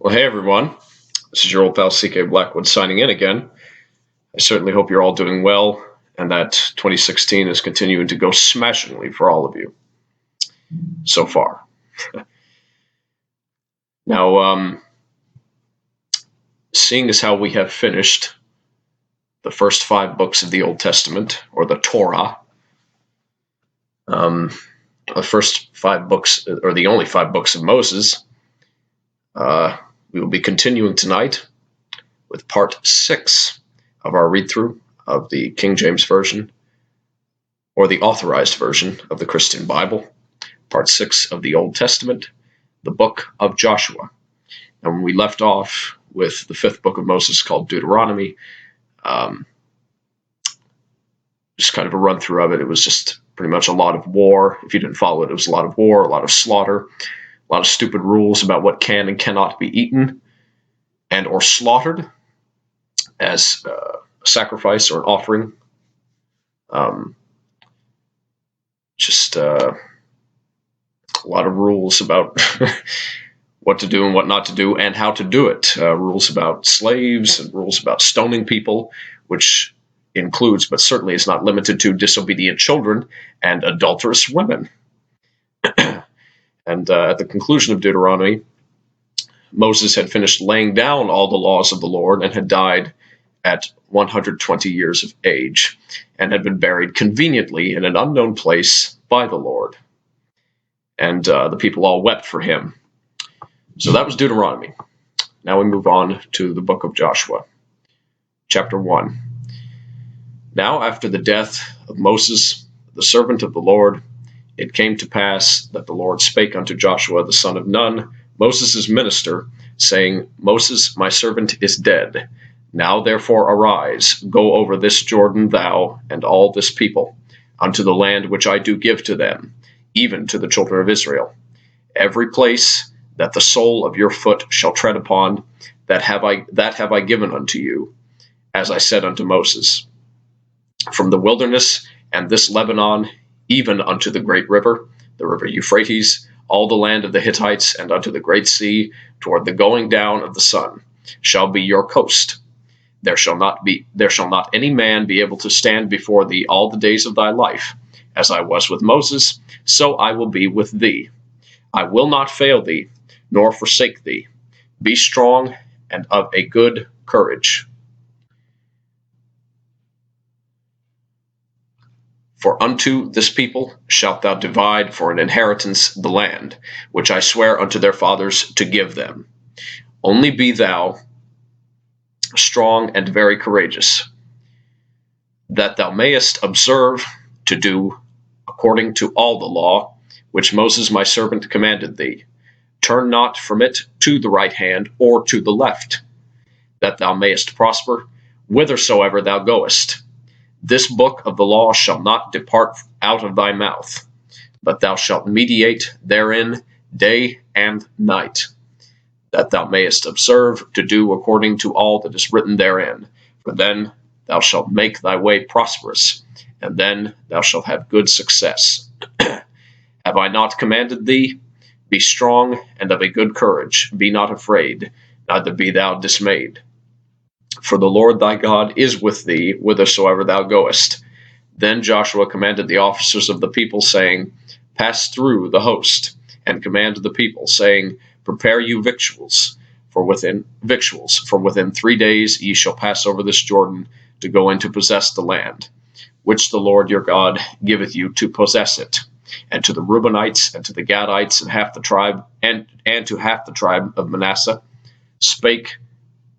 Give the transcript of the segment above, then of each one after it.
Well, hey everyone. This is your old pal CK Blackwood signing in again. I certainly hope you're all doing well and that 2016 is continuing to go smashingly for all of you so far. Now, seeing as how we have finished the first 5 books of the Old Testament, or the Torah, the first 5 books, or the only 5 books of Moses, we will be continuing tonight with part 6 of our read-through of the King James Version, or the Authorized Version of the Christian Bible, part 6 of the Old Testament, the book of Joshua. And when we left off with the 5th book of Moses called Deuteronomy, just kind of a run-through of it. It was just pretty much a lot of war. If you didn't follow it, it was a lot of war, a lot of slaughter, a lot of stupid rules about what can and cannot be eaten and or slaughtered as a sacrifice or an offering. Just a lot of rules about what to do and what not to do and how to do it. Rules about slaves and rules about stoning people, which includes, but certainly is not limited to, disobedient children and adulterous women. And at the conclusion of Deuteronomy, Moses had finished laying down all the laws of the Lord and had died at 120 years of age and had been buried conveniently in an unknown place by the Lord. And the people all wept for him. So that was Deuteronomy. Now we move on to the book of Joshua, chapter 1. Now after the death of Moses, the servant of the Lord, it came to pass that the Lord spake unto Joshua the son of Nun, Moses' minister, saying, Moses, my servant, is dead. Now therefore arise, go over this Jordan, thou and all this people, unto the land which I do give to them, even to the children of Israel. Every place that the sole of your foot shall tread upon, that have I given unto you, as I said unto Moses. From the wilderness and this Lebanon, even unto the great river, the river Euphrates, all the land of the Hittites, and unto the great sea, toward the going down of the sun, shall be your coast. There shall not any man be able to stand before thee all the days of thy life. As I was with Moses, so I will be with thee. I will not fail thee, nor forsake thee. Be strong and of a good courage. For unto this people shalt thou divide for an inheritance the land, which I swear unto their fathers to give them. Only be thou strong and very courageous, that thou mayest observe to do according to all the law which Moses my servant commanded thee. Turn not from it to the right hand or to the left, that thou mayest prosper whithersoever thou goest. This book of the law shall not depart out of thy mouth, but thou shalt meditate therein day and night, that thou mayest observe to do according to all that is written therein. For then thou shalt make thy way prosperous, and then thou shalt have good success. Have I not commanded thee? Be strong and of a good courage. Be not afraid, neither be thou dismayed. For the Lord thy God is with thee whithersoever thou goest. Then Joshua commanded the officers of the people, saying, Pass through the host, and command the people, saying, Prepare you victuals, for within 3 days ye shall pass over this Jordan to go in to possess the land, which the Lord your God giveth you to possess it. And to the Reubenites and to the Gadites and half the tribe and to half the tribe of Manasseh spake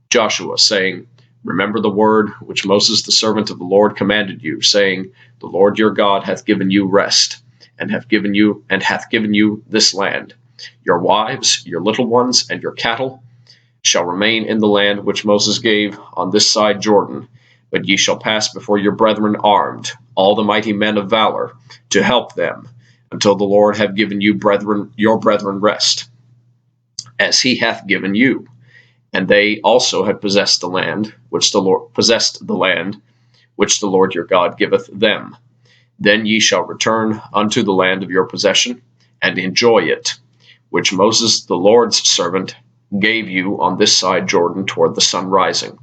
Joshua, saying, Remember the word which Moses the servant of the Lord commanded you, saying, The Lord your God hath given you rest, and hath given you this land. Your wives, your little ones, and your cattle shall remain in the land which Moses gave on this side Jordan, but ye shall pass before your brethren armed, all the mighty men of valor, to help them, until the Lord have given you your brethren rest, as he hath given you. And they also have possessed the land which the Lord your God giveth them. Then ye shall return unto the land of your possession, and enjoy it, which Moses the Lord's servant gave you on this side Jordan toward the sun rising.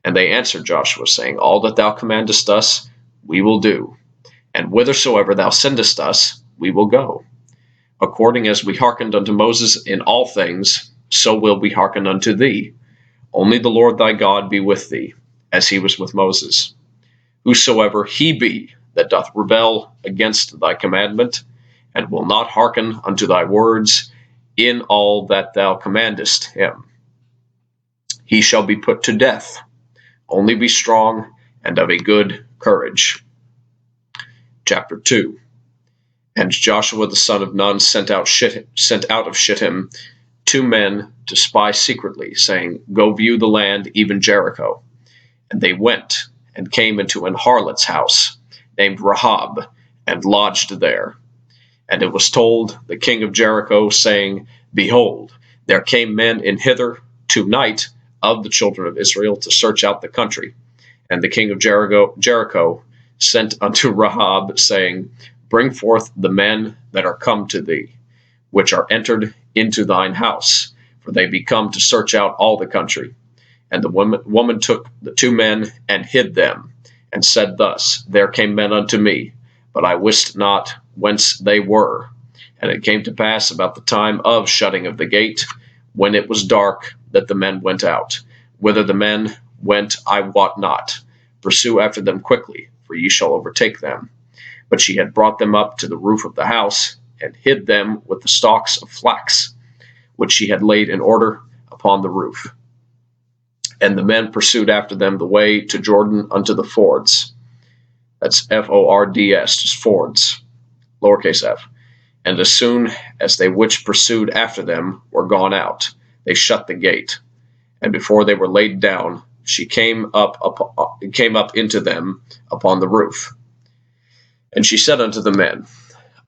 And they answered Joshua, saying, All that thou commandest us, we will do, and whithersoever thou sendest us, we will go. According as we hearkened unto Moses in all things, so will we hearken unto thee. Only the Lord thy God be with thee, as he was with Moses. Whosoever he be that doth rebel against thy commandment, and will not hearken unto thy words in all that thou commandest him, he shall be put to death. Only be strong and of a good courage. Chapter 2. And Joshua the son of Nun sent out of Shittim 2 men to spy secretly, saying, Go view the land, even Jericho. And they went, and came into an harlot's house, named Rahab, and lodged there. And it was told the king of Jericho, saying, Behold, there came men in hither tonight of the children of Israel to search out the country. And the king of Jericho sent unto Rahab, saying, Bring forth the men that are come to thee, which are entered into thine house, for they be come to search out all the country. And the woman took the 2 men and hid them, and said thus, There came men unto me, but I wist not whence they were. And it came to pass about the time of shutting of the gate, when it was dark, that the men went out. Whither the men went I wot not. Pursue after them quickly, for ye shall overtake them. But she had brought them up to the roof of the house, and hid them with the stalks of flax, which she had laid in order upon the roof. And the men pursued after them the way to Jordan unto the fords. That's Fords, just fords, lowercase f. And as soon as they which pursued after them were gone out, they shut the gate. And before they were laid down, she came up into them upon the roof. And she said unto the men,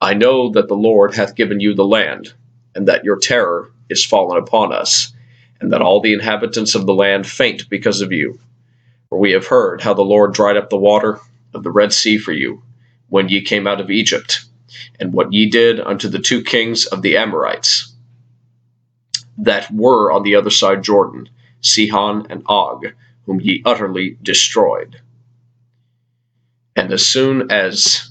I know that the Lord hath given you the land, and that your terror is fallen upon us, and that all the inhabitants of the land faint because of you. For we have heard how the Lord dried up the water of the Red Sea for you, when ye came out of Egypt, and what ye did unto the 2 kings of the Amorites, that were on the other side Jordan, Sihon and Og, whom ye utterly destroyed. And as soon as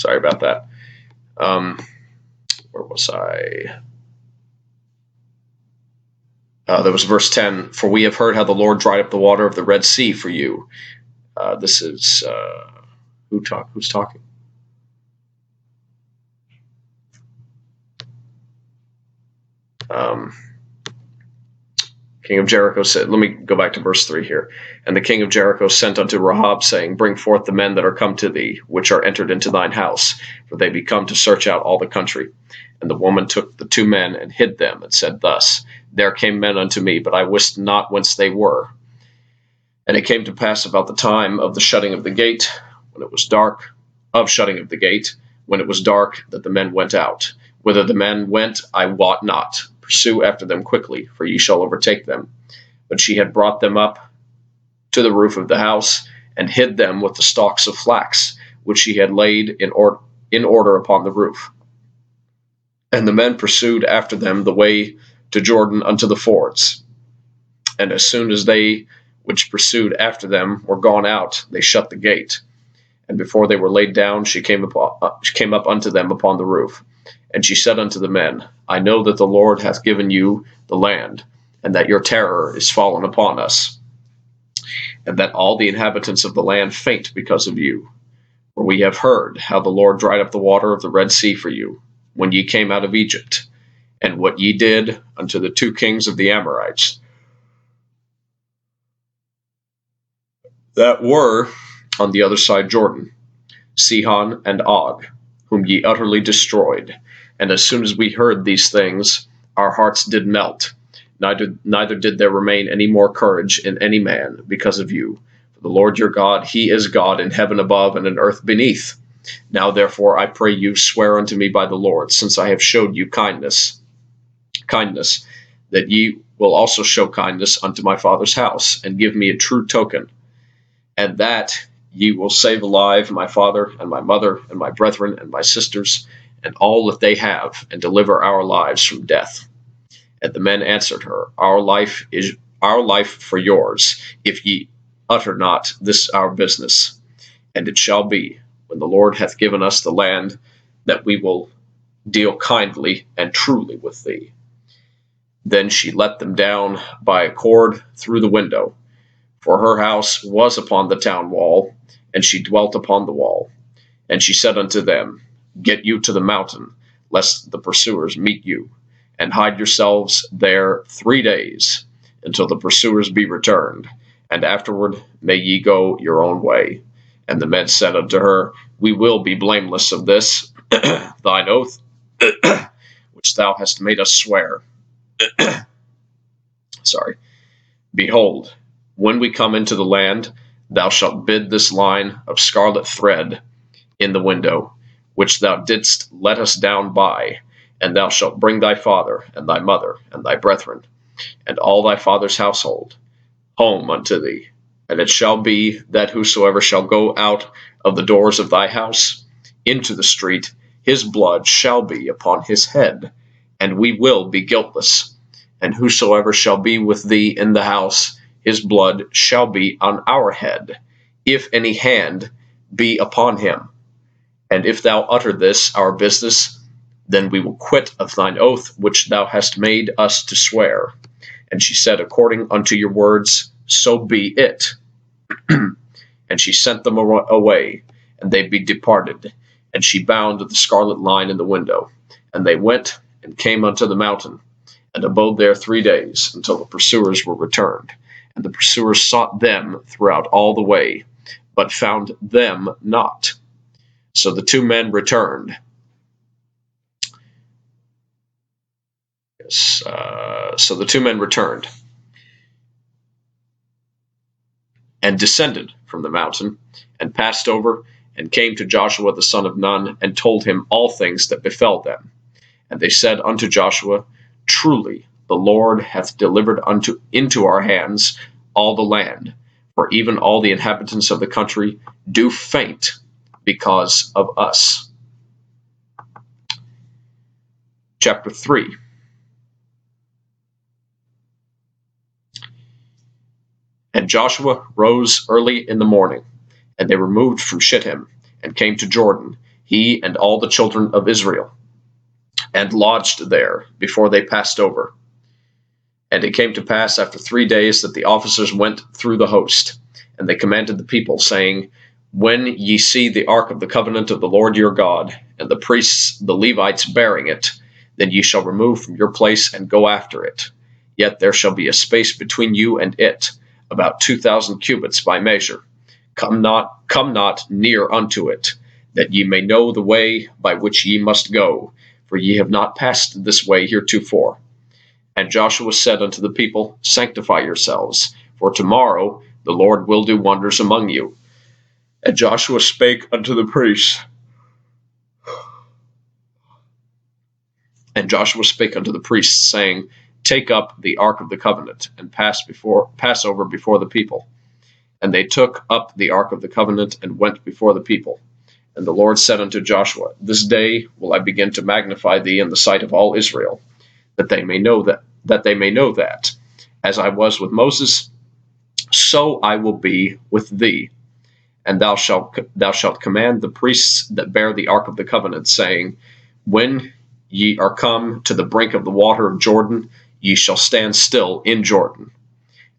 Sorry about that. Where was I? There was verse 10. For we have heard how the Lord dried up the water of the Red Sea for you. This is who's talking? King of Jericho said, let me go back to verse 3 here. And the king of Jericho sent unto Rahab, saying, Bring forth the men that are come to thee, which are entered into thine house, for they be come to search out all the country. And the woman took the 2 men and hid them, and said thus, There came men unto me, but I wist not whence they were. And it came to pass about the time of the shutting of the gate, when it was dark, when it was dark, that the men went out. Whither the men went, I wot not. Pursue after them quickly, for ye shall overtake them. But she had brought them up to the roof of the house, and hid them with the stalks of flax, which she had laid in order upon the roof. And the men pursued after them the way to Jordan unto the fords. And as soon as they which pursued after them were gone out, they shut the gate. And before they were laid down, she came up unto them upon the roof. And she said unto the men, I know that the Lord hath given you the land, and that your terror is fallen upon us, and that all the inhabitants of the land faint because of you. For we have heard how the Lord dried up the water of the Red Sea for you, when ye came out of Egypt, and what ye did unto the 2 kings of the Amorites, that were on the other side Jordan, Sihon and Og, whom ye utterly destroyed. And as soon as we heard these things, our hearts did melt. Neither did there remain any more courage in any man because of you. For the Lord your God, he is God in heaven above and in earth beneath. Now therefore I pray you, swear unto me by the Lord, since I have showed you kindness, that ye will also show kindness unto my father's house, and give me a true token, and that ye will save alive my father and my mother and my brethren and my sisters and all that they have, and deliver our lives from death. And the men answered her, Our life is our life for yours, if ye utter not this our business. And it shall be, when the Lord hath given us the land, that we will deal kindly and truly with thee. Then she let them down by a cord through the window, for her house was upon the town wall, and she dwelt upon the wall. And she said unto them, Get you to the mountain, lest the pursuers meet you, and hide yourselves there 3 days, until the pursuers be returned, and afterward may ye go your own way. And the men said unto her, We will be blameless of this thine oath, which thou hast made us swear. Sorry. Behold, when we come into the land, thou shalt bid this line of scarlet thread in the window, which thou didst let us down by, and thou shalt bring thy father, and thy mother, and thy brethren, and all thy father's household, home unto thee. And it shall be that whosoever shall go out of the doors of thy house into the street, his blood shall be upon his head, and we will be guiltless. And whosoever shall be with thee in the house, his blood shall be on our head, if any hand be upon him. And if thou utter this our business, then we will quit of thine oath which thou hast made us to swear. And she said, According unto your words, so be it. And she sent them away, and they be departed. And she bound the scarlet line in the window. And they went and came unto the mountain, and abode there 3 days, until the pursuers were returned. And the pursuers sought them throughout all the way, but found them not. So the two men returned. So the two men returned and descended from the mountain, and passed over, and came to Joshua the son of Nun, and told him all things that befell them. And they said unto Joshua, Truly the Lord hath delivered into our hands all the land, for even all the inhabitants of the country do faint because of us. Chapter 3. And Joshua rose early in the morning, and they removed from Shittim, and came to Jordan, he and all the children of Israel, and lodged there before they passed over. And it came to pass after 3 days that the officers went through the host, and they commanded the people, saying, When ye see the ark of the covenant of the Lord your God, and the priests, the Levites, bearing it, then ye shall remove from your place and go after it. Yet there shall be a space between you and it, about 2,000 cubits by measure. Come not near unto it, that ye may know the way by which ye must go, for ye have not passed this way heretofore. And Joshua said unto the people, Sanctify yourselves, for tomorrow the Lord will do wonders among you. And Joshua spake unto the priests. Saying, Take up the ark of the covenant, and pass over before the people. And they took up the ark of the covenant, and went before the people. And the Lord said unto Joshua, This day will I begin to magnify thee in the sight of all Israel, that they may know that, as I was with Moses, so I will be with thee. And thou shalt command the priests that bear the ark of the covenant, saying, When ye are come to the brink of the water of Jordan, ye shall stand still in Jordan.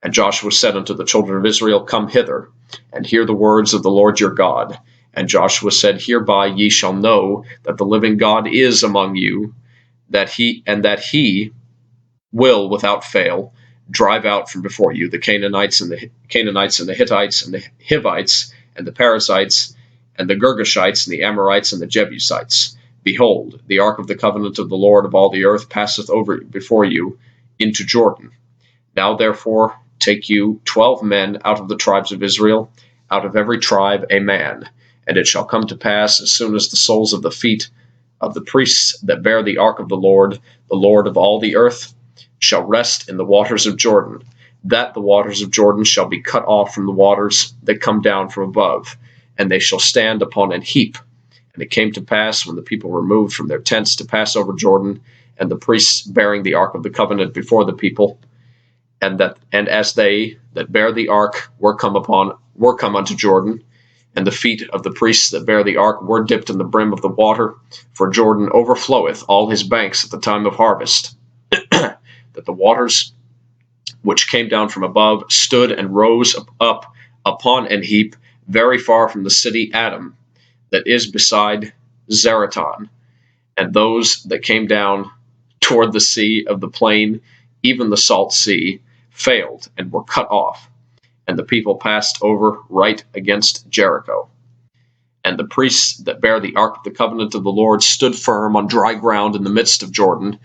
And Joshua said unto the children of Israel, Come hither, and hear the words of the Lord your God. And Joshua said, Hereby ye shall know that the living God is among you, that he will without fail drive out from before you the Canaanites and the Hittites and the Hivites and the Perizzites and the Girgashites and the Amorites and the Jebusites. Behold, the ark of the covenant of the Lord of all the earth passeth over before you into Jordan. Now therefore take you 12 men out of the tribes of Israel, out of every tribe a man. And it shall come to pass, as soon as the soles of the feet of the priests that bear the ark of the Lord of all the earth, shall rest in the waters of Jordan, that the waters of Jordan shall be cut off from the waters that come down from above, and they shall stand upon an heap. And it came to pass, when the people removed from their tents to pass over Jordan, and the priests bearing the ark of the covenant before the people, and as they that bear the ark were come unto Jordan, and the feet of the priests that bear the ark were dipped in the brim of the water, for Jordan overfloweth all his banks at the time of harvest, that the waters which came down from above stood and rose up upon an heap very far from the city Adam, that is beside Zeraton, and those that came down toward the sea of the plain, even the salt sea, failed and were cut off, and the people passed over right against Jericho. And the priests that bear the ark of the covenant of the Lord stood firm on dry ground in the midst of Jordan,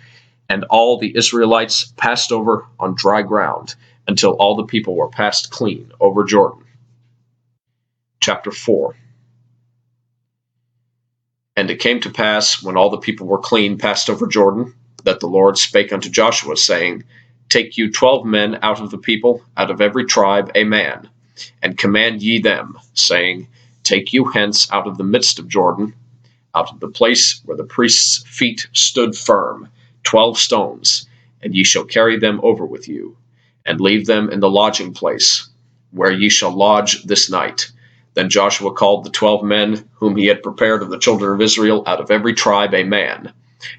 and all the Israelites passed over on dry ground until all the people were passed clean over Jordan. Chapter 4. And it came to pass, when all the people were clean passed over Jordan, that the Lord spake unto Joshua, saying, Take you 12 men out of the people, out of every tribe a man, and command ye them, saying, Take you hence out of the midst of Jordan, out of the place where the priests' feet stood firm, 12 stones, and ye shall carry them over with you, and leave them in the lodging place, where ye shall lodge this night. Then Joshua called the 12 men whom he had prepared of the children of Israel, out of every tribe a man.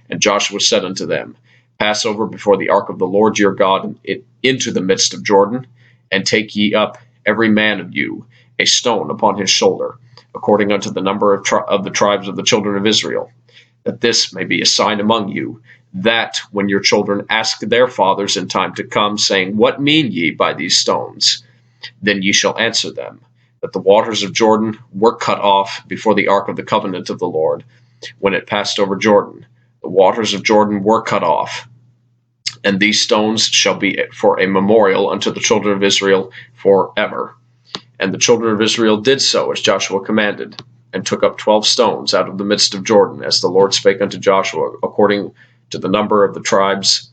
And Joshua said unto them, Pass over before the ark of the Lord your God into the midst of Jordan, and take ye up every man of you a stone upon his shoulder, according unto the number of the tribes of the children of Israel, that this may be a sign among you, that when your children ask their fathers in time to come, saying, What mean ye by these stones? Then ye shall answer them, that the waters of Jordan were cut off before the ark of the covenant of the Lord, when it passed over Jordan. The waters of Jordan were cut off, and these stones shall be for a memorial unto the children of Israel forever. And the children of Israel did so as Joshua commanded, and took up 12 stones out of the midst of Jordan, as the Lord spake unto Joshua, according to the number of the tribes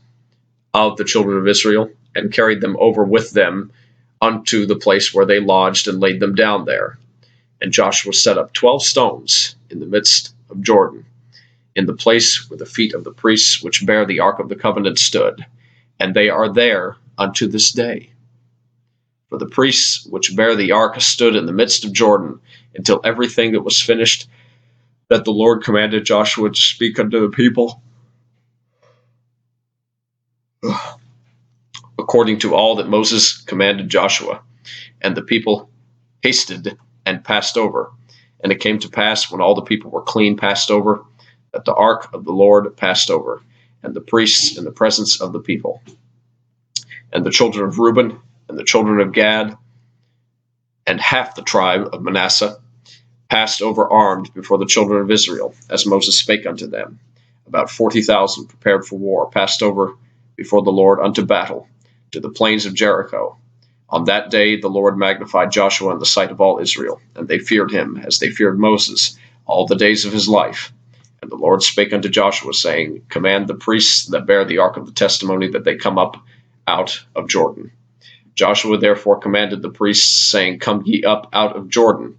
of the children of Israel, and carried them over with them unto the place where they lodged, and laid them down there. And Joshua set up 12 stones in the midst of Jordan, in the place where the feet of the priests which bear the ark of the covenant stood, and they are there unto this day. For the priests which bear the ark stood in the midst of Jordan, until everything that was finished that the Lord commanded Joshua to speak unto the people, according to all that Moses commanded Joshua. And the people hasted and passed over. And it came to pass, when all the people were clean passed over, that the ark of the Lord passed over, and the priests in the presence of the people. And the children of Reuben, and the children of Gad, and half the tribe of Manasseh, passed over armed before the children of Israel, as Moses spake unto them. About 40,000 prepared for war passed over before the Lord unto battle, to the plains of Jericho. On that day the Lord magnified Joshua in the sight of all Israel, and they feared him as they feared Moses all the days of his life. And the Lord spake unto Joshua, saying, Command the priests that bear the ark of the testimony, that they come up out of Jordan. Joshua therefore commanded the priests, saying, Come ye up out of Jordan.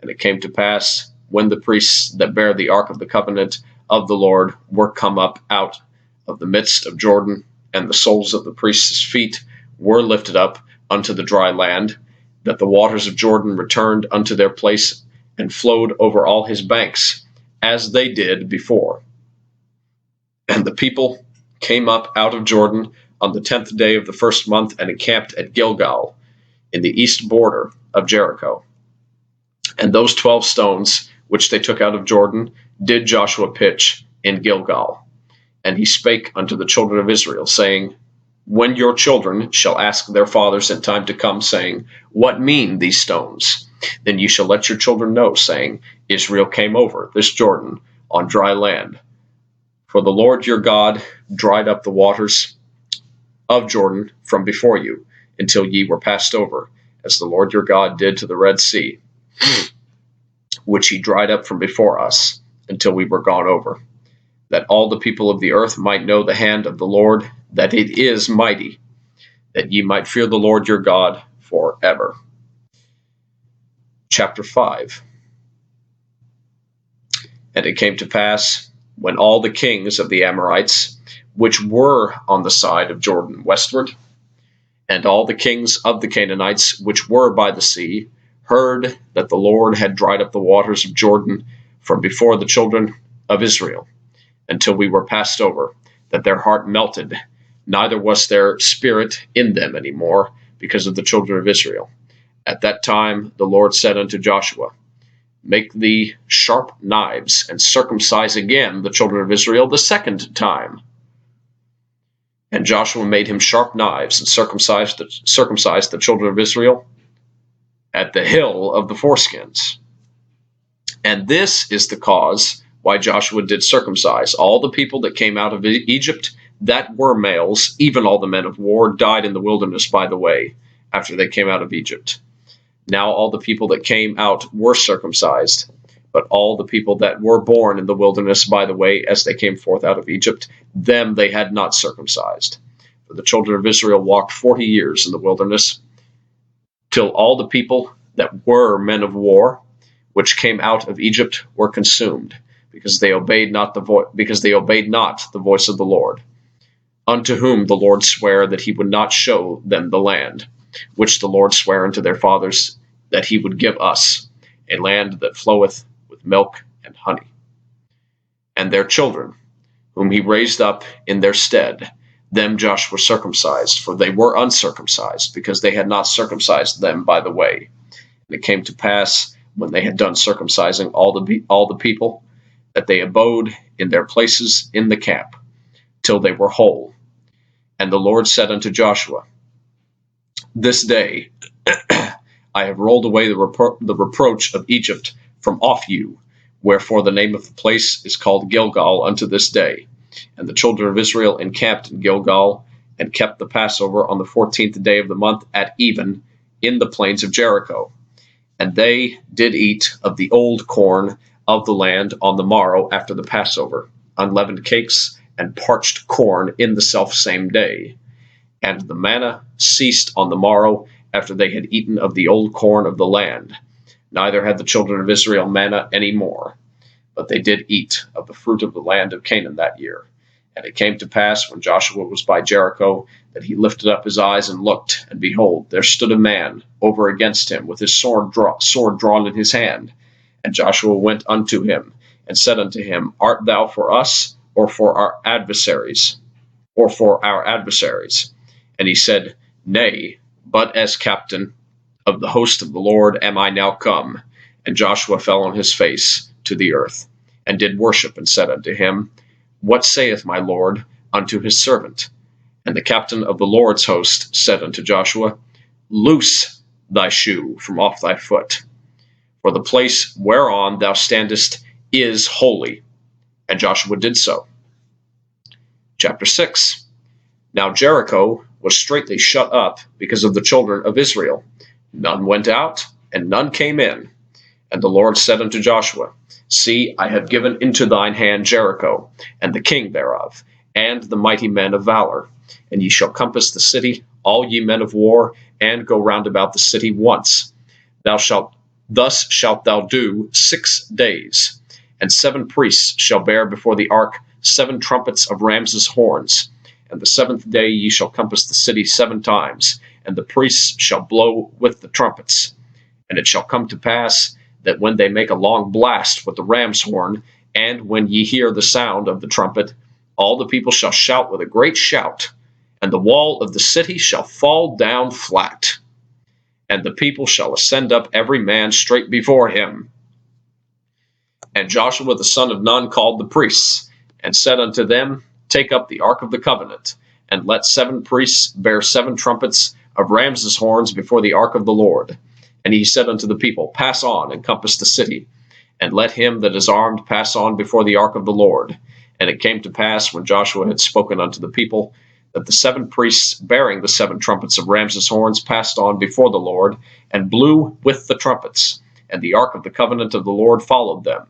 And it came to pass, when the priests that bear the ark of the covenant of the Lord were come up out of the midst of Jordan, and the soles of the priests' feet were lifted up unto the dry land, that the waters of Jordan returned unto their place, and flowed over all his banks, as they did before. And the people came up out of Jordan on the 10th day of the first month, and encamped at Gilgal, in the east border of Jericho. And those 12 stones which they took out of Jordan did Joshua pitch in Gilgal. And he spake unto the children of Israel, saying, When your children shall ask their fathers in time to come, saying, What mean these stones? Then ye shall let your children know, saying, Israel came over this Jordan on dry land. For the Lord your God dried up the waters of Jordan from before you, until ye were passed over, as the Lord your God did to the Red Sea, which he dried up from before us, until we were gone over, that all the people of the earth might know the hand of the Lord, that it is mighty, that ye might fear the Lord your God forever. Chapter 5. And it came to pass, when all the kings of the Amorites, which were on the side of Jordan westward, and all the kings of the Canaanites, which were by the sea, heard that the Lord had dried up the waters of Jordan from before the children of Israel, until we were passed over, that their heart melted, neither was there spirit in them any more, because of the children of Israel. At that time the Lord said unto Joshua, Make thee sharp knives, and circumcise again the children of Israel the second time. And Joshua made him sharp knives, and circumcised the children of Israel at the hill of the foreskins. And this is the cause why Joshua did circumcise all the people that came out of Egypt, that were males, even all the men of war, died in the wilderness by the way, after they came out of Egypt. Now all the people that came out were circumcised, but all the people that were born in the wilderness by the way, as they came forth out of Egypt, them they had not circumcised. For the children of Israel walked 40 years in the wilderness, till all the people that were men of war, which came out of Egypt, were consumed, because they obeyed not the voice of the Lord, unto whom the Lord sware that he would not show them the land, which the Lord sware unto their fathers that he would give us, a land that floweth with milk and honey. And their children, whom he raised up in their stead, them Joshua circumcised, for they were uncircumcised, because they had not circumcised them by the way. And it came to pass, when they had done circumcising all the people, that they abode in their places in the camp, till they were whole. And the Lord said unto Joshua, This day I have rolled away the reproach of Egypt from off you, wherefore the name of the place is called Gilgal unto this day. And the children of Israel encamped in Gilgal, and kept the Passover on the 14th day of the month at even, in the plains of Jericho. And they did eat of the old corn of the land on the morrow after the Passover, unleavened cakes and parched corn in the selfsame day. And the manna ceased on the morrow after they had eaten of the old corn of the land. Neither had the children of Israel manna any more, but they did eat of the fruit of the land of Canaan that year. And it came to pass, when Joshua was by Jericho, that he lifted up his eyes and looked, and behold, there stood a man over against him with his sword drawn in his hand. And Joshua went unto him, and said unto him, Art thou for us, or for our adversaries? And he said, Nay, but as captain of the host of the Lord am I now come. And Joshua fell on his face to the earth, and did worship, and said unto him, What saith my Lord unto his servant? And the captain of the Lord's host said unto Joshua, Loose thy shoe from off thy foot, for the place whereon thou standest is holy. And Joshua did so. Chapter 6. Now Jericho was straitly shut up because of the children of Israel. None went out, and none came in. And the Lord said unto Joshua, See, I have given into thine hand Jericho, and the king thereof, and the mighty men of valor. And ye shall compass the city, all ye men of war, and go round about the city once. Thus shalt thou do 6 days. And 7 priests shall bear before the ark 7 trumpets of ram's horns. And the 7th day ye shall compass the city 7 times, and the priests shall blow with the trumpets. And it shall come to pass, that when they make a long blast with the ram's horn, and when ye hear the sound of the trumpet, all the people shall shout with a great shout, and the wall of the city shall fall down flat. And the people shall ascend up every man straight before him. And Joshua the son of Nun called the priests, and said unto them, Take up the ark of the covenant, and let 7 priests bear 7 trumpets of ram's horns before the ark of the Lord. And he said unto the people, Pass on, and compass the city, and let him that is armed pass on before the ark of the Lord. And it came to pass, when Joshua had spoken unto the people, that the 7 priests bearing the 7 trumpets of ram's horns passed on before the Lord, and blew with the trumpets. And the ark of the covenant of the Lord followed them.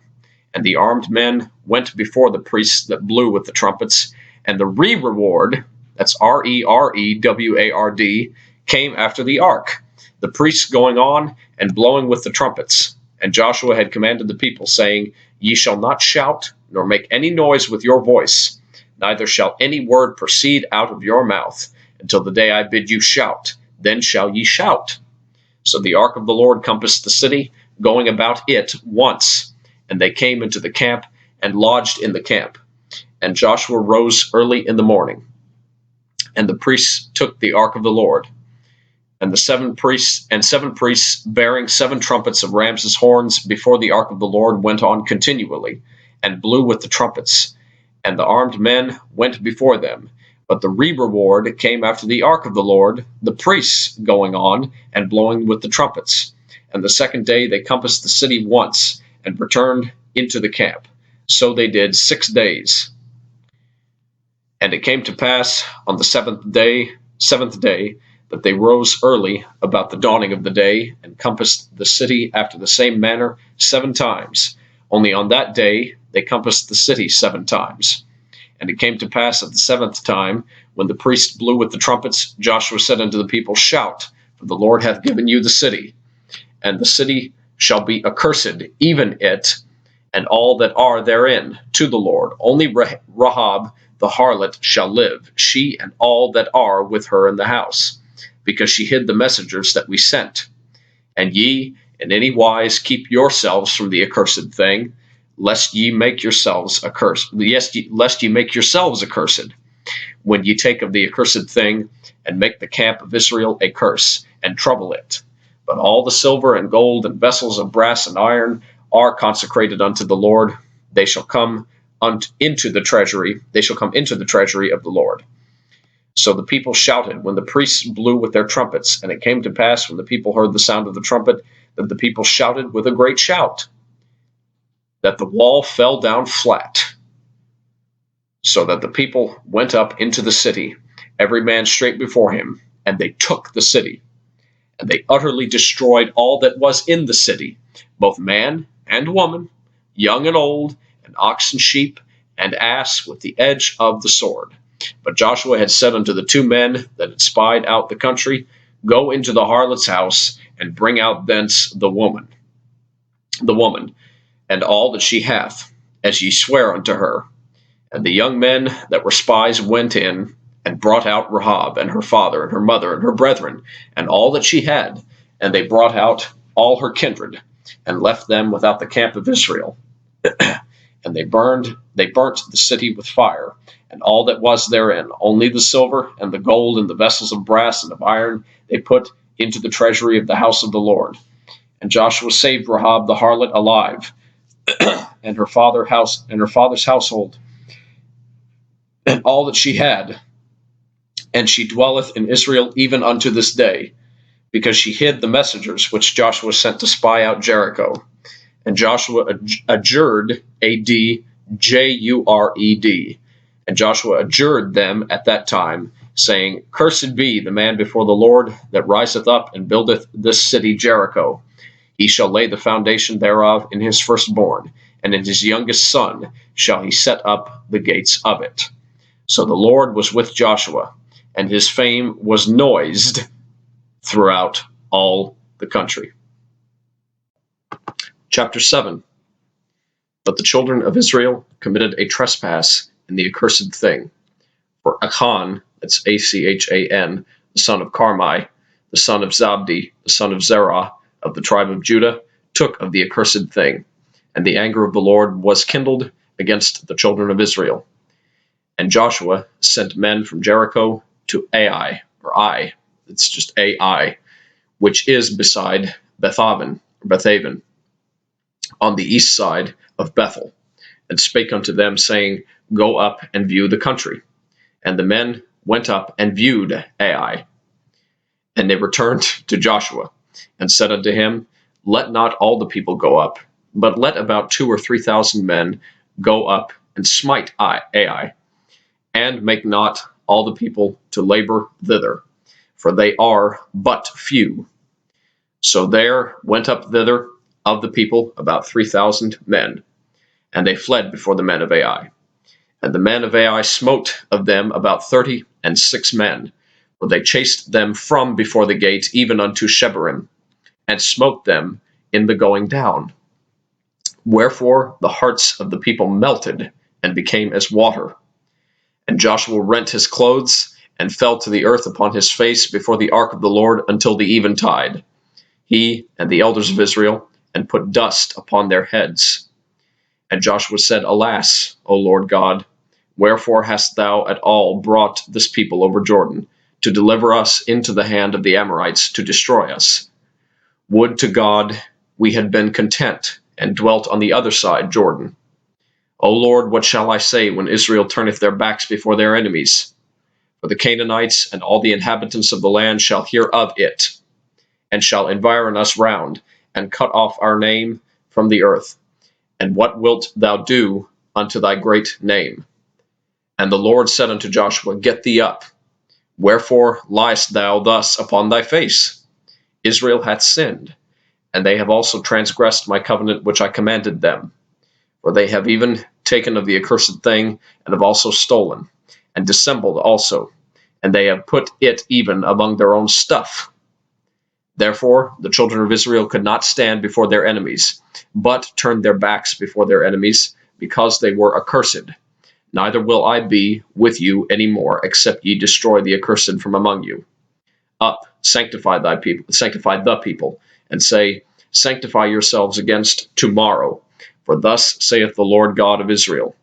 And the armed men went before the priests that blew with the trumpets, and the reward, that's Rereward, came after the ark, the priests going on and blowing with the trumpets. And Joshua had commanded the people, saying, Ye shall not shout, nor make any noise with your voice, neither shall any word proceed out of your mouth, until the day I bid you shout, then shall ye shout. So the ark of the Lord compassed the city, going about it once, and they came into the camp and lodged in the camp. And Joshua rose early in the morning, and the priests took the ark of the Lord. And seven priests bearing 7 trumpets of ram's horns before the ark of the Lord went on continually, and blew with the trumpets. And the armed men went before them. But the reward came after the ark of the Lord, the priests going on and blowing with the trumpets. And the second day they compassed the city once, and returned into the camp. So they did 6 days. And it came to pass on the seventh day, that they rose early about the dawning of the day, and compassed the city after the same manner 7 times. Only on that day they compassed the city 7 times. And it came to pass at the 7th time, when the priest blew with the trumpets, Joshua said unto the people, Shout, for the Lord hath given you the city. And the city shall be accursed, even it, and all that are therein, to the Lord. Only Rahab the harlot shall live, she and all that are with her in the house, because she hid the messengers that we sent. And ye in any wise keep yourselves from the accursed thing, lest ye make yourselves accursed. Yes, lest ye make yourselves accursed, when ye take of the accursed thing, and make the camp of Israel a curse, and trouble it. But all the silver and gold and vessels of brass and iron are consecrated unto the Lord. They shall come into the treasury. They shall come into the treasury of the Lord. So the people shouted when the priests blew with their trumpets. And it came to pass, when the people heard the sound of the trumpet, that the people shouted with a great shout, that the wall fell down flat, so that the people went up into the city, every man straight before him, and they took the city. And they utterly destroyed all that was in the city, both man and woman, young and old, and ox and sheep, and ass, with the edge of the sword. But Joshua had said unto the 2 men that had spied out the country, Go into the harlot's house, and bring out thence the woman, and all that she hath, as ye swear unto her. And the young men that were spies went in, and brought out Rahab, and her father, and her mother, and her brethren, and all that she had. And they brought out all her kindred, and left them without the camp of Israel. And they burnt the city with fire, and all that was therein, only the silver and the gold and the vessels of brass and of iron they put into the treasury of the house of the Lord. And Joshua saved Rahab the harlot alive, and her father's household, and all that she had, and she dwelleth in Israel even unto this day, because she hid the messengers which Joshua sent to spy out Jericho. And Joshua adjured, Adjured, and Joshua adjured them at that time, saying, Cursed be the man before the Lord that riseth up and buildeth this city Jericho. He shall lay the foundation thereof in his firstborn, and in his youngest son shall he set up the gates of it. So the Lord was with Joshua, and his fame was noised throughout all the country. Chapter 7. But the children of Israel committed a trespass in the accursed thing. For Achan, that's Achan, the son of Carmi, the son of Zabdi, the son of Zerah, of the tribe of Judah, took of the accursed thing. And the anger of the Lord was kindled against the children of Israel. And Joshua sent men from Jericho to Ai, it's just Ai, which is beside Bethaven, on the east side of Bethel, and spake unto them, saying, Go up and view the country. And the men went up and viewed Ai. And they returned to Joshua, and said unto him, Let not all the people go up, but let about 2,000 or 3,000 men go up and smite Ai, and make not all the people to labor thither, for they are but few. So there went up thither of the people about 3,000 men, and they fled before the men of Ai. And the men of Ai smote of them about 36 men, for they chased them from before the gate even unto Shebarim, and smote them in the going down. Wherefore the hearts of the people melted, and became as water. And Joshua rent his clothes, and fell to the earth upon his face before the ark of the Lord until the eventide, he and the elders of Israel, and put dust upon their heads. And Joshua said, Alas, O Lord God, wherefore hast thou at all brought this people over Jordan, to deliver us into the hand of the Amorites, to destroy us? Would to God we had been content, and dwelt on the other side Jordan. O Lord, what shall I say when Israel turneth their backs before their enemies? For the Canaanites and all the inhabitants of the land shall hear of it, and shall environ us round, and cut off our name from the earth. And what wilt thou do unto thy great name? And the Lord said unto Joshua, Get thee up. Wherefore liest thou thus upon thy face? Israel hath sinned, and they have also transgressed my covenant which I commanded them. For they have even taken of the accursed thing, and have also stolen, and dissembled also, and they have put it even among their own stuff. Therefore the children of Israel could not stand before their enemies, but turned their backs before their enemies, because they were accursed. Neither will I be with you any more, except ye destroy the accursed from among you. Up, sanctify the people, and say, Sanctify yourselves against tomorrow. For thus saith the Lord God of Israel,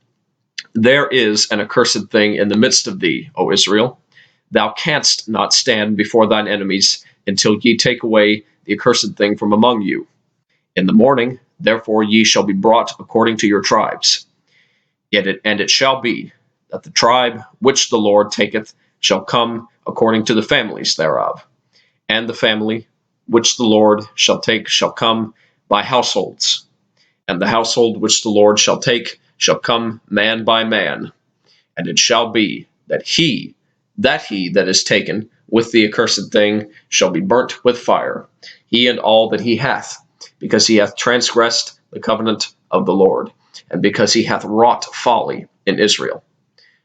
There is an accursed thing in the midst of thee, O Israel. Thou canst not stand before thine enemies, until ye take away the accursed thing from among you. In the morning, therefore, ye shall be brought according to your tribes. And it shall be, that the tribe which the Lord taketh shall come according to the families thereof. And the family which the Lord shall take shall come by households. And the household which the Lord shall take shall come man by man. And it shall be, that he that is taken with the accursed thing shall be burnt with fire, he and all that he hath, because he hath transgressed the covenant of the Lord, and because he hath wrought folly in Israel.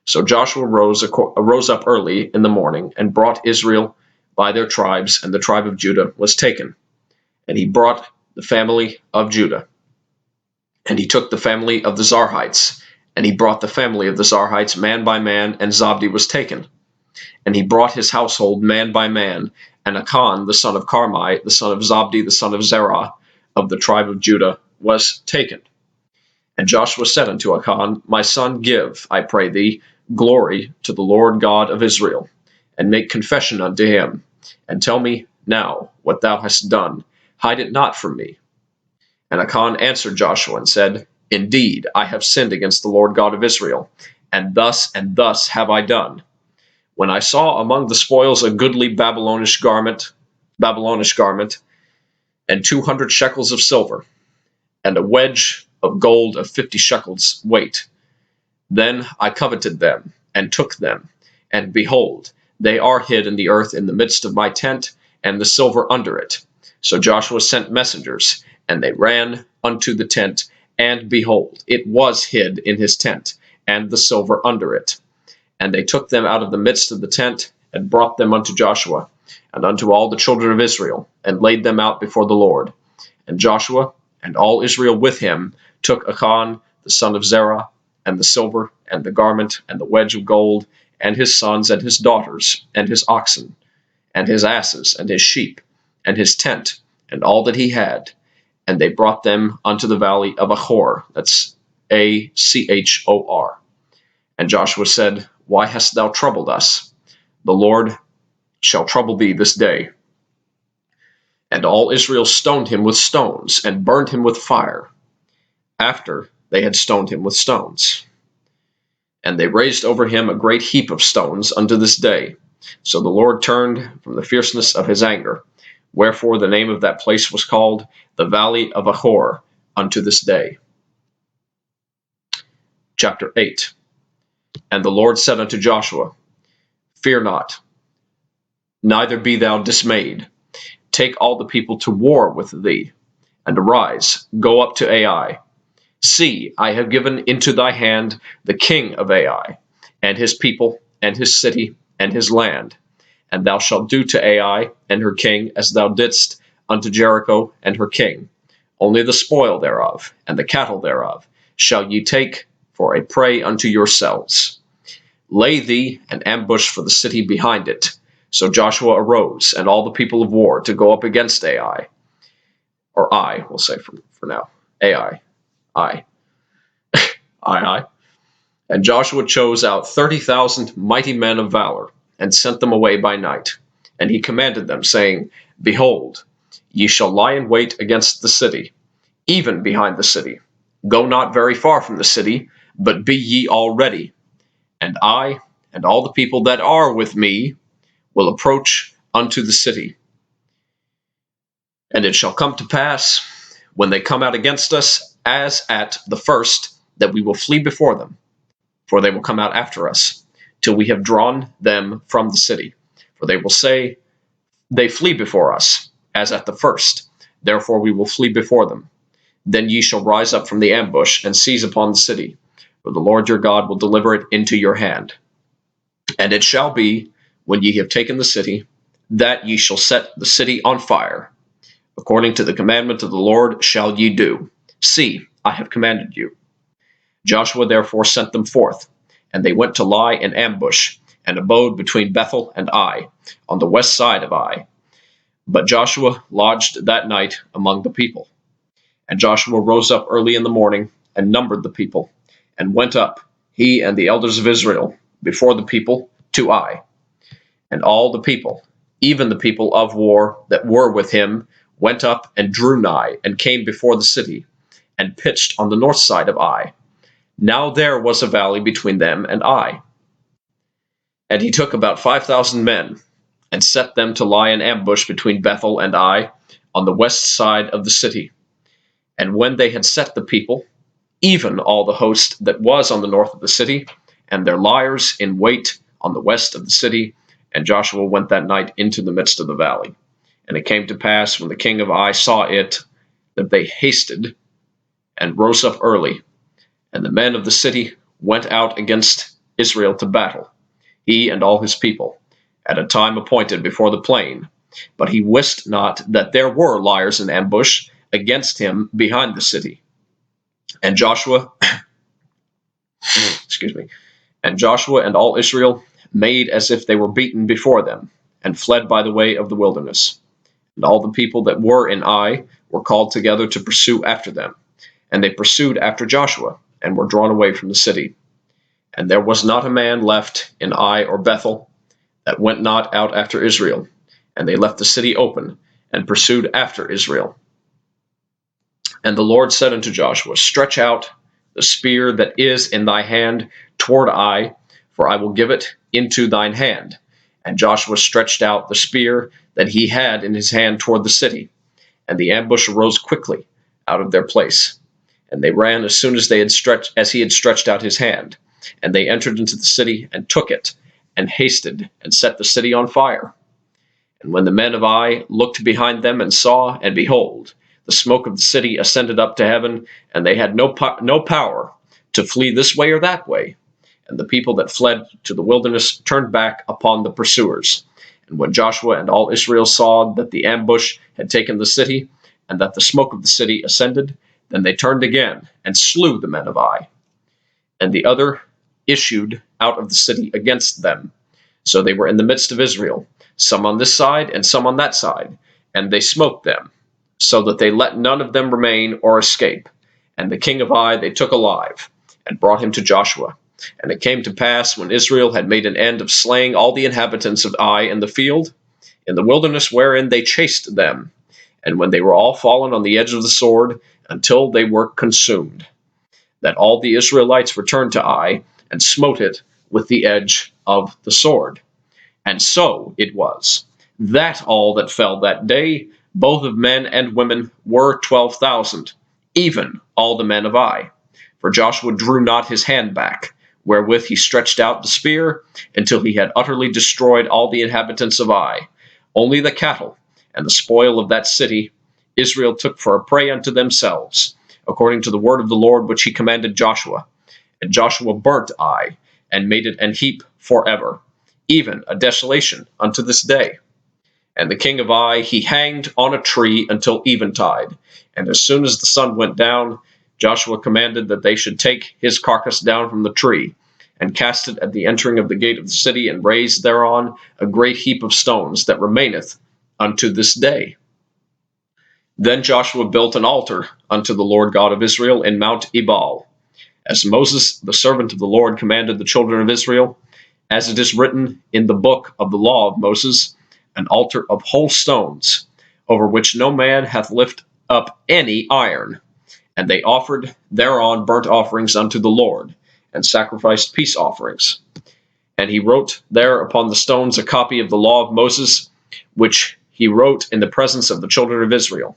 So Joshua rose up early in the morning, and brought Israel by their tribes, and the tribe of Judah was taken. And he brought the family of Judah. And he took the family of the Zarhites, and he brought the family of the Zarhites man by man, and Zabdi was taken. And he brought his household man by man, and Achan the son of Carmi, the son of Zabdi, the son of Zerah, of the tribe of Judah, was taken. And Joshua said unto Achan, My son, give, I pray thee, glory to the Lord God of Israel, and make confession unto him, and tell me now what thou hast done. Hide it not from me. And Achan answered Joshua and said, Indeed, I have sinned against the Lord God of Israel, and thus have I done. When I saw among the spoils a goodly Babylonish garment, and 200 shekels of silver, and a wedge of gold of 50 shekels weight, then I coveted them, and took them, and behold, they are hid in the earth in the midst of my tent, and the silver under it. So Joshua sent messengers, and they ran unto the tent, and behold, it was hid in his tent, and the silver under it. And they took them out of the midst of the tent, and brought them unto Joshua, and unto all the children of Israel, and laid them out before the Lord. And Joshua, and all Israel with him, took Achan the son of Zerah, and the silver, and the garment, and the wedge of gold, and his sons, and his daughters, and his oxen, and his asses, and his sheep, and his tent, and all that he had. And they brought them unto the valley of Achor, that's Achor. And Joshua said, Why hast thou troubled us? The Lord shall trouble thee this day. And all Israel stoned him with stones, and burned him with fire, after they had stoned him with stones. And they raised over him a great heap of stones unto this day. So the Lord turned from the fierceness of his anger. Wherefore the name of that place was called the Valley of Achor unto this day. Chapter 8. And the Lord said unto Joshua, Fear not, neither be thou dismayed. Take all the people to war with thee, and arise, go up to Ai. See, I have given into thy hand the king of Ai, and his people, and his city, and his land. And thou shalt do to Ai and her king as thou didst unto Jericho and her king. Only the spoil thereof, and the cattle thereof, shall ye take for a prey unto yourselves. Lay thee an ambush for the city behind it. So Joshua arose, and all the people of war, to go up against Ai. Or I, we'll say for now. Ai. I. I. And Joshua chose out 30,000 mighty men of valor, and sent them away by night. And he commanded them, saying, Behold, ye shall lie in wait against the city, even behind the city. Go not very far from the city, but be ye all ready. And I, and all the people that are with me, will approach unto the city. And it shall come to pass, when they come out against us, as at the first, that we will flee before them, for they will come out after us, till we have drawn them from the city. For they will say, They flee before us, as at the first, therefore we will flee before them. Then ye shall rise up from the ambush, and seize upon the city, for the Lord your God will deliver it into your hand. And it shall be, when ye have taken the city, that ye shall set the city on fire. According to the commandment of the Lord shall ye do. See, I have commanded you. Joshua therefore sent them forth, and they went to lie in ambush, and abode between Bethel and Ai, on the west side of Ai. But Joshua lodged that night among the people. And Joshua rose up early in the morning, and numbered the people, and went up, he and the elders of Israel, before the people, to Ai. And all the people, even the people of war that were with him, went up and drew nigh, and came before the city, and pitched on the north side of Ai. Now there was a valley between them and Ai. And he took about 5,000 men, and set them to lie in ambush between Bethel and Ai, on the west side of the city. And when they had set the people, even all the host that was on the north of the city, and their liers in wait on the west of the city, and Joshua went that night into the midst of the valley. And it came to pass, when the king of Ai saw it, that they hasted and rose up early, and the men of the city went out against Israel to battle, he and all his people, at a time appointed before the plain. But he wist not that there were liers in ambush against him behind the city. And Joshua, and Joshua and all Israel made as if they were beaten before them, and fled by the way of the wilderness. And all the people that were in Ai were called together to pursue after them. And they pursued after Joshua, and were drawn away from the city. And there was not a man left in Ai or Bethel that went not out after Israel. And they left the city open, and pursued after Israel. And the Lord said unto Joshua, Stretch out the spear that is in thy hand toward Ai, for I will give it into thine hand. And Joshua stretched out the spear that he had in his hand toward the city. And the ambush arose quickly out of their place. And they ran as soon as he had stretched out his hand. And they entered into the city, and took it, and hasted, and set the city on fire. And when the men of Ai looked behind them, and saw, and behold, the smoke of the city ascended up to heaven, and they had no power to flee this way or that way. And the people that fled to the wilderness turned back upon the pursuers. And when Joshua and all Israel saw that the ambush had taken the city, and that the smoke of the city ascended, then they turned again, and slew the men of Ai. And the other issued out of the city against them. So they were in the midst of Israel, some on this side and some on that side, and they smote them, so that they let none of them remain or escape. And the king of Ai they took alive, and brought him to Joshua. And it came to pass, when Israel had made an end of slaying all the inhabitants of Ai in the field, in the wilderness wherein they chased them, and when they were all fallen on the edge of the sword, until they were consumed, that all the Israelites returned to Ai, and smote it with the edge of the sword. And so it was, that all that fell that day, both of men and women, were 12,000, even all the men of Ai. For Joshua drew not his hand back, wherewith he stretched out the spear, until he had utterly destroyed all the inhabitants of Ai. Only the cattle and the spoil of that city Israel took for a prey unto themselves, according to the word of the Lord which he commanded Joshua. And Joshua burnt Ai, and made it an heap forever, even a desolation unto this day. And the king of Ai he hanged on a tree until eventide. And as soon as the sun went down, Joshua commanded that they should take his carcass down from the tree, and cast it at the entering of the gate of the city, and raise thereon a great heap of stones that remaineth unto this day. Then Joshua built an altar unto the Lord God of Israel in Mount Ebal, as Moses the servant of the Lord commanded the children of Israel, as it is written in the book of the law of Moses, an altar of whole stones, over which no man hath lifted up any iron. And they offered thereon burnt offerings unto the Lord, and sacrificed peace offerings. And he wrote there upon the stones a copy of the law of Moses, which he wrote in the presence of the children of Israel,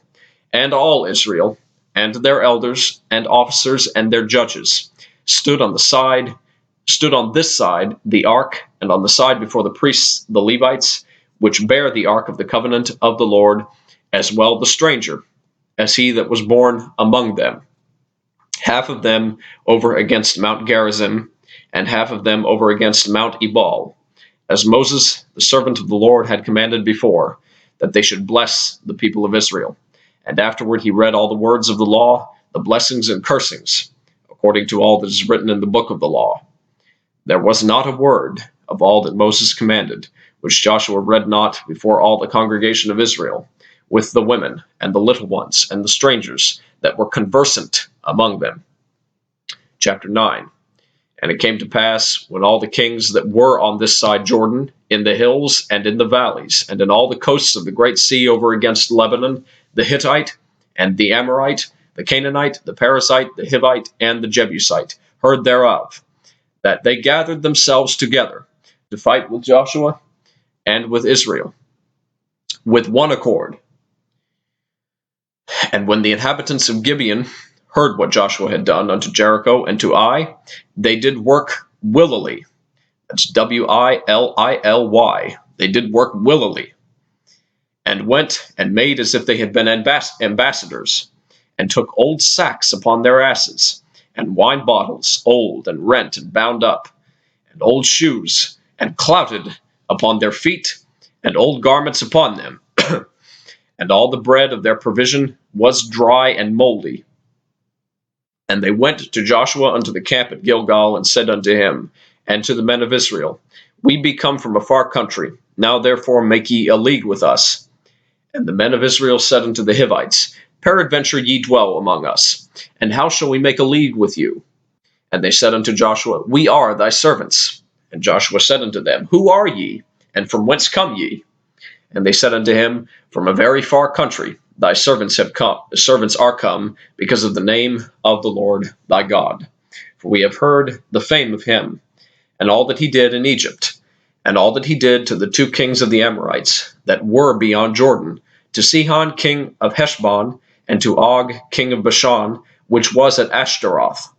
and all Israel, and their elders, and officers, and their judges, stood on this side the ark, and on the side before the priests the Levites, which bear the ark of the covenant of the Lord, as well the stranger, as he that was born among them. Half of them over against Mount Gerizim, and half of them over against Mount Ebal, as Moses, the servant of the Lord, had commanded before, that they should bless the people of Israel. And afterward he read all the words of the law, the blessings and cursings, according to all that is written in the book of the law. There was not a word of all that Moses commanded, which Joshua read not before all the congregation of Israel, with the women, and the little ones, and the strangers that were conversant among them. Chapter 9. And it came to pass, when all the kings that were on this side Jordan, in the hills and in the valleys, and in all the coasts of the great sea over against Lebanon, the Hittite, and the Amorite, the Canaanite, the Perizzite, the Hivite, and the Jebusite, heard thereof, that they gathered themselves together to fight with Joshua and with Israel, with one accord. And when the inhabitants of Gibeon heard what Joshua had done unto Jericho and to Ai, they did work willily. That's Willy. They did work willily, and went and made as if they had been ambassadors, and took old sacks upon their asses, and wine bottles old and rent and bound up, and old shoes, and clouted upon their feet, and old garments upon them. And all the bread of their provision was dry and moldy. And they went to Joshua unto the camp at Gilgal, and said unto him, and to the men of Israel, We be come from a far country, now therefore make ye a league with us. And the men of Israel said unto the Hivites, Peradventure ye dwell among us, and how shall we make a league with you? And they said unto Joshua, We are thy servants. And Joshua said unto them, Who are ye, and from whence come ye? And they said unto him, From a very far country thy servants are come, because of the name of the Lord thy God. For we have heard the fame of him, and all that he did in Egypt, and all that he did to the two kings of the Amorites that were beyond Jordan, to Sihon king of Heshbon, and to Og king of Bashan, which was at Ashtaroth.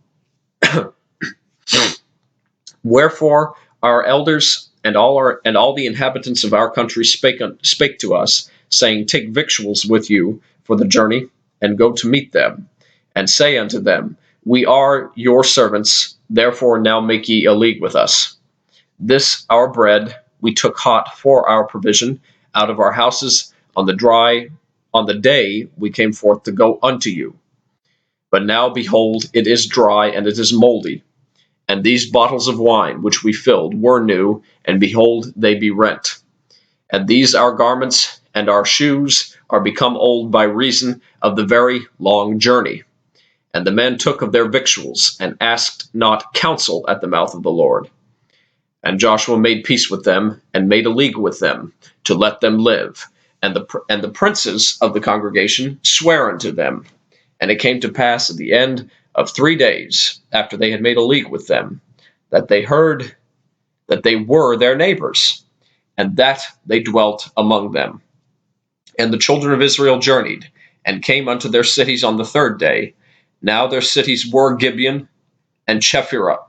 Wherefore our elders and all the inhabitants of our country spake to us, saying, Take victuals with you for the journey, and go to meet them, and say unto them, We are your servants, therefore now make ye a league with us. This our bread we took hot for our provision out of our houses on the day we came forth to go unto you. But now behold, it is dry, and it is moldy. And these bottles of wine which we filled were new, and behold, they be rent. And these our garments and our shoes are become old by reason of the very long journey. And the men took of their victuals, and asked not counsel at the mouth of the Lord. And Joshua made peace with them, and made a league with them, to let them live. And the princes of the congregation sware unto them. And it came to pass at the end of 3 days, after they had made a league with them, that they heard that they were their neighbors, and that they dwelt among them. And the children of Israel journeyed, and came unto their cities on the 3rd day. Now their cities were Gibeon, and Chephirah,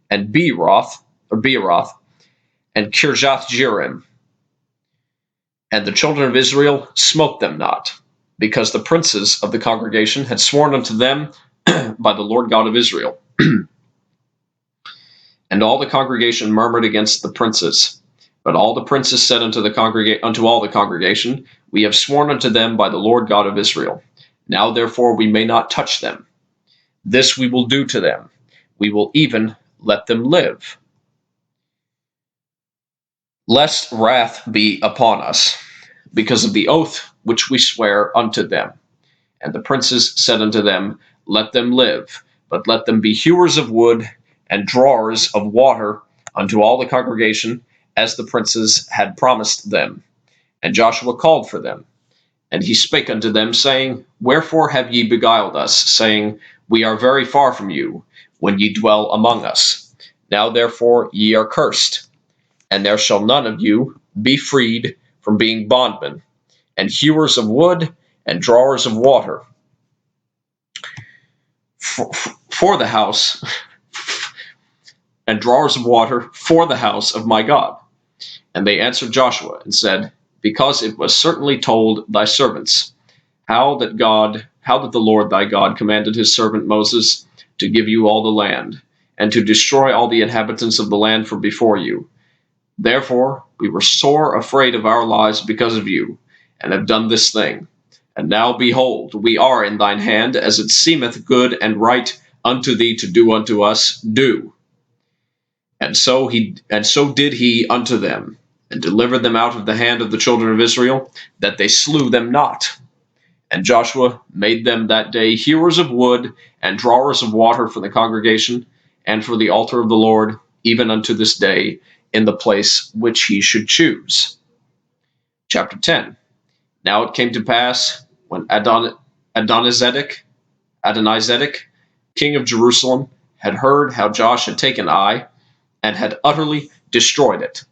and Beeroth, and Kirjath Jearim. And the children of Israel smote them not. because the princes of the congregation had sworn unto them by the Lord God of Israel. And all the congregation murmured against the princes. But all the princes said unto all the congregation, We have sworn unto them by the Lord God of Israel. Now therefore we may not touch them. This we will do to them. We will even let them live, lest wrath be upon us, because of the oath which we swear unto them. And the princes said unto them, Let them live, but let them be hewers of wood and drawers of water unto all the congregation, as the princes had promised them. And Joshua called for them. And he spake unto them, saying, Wherefore have ye beguiled us, saying, We are very far from you, when ye dwell among us? Now therefore ye are cursed, and there shall none of you be freed from being bondmen, and hewers of wood and drawers of water for the house, and drawers of water for the house of my God. And they answered Joshua and said, Because it was certainly told thy servants, how that the Lord thy God commanded his servant Moses to give you all the land, and to destroy all the inhabitants of the land from before you. Therefore we were sore afraid of our lives because of you, and have done this thing. And now behold, we are in thine hand, as it seemeth good and right unto thee to do unto us, do. And so did he unto them, and delivered them out of the hand of the children of Israel, that they slew them not. And Joshua made them that day hewers of wood and drawers of water for the congregation, and for the altar of the Lord, even unto this day, in the place which he should choose. Chapter 10. Now it came to pass, when Adonizedek, king of Jerusalem, had heard how Josh had taken Ai, and had utterly destroyed it,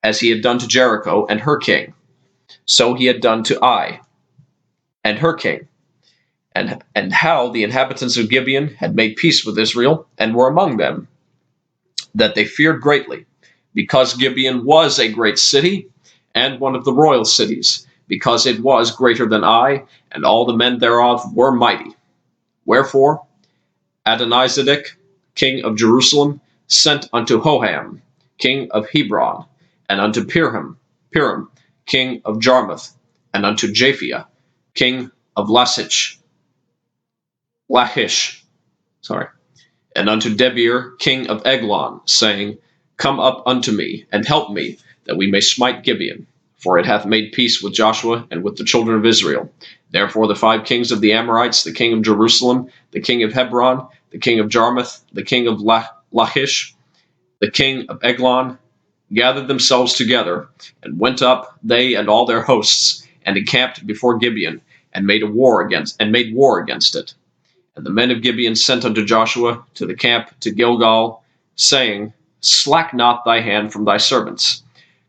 as he had done to Jericho and her king, so he had done to Ai and her king, and how the inhabitants of Gibeon had made peace with Israel, and were among them, that they feared greatly, because Gibeon was a great city, and one of the royal cities, because it was greater than Ai, and all the men thereof were mighty. Wherefore Adonizedek, king of Jerusalem, sent unto Hoham, king of Hebron, and unto Piram, king of Jarmuth, and unto Japhia, king of Lachish, and unto Debir, king of Eglon, saying, Come up unto me, and help me, that we may smite Gibeon. For it hath made peace with Joshua and with the children of Israel. Therefore the 5 kings of the Amorites, the king of Jerusalem, the king of Hebron, the king of Jarmuth, the king of Lachish, the king of Eglon, gathered themselves together, and went up, they and all their hosts, and encamped before Gibeon, and made war against it. And the men of Gibeon sent unto Joshua to the camp to Gilgal, saying, Slack not thy hand from thy servants.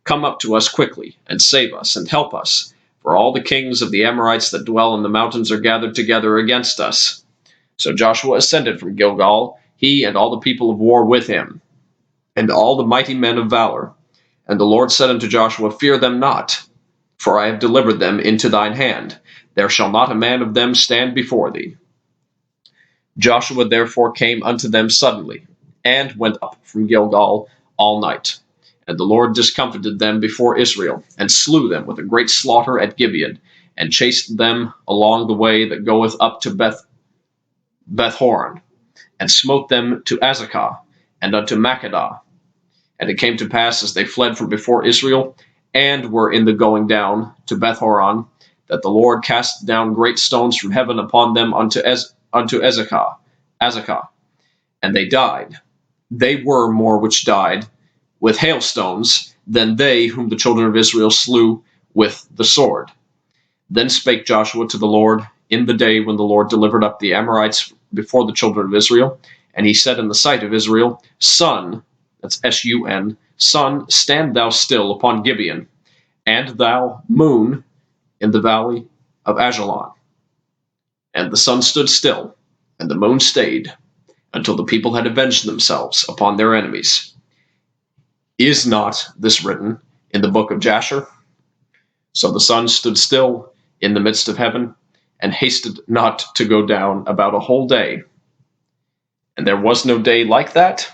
Come up to us quickly, and save us, and help us, for all the kings of the Amorites that dwell in the mountains are gathered together against us. So Joshua ascended from Gilgal, he and all the people of war with him, and all the mighty men of valor. And the Lord said unto Joshua, Fear them not, for I have delivered them into thine hand. There shall not a man of them stand before thee. Joshua therefore came unto them suddenly, and went up from Gilgal all night. And the Lord discomfited them before Israel, and slew them with a great slaughter at Gibeon, and chased them along the way that goeth up to Beth-horon, and smote them to Azekah, and unto Makkedah. And it came to pass, as they fled from before Israel, and were in the going down to Beth-horon, that the Lord cast down great stones from heaven upon them unto Azekah, and they died. They were more which died with hailstones than they whom the children of Israel slew with the sword. Then spake Joshua to the Lord in the day when the Lord delivered up the Amorites before the children of Israel, and he said in the sight of Israel, Sun, that's S-U-N, Sun, stand thou still upon Gibeon, and thou, moon, in the valley of Ajalon. And the sun stood still, and the moon stayed, until the people had avenged themselves upon their enemies. Is not this written in the book of Jasher? So the sun stood still, in the midst of heaven, and hasted not to go down about a whole day. And there was no day like that,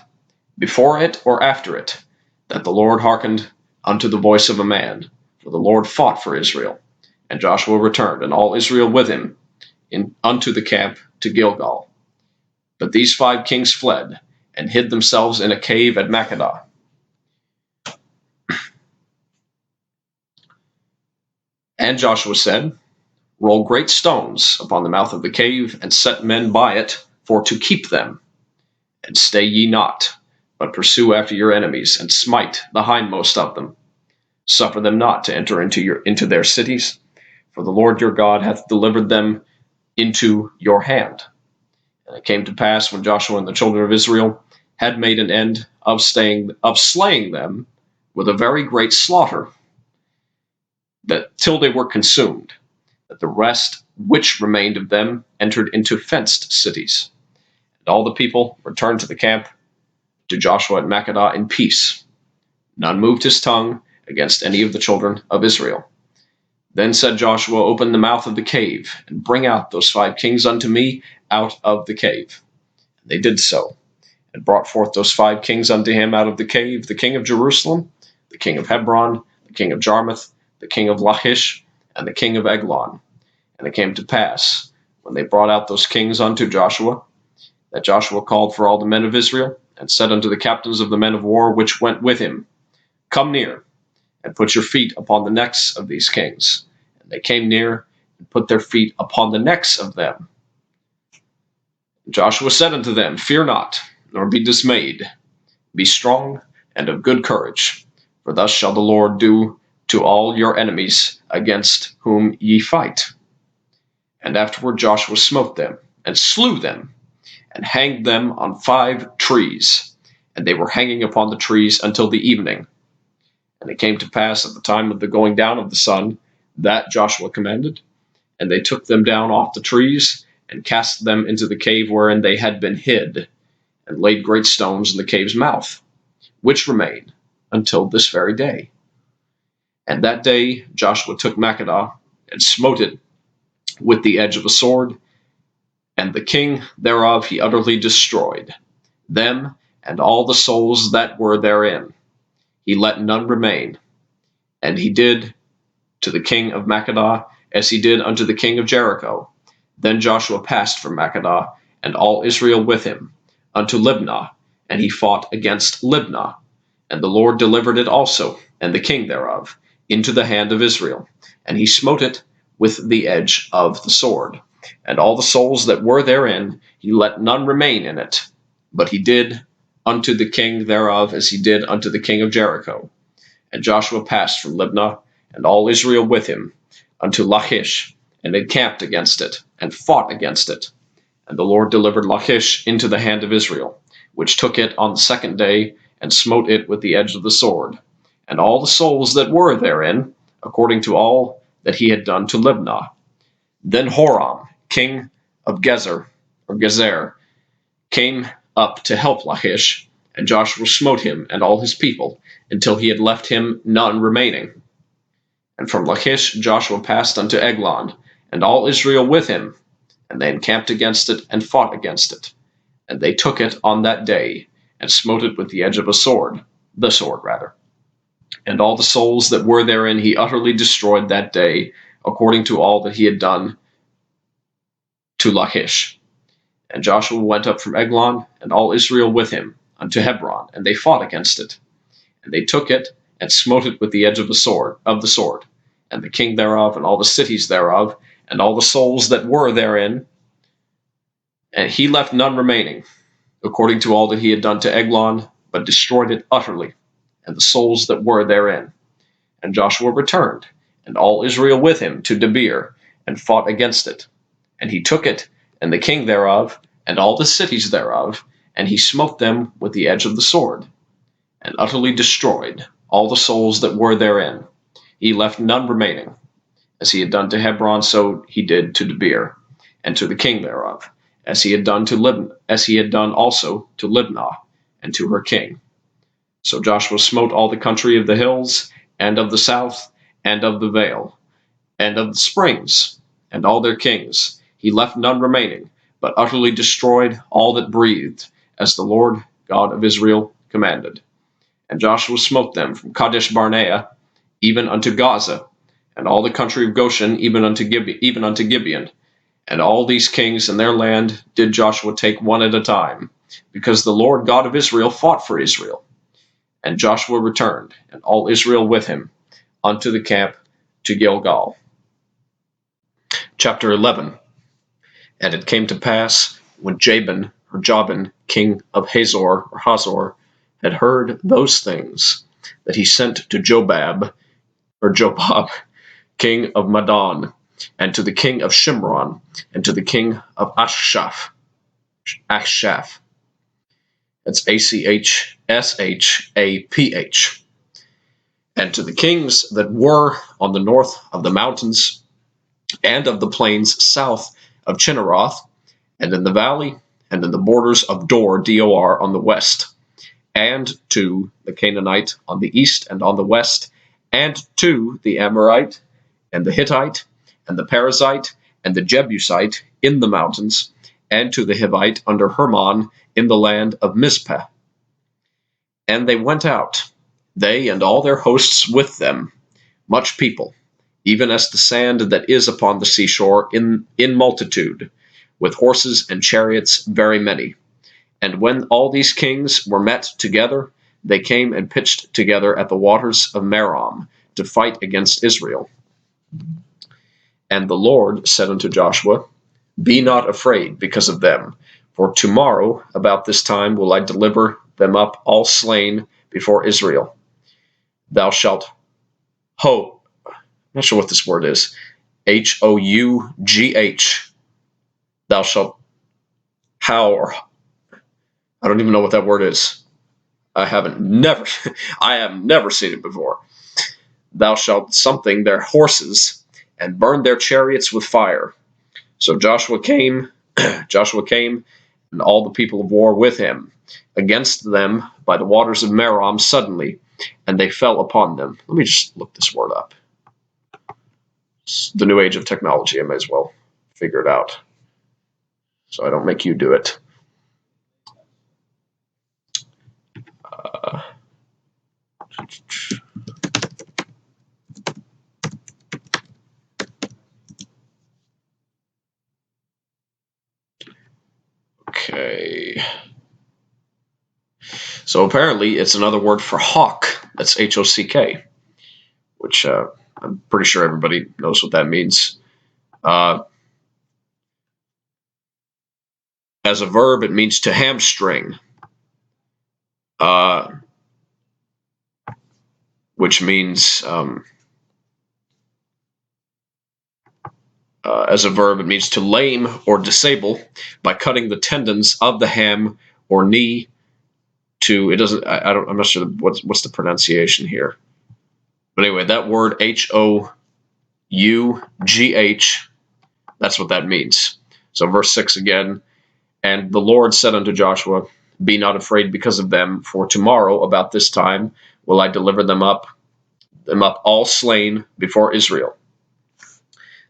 before it or after it, that the Lord hearkened unto the voice of a man. For the Lord fought for Israel. And Joshua returned, and all Israel with him, unto the camp to Gilgal. But these 5 kings fled, and hid themselves in a cave at Makkedah. And Joshua said, Roll great stones upon the mouth of the cave, and set men by it, for to keep them. And stay ye not, but pursue after your enemies, and smite the hindmost of them. Suffer them not to enter into their cities, for the Lord your God hath delivered them into your hand. And it came to pass, when Joshua and the children of Israel had made an end of slaying them with a very great slaughter, that till they were consumed, that the rest which remained of them entered into fenced cities. And all the people returned to the camp to Joshua at Makkedah in peace. None moved his tongue against any of the children of Israel. Then said Joshua, Open the mouth of the cave, and bring out those 5 kings unto me out of the cave. And they did so, and brought forth those 5 kings unto him out of the cave, the king of Jerusalem, the king of Hebron, the king of Jarmuth, the king of Lachish, and the king of Eglon. And it came to pass, when they brought out those kings unto Joshua, that Joshua called for all the men of Israel, and said unto the captains of the men of war which went with him, Come near, and put your feet upon the necks of these kings. And they came near, and put their feet upon the necks of them. And Joshua said unto them, Fear not, nor be dismayed. Be strong and of good courage, for thus shall the Lord do to all your enemies against whom ye fight. And afterward Joshua smote them, and slew them, and hanged them on 5 trees. And they were hanging upon the trees until the evening. And it came to pass at the time of the going down of the sun, that Joshua commanded, and they took them down off the trees, and cast them into the cave wherein they had been hid, and laid great stones in the cave's mouth, which remain until this very day. And that day Joshua took Makkedah, and smote it with the edge of a sword, and the king thereof he utterly destroyed, them and all the souls that were therein. He let none remain. And he did to the king of Makkedah as he did unto the king of Jericho. Then Joshua passed from Makkedah, and all Israel with him, unto Libnah, and he fought against Libnah. And the Lord delivered it also, and the king thereof, into the hand of Israel. And he smote it with the edge of the sword. And all the souls that were therein, he let none remain in it. But he did unto the king thereof as he did unto the king of Jericho. And Joshua passed from Libnah, and all Israel with him, unto Lachish, and encamped against it, and fought against it. And the Lord delivered Lachish into the hand of Israel, which took it on the 2nd day, and smote it with the edge of the sword. And all the souls that were therein, according to all that he had done to Libnah. Then Horam, king of Gezer, came up to help Lachish, and Joshua smote him and all his people, until he had left him none remaining. And from Lachish Joshua passed unto Eglon, and all Israel with him, and they encamped against it, and fought against it. And they took it on that day, and smote it with the edge of the sword. And all the souls that were therein he utterly destroyed that day, according to all that he had done to Lachish. And Joshua went up from Eglon, and all Israel with him, unto Hebron, and they fought against it. And they took it, and smote it with the edge of the sword, and the king thereof, and all the cities thereof, and all the souls that were therein. And he left none remaining, according to all that he had done to Eglon, but destroyed it utterly, and the souls that were therein. And Joshua returned, and all Israel with him, to Debir, and fought against it. And he took it, and the king thereof, and all the cities thereof, and he smote them with the edge of the sword, and utterly destroyed all the souls that were therein. He left none remaining. As he had done to Hebron, so he did to Debir, and to the king thereof, as he had done also to Libnah, and to her king. So Joshua smote all the country of the hills, and of the south, and of the vale, and of the springs, and all their kings. He left none remaining, but utterly destroyed all that breathed, as the Lord God of Israel commanded. And Joshua smote them from Kadesh Barnea even unto Gaza, and all the country of Goshen even unto Gibeon. And all these kings and their land did Joshua take one at a time, because the Lord God of Israel fought for Israel. And Joshua returned, and all Israel with him, unto the camp to Gilgal. Chapter 11. And it came to pass, when Jabin, king of Hazor, had heard those things, that he sent to Jobab, king of Madon, and to the king of Shimron, and to the king of Achshaph. That's Achshaph. And to the kings that were on the north of the mountains, and of the plains south of Chinneroth, and in the valley, and in the borders of Dor on the west, and to the Canaanite on the east and on the west, and to the Amorite, and the Hittite, and the Perizzite, and the Jebusite in the mountains, and to the Hivite under Hermon in the land of Mizpeh. And they went out, they and all their hosts with them, much people, even as the sand that is upon the seashore in multitude, with horses and chariots very many. And when all these kings were met together, they came and pitched together at the waters of Merom to fight against Israel. And the Lord said unto Joshua, Be not afraid because of them, for tomorrow about this time will I deliver them up all slain before Israel. Thou shalt I'm not sure what this word is, Hough. Thou shalt or I don't even know what that word is. I have never seen it before. Thou shalt something their horses, and burn their chariots with fire. So Joshua came, and all the people of war with him, against them by the waters of Merom suddenly, and they fell upon them. Let me just look this word up. It's the new age of technology. I may as well figure it out, so I don't make you do it. Okay. So apparently it's another word for hawk. That's Hock, which I'm pretty sure everybody knows what that means. As a verb, it means to hamstring, which means, as a verb, it means to lame or disable by cutting the tendons of the ham or knee. I'm not sure what's the pronunciation here. But anyway, that word Hough, that's what that means. So verse 6 again, and the Lord said unto Joshua, Be not afraid because of them, for tomorrow about this time will I deliver them up all slain before Israel.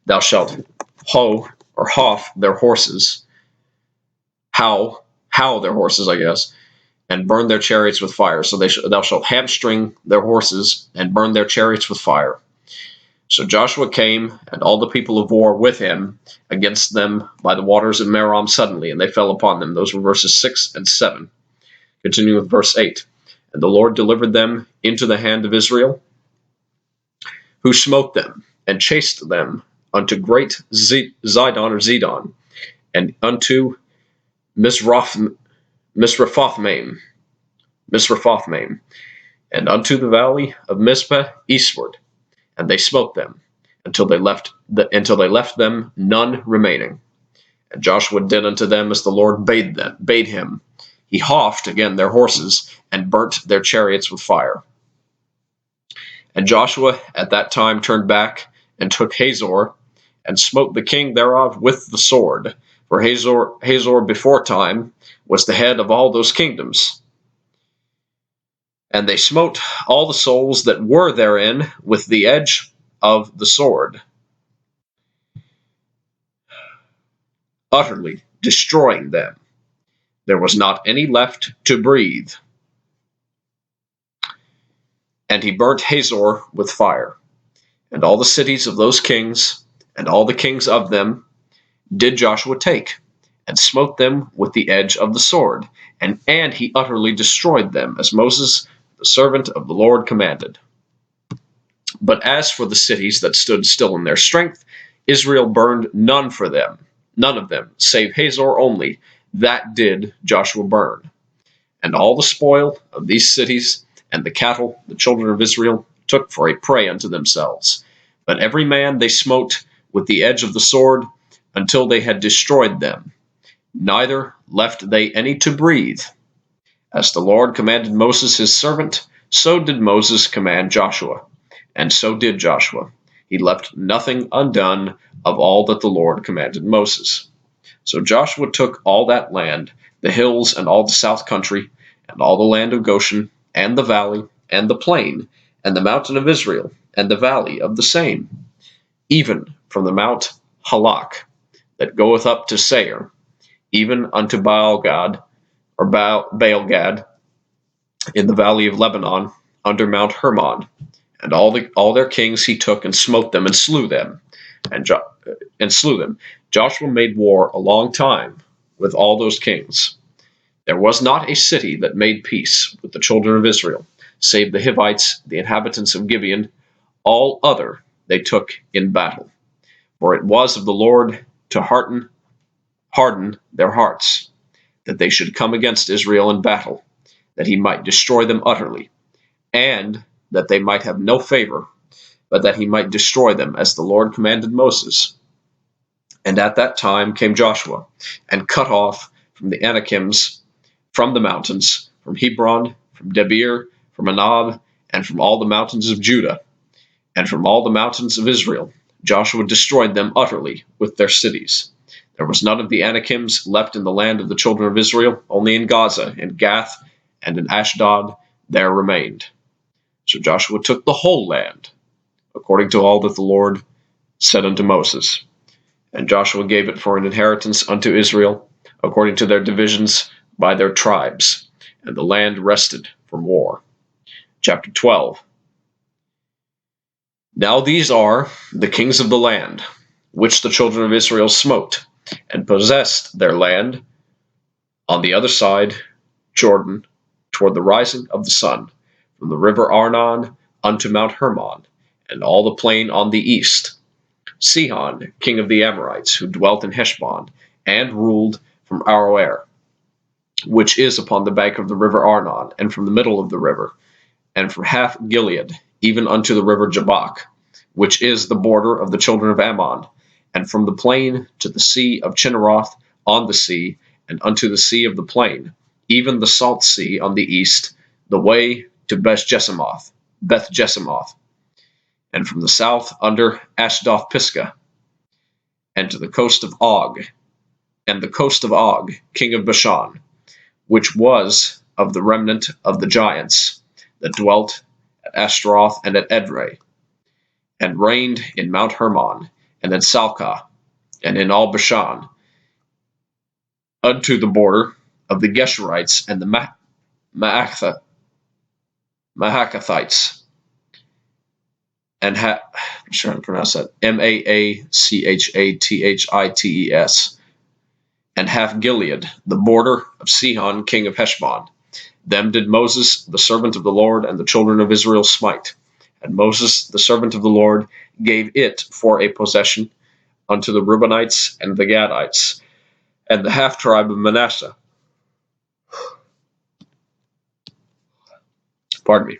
Thou shalt hough their horses, howl their horses, I guess, and burn their chariots with fire. So thou shalt hamstring their horses and burn their chariots with fire. So Joshua came, and all the people of war with him, against them by the waters of Merom suddenly, and they fell upon them. Those were verses 6 and 7. Continuing with verse 8. And the Lord delivered them into the hand of Israel, who smote them, and chased them unto great Zidon, and unto Misrephothmaim, and unto the valley of Mizpeh eastward. And they smote them until they left them none remaining. And Joshua did unto them as the Lord bade him. He houghed again their horses, and burnt their chariots with fire. And Joshua at that time turned back, and took Hazor, and smote the king thereof with the sword. For Hazor before time was the head of all those kingdoms. And they smote all the souls that were therein with the edge of the sword. utterly destroying them. There was not any left to breathe. And he burnt Hazor with fire, and all the cities of those kings, and all the kings of them, did Joshua take, and smote them with the edge of the sword, and he utterly destroyed them, as Moses, the servant of the Lord, commanded. But as for the cities that stood still in their strength, Israel burned none of them, save Hazor only, that did Joshua burn. And all the spoil of these cities, and the cattle the children of Israel took for a prey unto themselves. But every man they smote with the edge of the sword, until they had destroyed them. Neither left they any to breathe. As the Lord commanded Moses his servant, so did Moses command Joshua. And so did Joshua. He left nothing undone of all that the Lord commanded Moses. So Joshua took all that land, the hills and all the south country, and all the land of Goshen, and the valley, and the plain, and the mountain of Israel, and the valley of the same, even from the mount Halak, that goeth up to Seir, even unto Baalgad, or Baalgad, in the valley of Lebanon, under Mount Hermon. And all their kings he took and smote them and slew them, and slew them. Joshua made war a long time with all those kings. There was not a city that made peace with the children of Israel, save the Hivites, the inhabitants of Gibeon. All other they took in battle. For it was of the Lord to harden their hearts, that they should come against Israel in battle, that he might destroy them utterly, and that they might have no favor, but that he might destroy them, as the Lord commanded Moses. And at that time came Joshua, and cut off from the Anakims, from the mountains, from Hebron, from Debir, from Anab, and from all the mountains of Judah, and from all the mountains of Israel. Joshua destroyed them utterly with their cities. There was none of the Anakims left in the land of the children of Israel, only in Gaza, in Gath, and in Ashdod there remained. So Joshua took the whole land, according to all that the Lord said unto Moses. And Joshua gave it for an inheritance unto Israel, according to their divisions by their tribes, and the land rested from war. Chapter 12. Now these are the kings of the land, which the children of Israel smote, and possessed their land on the other side Jordan, toward the rising of the sun, from the river Arnon unto Mount Hermon, and all the plain on the east. Sihon, king of the Amorites, who dwelt in Heshbon, and ruled from Aroer, which is upon the bank of the river Arnon, and from the middle of the river, and from half Gilead, even unto the river Jabbok, which is the border of the children of Ammon, and from the plain to the sea of Chinneroth on the sea, and unto the sea of the plain, even the salt sea on the east, the way to Beth Jesimoth, and from the south under Ashdoth Pisgah, and to the coast of Og, and the coast of Og, king of Bashan, which was of the remnant of the giants that dwelt at Ashtaroth and at Edrei, and reigned in Mount Hermon, and in Salcah, and in all Bashan, unto the border of the Geshurites and the Maacathites, and I'm trying to pronounce that, Maachathites, and half Gilead, the border of Sihon, king of Heshbon. Them did Moses, the servant of the Lord, and the children of Israel smite. And Moses, the servant of the Lord, gave it for a possession unto the Reubenites and the Gadites, and the half tribe of Manasseh. Pardon me.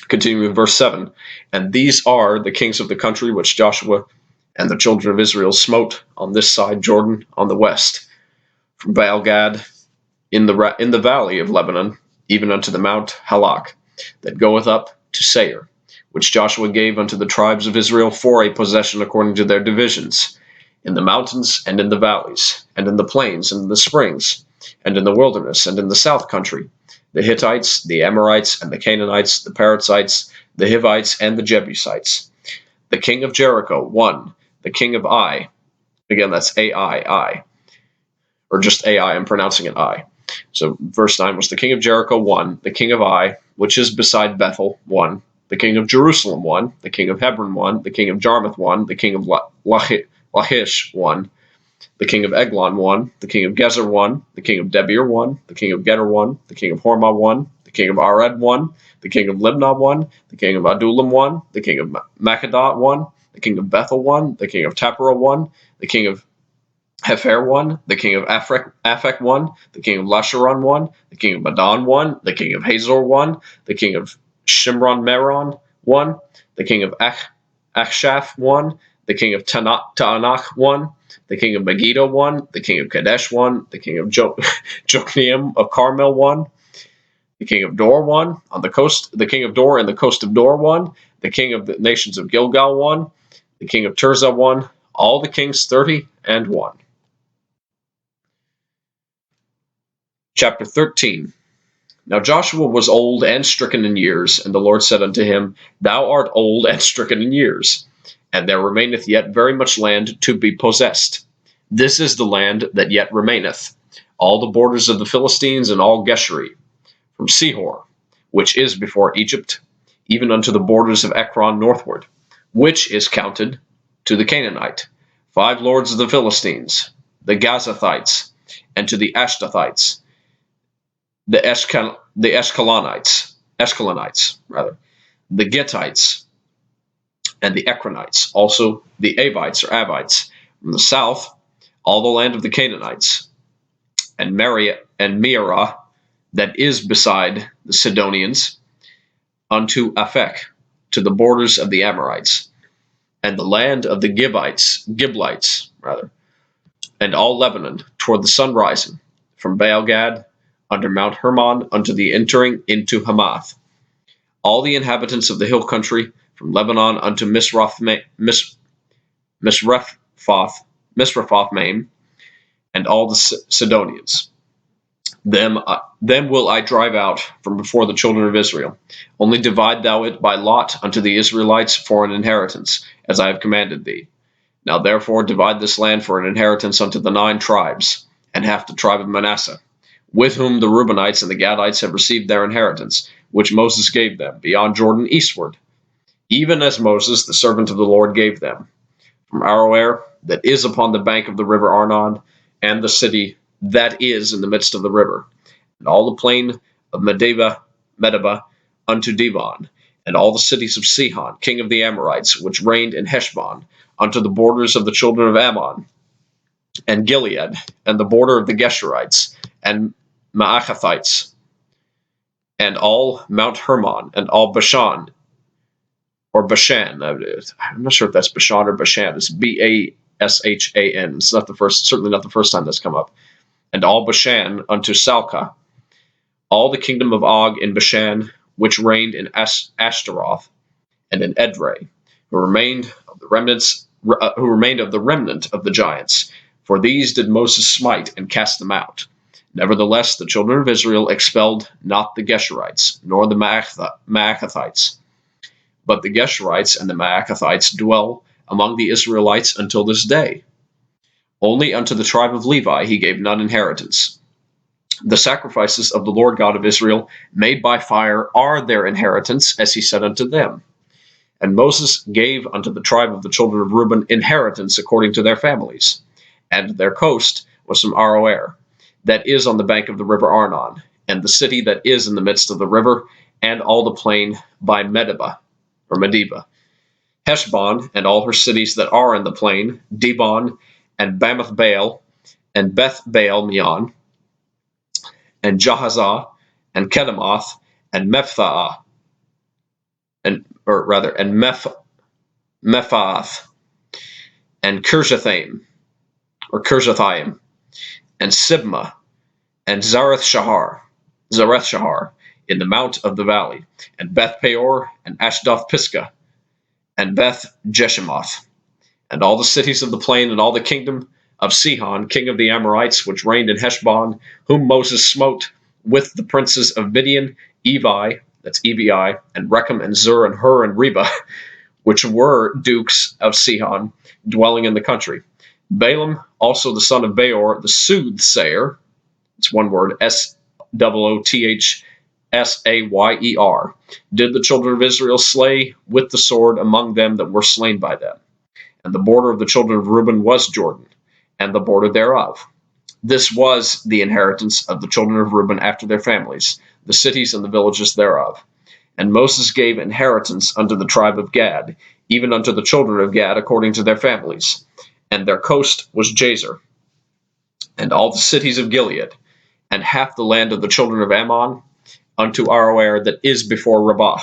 Continuing with verse 7. And these are the kings of the country which Joshua and the children of Israel smote on this side Jordan on the west, from Baalgad in the valley of Lebanon, even unto the Mount Halak, that goeth up to Seir, which Joshua gave unto the tribes of Israel for a possession according to their divisions, in the mountains and in the valleys, and in the plains and in the springs, and in the wilderness and in the south country, the Hittites, the Amorites, and the Canaanites, the Perizzites, the Hivites, and the Jebusites. The king of Jericho, one, the king of Ai, again that's Ai, or just Ai, I'm pronouncing it I. So verse 9 was the king of Jericho 1, the king of Ai, which is beside Bethel 1, the king of Jerusalem 1, the king of Hebron 1, the king of Jarmuth 1, the king of Lachish 1, the king of Eglon 1, the king of Gezer 1, the king of Debir 1, the king of Geter 1, the king of Hormah 1, the king of Arad 1, the king of Libnah 1, the king of Adullam 1, the king of Makkedah 1, the king of Bethel 1, the king of Tapperah 1, the king of Hefer 1, the king of Aphek 1, the king of Lasharon 1, the king of Madon 1, the king of Hazor 1, the king of Shimron Meron 1, the king of Achshaph 1, the king of Taanach 1, the king of Megiddo 1, the king of Kadesh 1, the king of Jokneam of Carmel 1, the king of Dor 1 on the coast, the king of Dor and the coast of Dor 1, the king of the nations of Gilgal 1, the king of Tirzah 1, all the kings 30 and 1. Chapter 13. Now Joshua was old and stricken in years, and the Lord said unto him, Thou art old and stricken in years, and there remaineth yet very much land to be possessed. This is the land that yet remaineth, all the borders of the Philistines and all Geshuri, from Sihor, which is before Egypt, even unto the borders of Ekron northward, which is counted to the Canaanite, 5 lords of the Philistines, the Gazathites, and to the Ashdothites, the Escalonites, the Gittites, and the Ekronites, also the Avites or Avites. From the south, all the land of the Canaanites, and Mearah, that is beside the Sidonians, unto Aphek, to the borders of the Amorites, and the land of the Giblites, and all Lebanon toward the sun rising, from Baal-gad under Mount Hermon unto the entering into Hamath. All the inhabitants of the hill country, from Lebanon unto Misrephoth-maim, and all the Sidonians. Them will I drive out from before the children of Israel. Only divide thou it by lot unto the Israelites for an inheritance, as I have commanded thee. Now therefore divide this land for an inheritance unto the 9 tribes, and half the tribe of Manasseh, with whom the Reubenites and the Gadites have received their inheritance, which Moses gave them, beyond Jordan eastward, even as Moses, the servant of the Lord, gave them, from Aroer, that is upon the bank of the river Arnon, and the city that is in the midst of the river, and all the plain of Medeba unto Dibon, and all the cities of Sihon, king of the Amorites, which reigned in Heshbon, unto the borders of the children of Ammon, and Gilead, and the border of the Geshurites, and Maachathites, and all Mount Hermon, and all Bashan, or Bashan. I'm not sure if that's Bashan or Bashan. It's Bashan. It's not the first, certainly not the first time that's come up. And all Bashan unto Salcah, all the kingdom of Og in Bashan, which reigned in Ashtaroth, and in Edrei, who remained of the remnant of the giants. For these did Moses smite and cast them out. Nevertheless, the children of Israel expelled not the Geshurites, nor the Maachathites. But the Geshurites and the Maachathites dwell among the Israelites until this day. Only unto the tribe of Levi he gave none inheritance. The sacrifices of the Lord God of Israel, made by fire, are their inheritance, as he said unto them. And Moses gave unto the tribe of the children of Reuben inheritance according to their families. And their coast was from Aroer, that is on the bank of the river Arnon, and the city that is in the midst of the river, and all the plain by Medeba, Heshbon, and all her cities that are in the plain, Dibon, and Bamoth Baal, and Beth Baal Meon, and Jahazah, and Kedemoth, and Mephaath, and Mephaath, and Kirjathaim, and Sibmah, and Zareth Shahar, in the mount of the valley, and Beth Peor, and Ashdoth Pisgah, and Beth Jeshemoth, and all the cities of the plain, and all the kingdom of Sihon, king of the Amorites, which reigned in Heshbon, whom Moses smote with the princes of Midian, Evi, that's Evi, and Rechem, and Zur, and Hur, and Reba, which were dukes of Sihon, dwelling in the country. Balaam, also the son of Beor, the soothsayer, it's one word, Soothayer, did the children of Israel slay with the sword among them that were slain by them. And the border of the children of Reuben was Jordan, and the border thereof. This was the inheritance of the children of Reuben after their families, the cities and the villages thereof. And Moses gave inheritance unto the tribe of Gad, even unto the children of Gad according to their families. And their coast was Jazer, and all the cities of Gilead, and half the land of the children of Ammon, unto Aroer that is before Rabbah,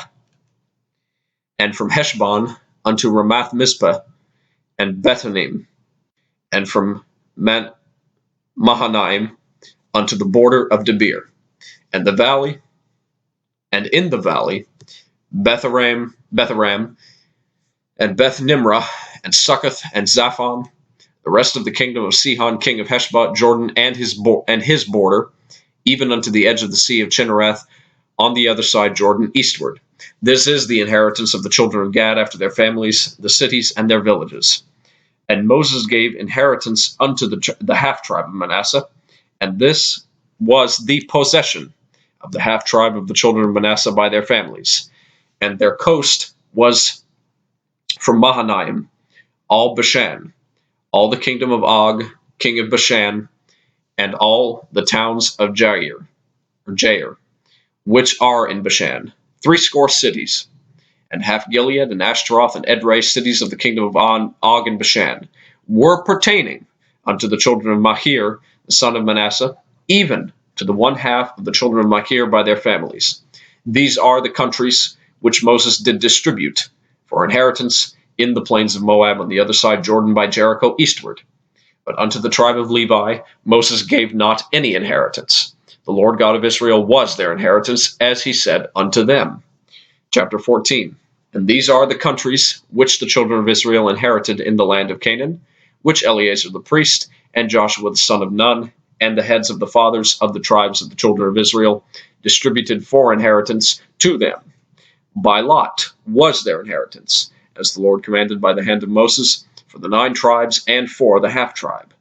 and from Heshbon unto Ramath Mizpah, and Bethanim, and from Mahanaim unto the border of Debir, and the valley, and in the valley, Betharam, and Beth Nimrah, and Succoth, and Zaphon, the rest of the kingdom of Sihon, king of Heshbon, Jordan, and his border, even unto the edge of the sea of Chinnereth, on the other side Jordan, eastward. This is the inheritance of the children of Gad after their families, the cities and their villages. And Moses gave inheritance unto the half tribe of Manasseh, and this was the possession of the half tribe of the children of Manasseh by their families. And their coast was from Mahanaim, all Bashan, all the kingdom of Og, king of Bashan, and all the towns of Jair, which are in Bashan, 80 cities, and half Gilead and Ashtaroth and Edrei, cities of the kingdom of Og and Bashan, were pertaining unto the children of Machir, the son of Manasseh, even to the one half of the children of Machir by their families. These are the countries which Moses did distribute for inheritance in the plains of Moab on the other side Jordan by Jericho eastward. But unto the tribe of Levi Moses gave not any inheritance. The Lord God of Israel was their inheritance, as he said unto them. Chapter 14. And these are the countries which the children of Israel inherited in the land of Canaan, which Eleazar the priest, and Joshua the son of Nun, and the heads of the fathers of the tribes of the children of Israel distributed for inheritance to them. By lot was their inheritance, as the Lord commanded by the hand of Moses, for the 9 tribes and for the half tribe.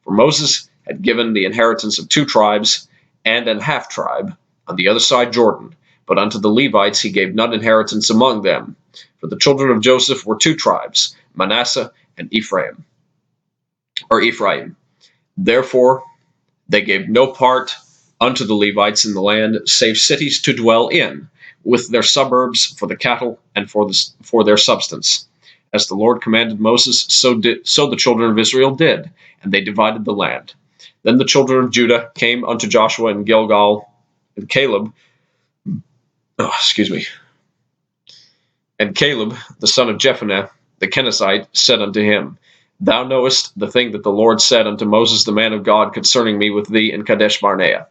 For Moses had given the inheritance of 2 tribes and an half tribe on the other side Jordan, but unto the Levites he gave none inheritance among them. For the children of Joseph were 2 tribes, Manasseh and Ephraim. Therefore they gave no part unto the Levites in the land, save cities to dwell in, with their suburbs for the cattle and for their substance. As the Lord commanded Moses, so the children of Israel did, and they divided the land. Then the children of Judah came unto Joshua in Gilgal, and Caleb, and Caleb, the son of Jephunneh, the Kenizzite, said unto him, Thou knowest the thing that the Lord said unto Moses the man of God concerning me with thee in Kadesh Barnea.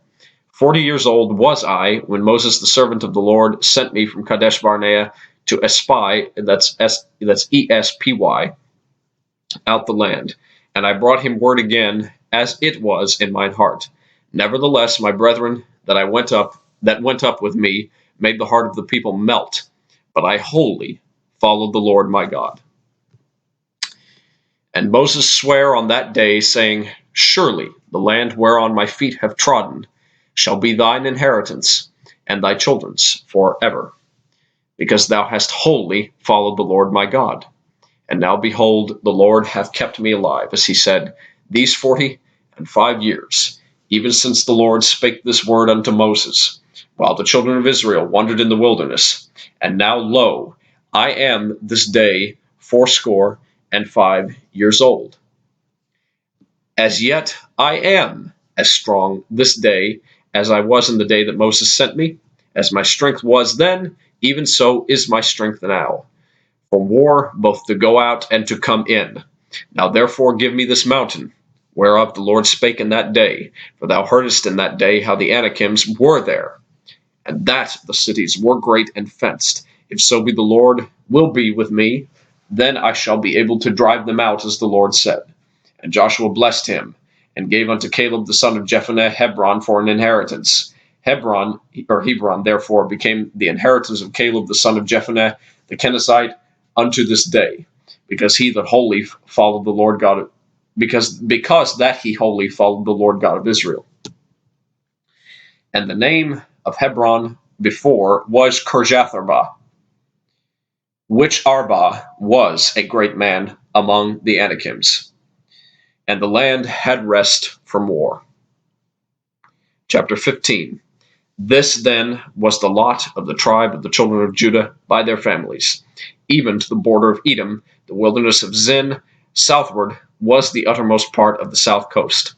40 years old was I when Moses the servant of the Lord sent me from Kadesh Barnea to espy, that's ESPY, out the land. And I brought him word again, as it was in mine heart. Nevertheless, my brethren that went up with me made the heart of the people melt, but I wholly followed the Lord my God. And Moses sware on that day, saying, Surely the land whereon my feet have trodden shall be thine inheritance, and thy children's forever, because thou hast wholly followed the Lord my God. And now behold, the Lord hath kept me alive, as he said, these 45 years, even since the Lord spake this word unto Moses, while the children of Israel wandered in the wilderness. And now, lo, I am this day 85 years old. As yet I am as strong this day as I was in the day that Moses sent me. As my strength was then, even so is my strength now, for war both to go out and to come in. Now therefore give me this mountain, whereof the Lord spake in that day, for thou heardest in that day how the Anakims were there, and that the cities were great and fenced. If so be the Lord will be with me, then I shall be able to drive them out, as the Lord said. And Joshua blessed him, and gave unto Caleb the son of Jephunneh Hebron for an inheritance. Hebron therefore became the inheritance of Caleb the son of Jephunneh the Kenizzite unto this day, because he that wholly followed the because that he wholly followed the Lord God of Israel. And the name of Hebron before was Kirjatharba, which Arba was a great man among the Anakims, and the land had rest from war. Chapter 15. This then was the lot of the tribe of the children of Judah by their families, even to the border of Edom, the wilderness of Zin, southward was the uttermost part of the south coast.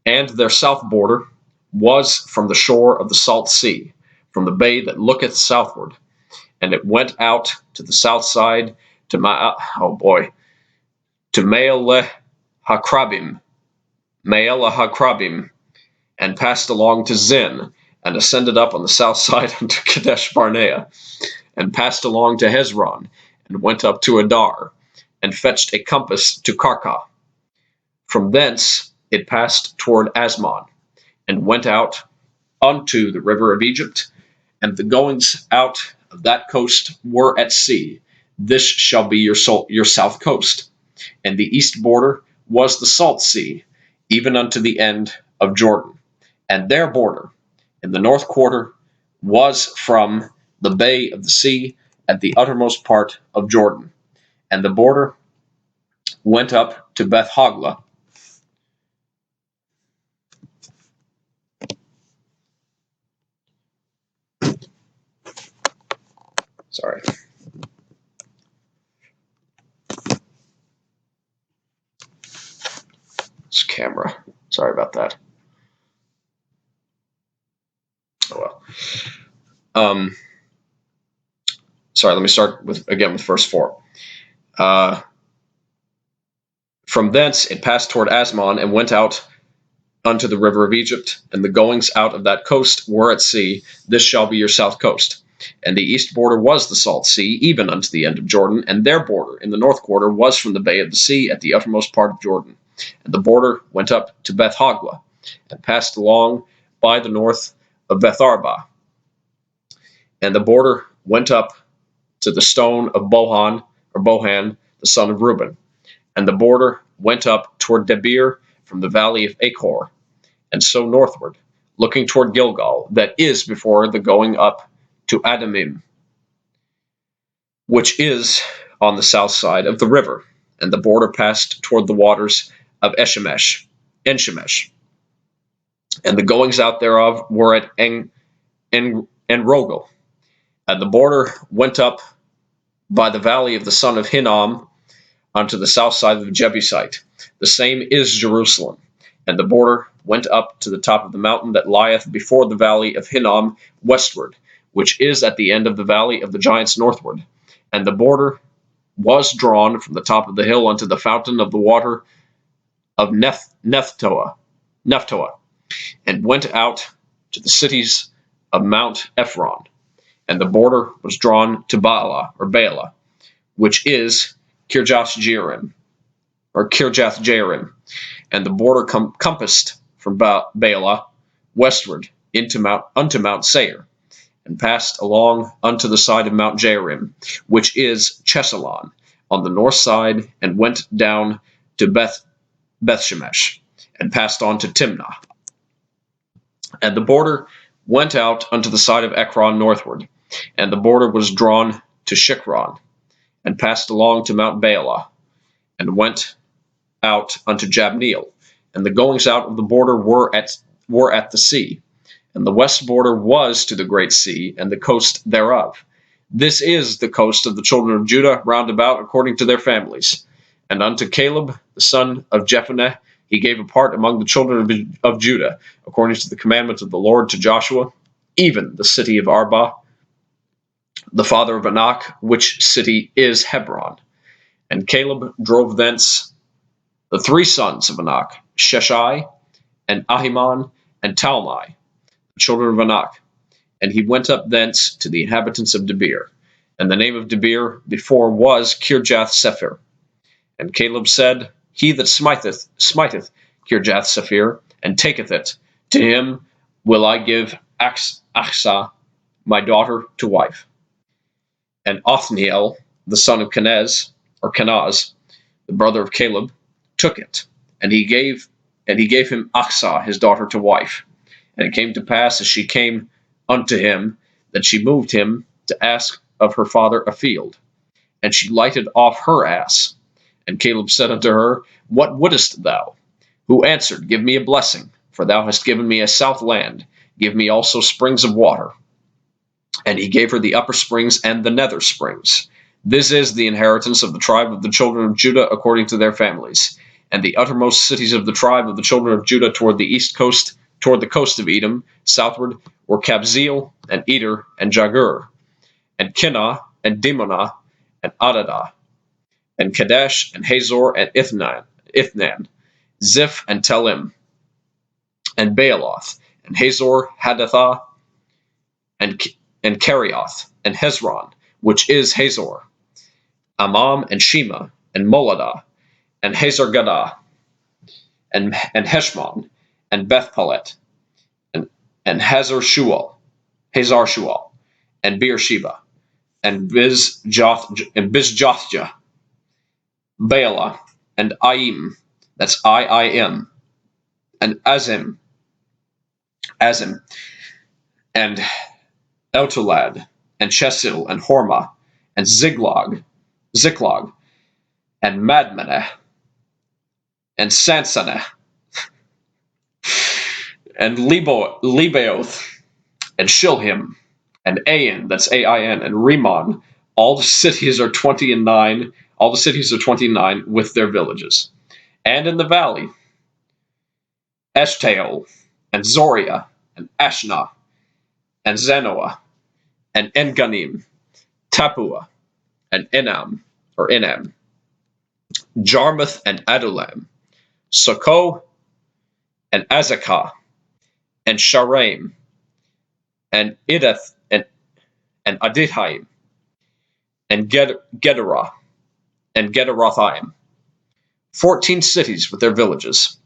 And their south border was from the shore of the salt sea, from the bay that looketh southward, and it went out to the south side to Maele Hakrabim, and passed along to Zin, and ascended up on the south side unto Kadesh Barnea, and passed along to Hezron, and went up to Adar, and fetched a compass to Karka. From thence it passed toward Asmon, and went out unto the river of Egypt, and the goings out of that coast were at sea. This shall be your south coast. And the east border was the salt sea, even unto the end of Jordan. And their border in the north quarter was from the bay of the sea at the uttermost part of Jordan. And the border went up to Beth Hogla. Sorry. It's camera. Sorry about that. Oh well. Sorry, let me start with verse 4. From thence it passed toward Asmon, and went out unto the river of Egypt, and the goings out of that coast were at sea. This shall be your south coast. And the east border was the salt sea, even unto the end of Jordan, and their border in the north quarter was from the bay of the sea at the uttermost part of Jordan. And the border went up to Beth Hogla, and passed along by the north of Beth Arba. And the border went up to the stone of Bohan, the son of Reuben. And the border went up toward Debir from the valley of Achor, and so northward, looking toward Gilgal, that is before the going up to Adamim, which is on the south side of the river. And the border passed toward the waters of Enshemesh. And the goings out thereof were at Enrogel. And the border went up by the valley of the son of Hinnom unto the south side of the Jebusite. The same is Jerusalem. And the border went up to the top of the mountain that lieth before the valley of Hinnom westward, which is at the end of the valley of the giants northward. And the border was drawn from the top of the hill unto the fountain of the water of Nephtoah, and went out to the cities of Mount Ephron. And the border was drawn to Baalah, which is Kirjath Jearim, and the border compassed from Baalah westward unto Mount Seir, and passed along unto the side of Mount Jearim, which is Chesalon, on the north side, and went down to Bethshemesh, and passed on to Timnah. And the border went out unto the side of Ekron northward, and the border was drawn to Shikron, and passed along to Mount Baalah, and went out unto Jabneel. And the goings out of the border were at the sea. And the west border was to the great sea, and the coast thereof. This is the coast of the children of Judah round about according to their families. And unto Caleb the son of Jephunneh he gave a part among the children of Judah, according to the commandment of the Lord to Joshua, even the city of Arba, the father of Anak, which city is Hebron. And Caleb drove thence the three sons of Anak, Sheshai, and Ahiman, and Talmai, the children of Anak. And he went up thence to the inhabitants of Debir. And the name of Debir before was Kirjath Sepher. And Caleb said, He that smiteth Kirjath Sepher, and taketh it, to him will I give Achsah, my daughter, to wife. And Othniel, the son of Kenaz, the brother of Caleb, took it, and he gave him Achsah his daughter to wife. And it came to pass, as she came unto him, that she moved him to ask of her father a field. And she lighted off her ass. And Caleb said unto her, What wouldest thou? Who answered, Give me a blessing, for thou hast given me a south land. Give me also springs of water. And he gave her the upper springs and the nether springs. This is the inheritance of the tribe of the children of Judah according to their families. And the uttermost cities of the tribe of the children of Judah toward the east coast, toward the coast of Edom, southward, were Kabzeel, and Eder, and Jagur, and Kinnah, and Dimonah, and Adadah, and Kadesh, and Hazor, and Ithnan, Ziph, and Telim, and Baaloth, and Hazor, Hadathah, and Kerioth, and Hezron, which is Hazor, Amam, and Shema, and Moladah, and Hazar-Gadah, and Heshmon, and Beth-Pelet, and Hazar-Shual, and Beersheba, and Bizjothjah, Baalah, and Aim, that's Iim, and Azim, and Eltolad, and Chesil, and Hormah, and Ziklag, and Madmenah, and Sansaneh, and Lebaoth, and Shilhim, and Ain, that's Ain, and Rimmon. All the cities are 29. All the cities are 29 with their villages. And in the valley, Eshtaol, and Zoria, and Ashna, and Zanoah, and Enganim, Tapua, and Enam, Jarmuth, and Adullam, Sokoh, and Azekah, and Sharaim, and Ideth, and Adithaim, and Gederah, and Gederothaim. 14 cities with their villages.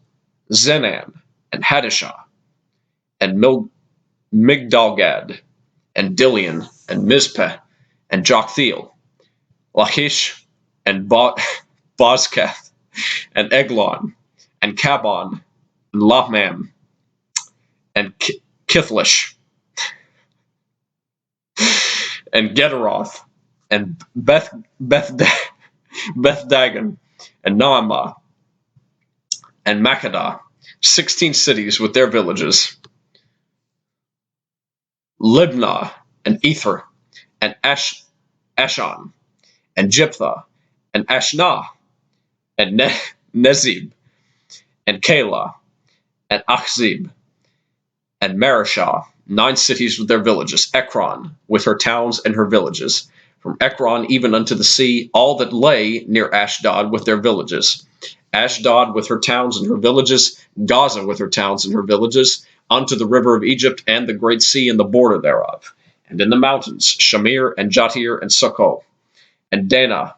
Zenan, and Hadashah, and Migdalgad, and Dilian, and Mizpeh, and Joktheel, Lachish, and Bozkath, and Eglon, and Kabon, and Lahmam, and Kithlish, and Gederoth, and Beth Dagon, and Naamah, and Makkedah, 16 cities with their villages. Libnah, and Ether, and Ashan, and Jephthah, and Ashnah, and Nezib, and Keilah, and Achzib, and Marishah, 9 cities with their villages. Ekron, with her towns and her villages. From Ekron even unto the sea, all that lay near Ashdod with their villages. Ashdod with her towns and her villages, Gaza with her towns and her villages, unto the river of Egypt and the great sea and the border thereof. And in the mountains, Shamir, and Jatir, and Succoth, and Dana,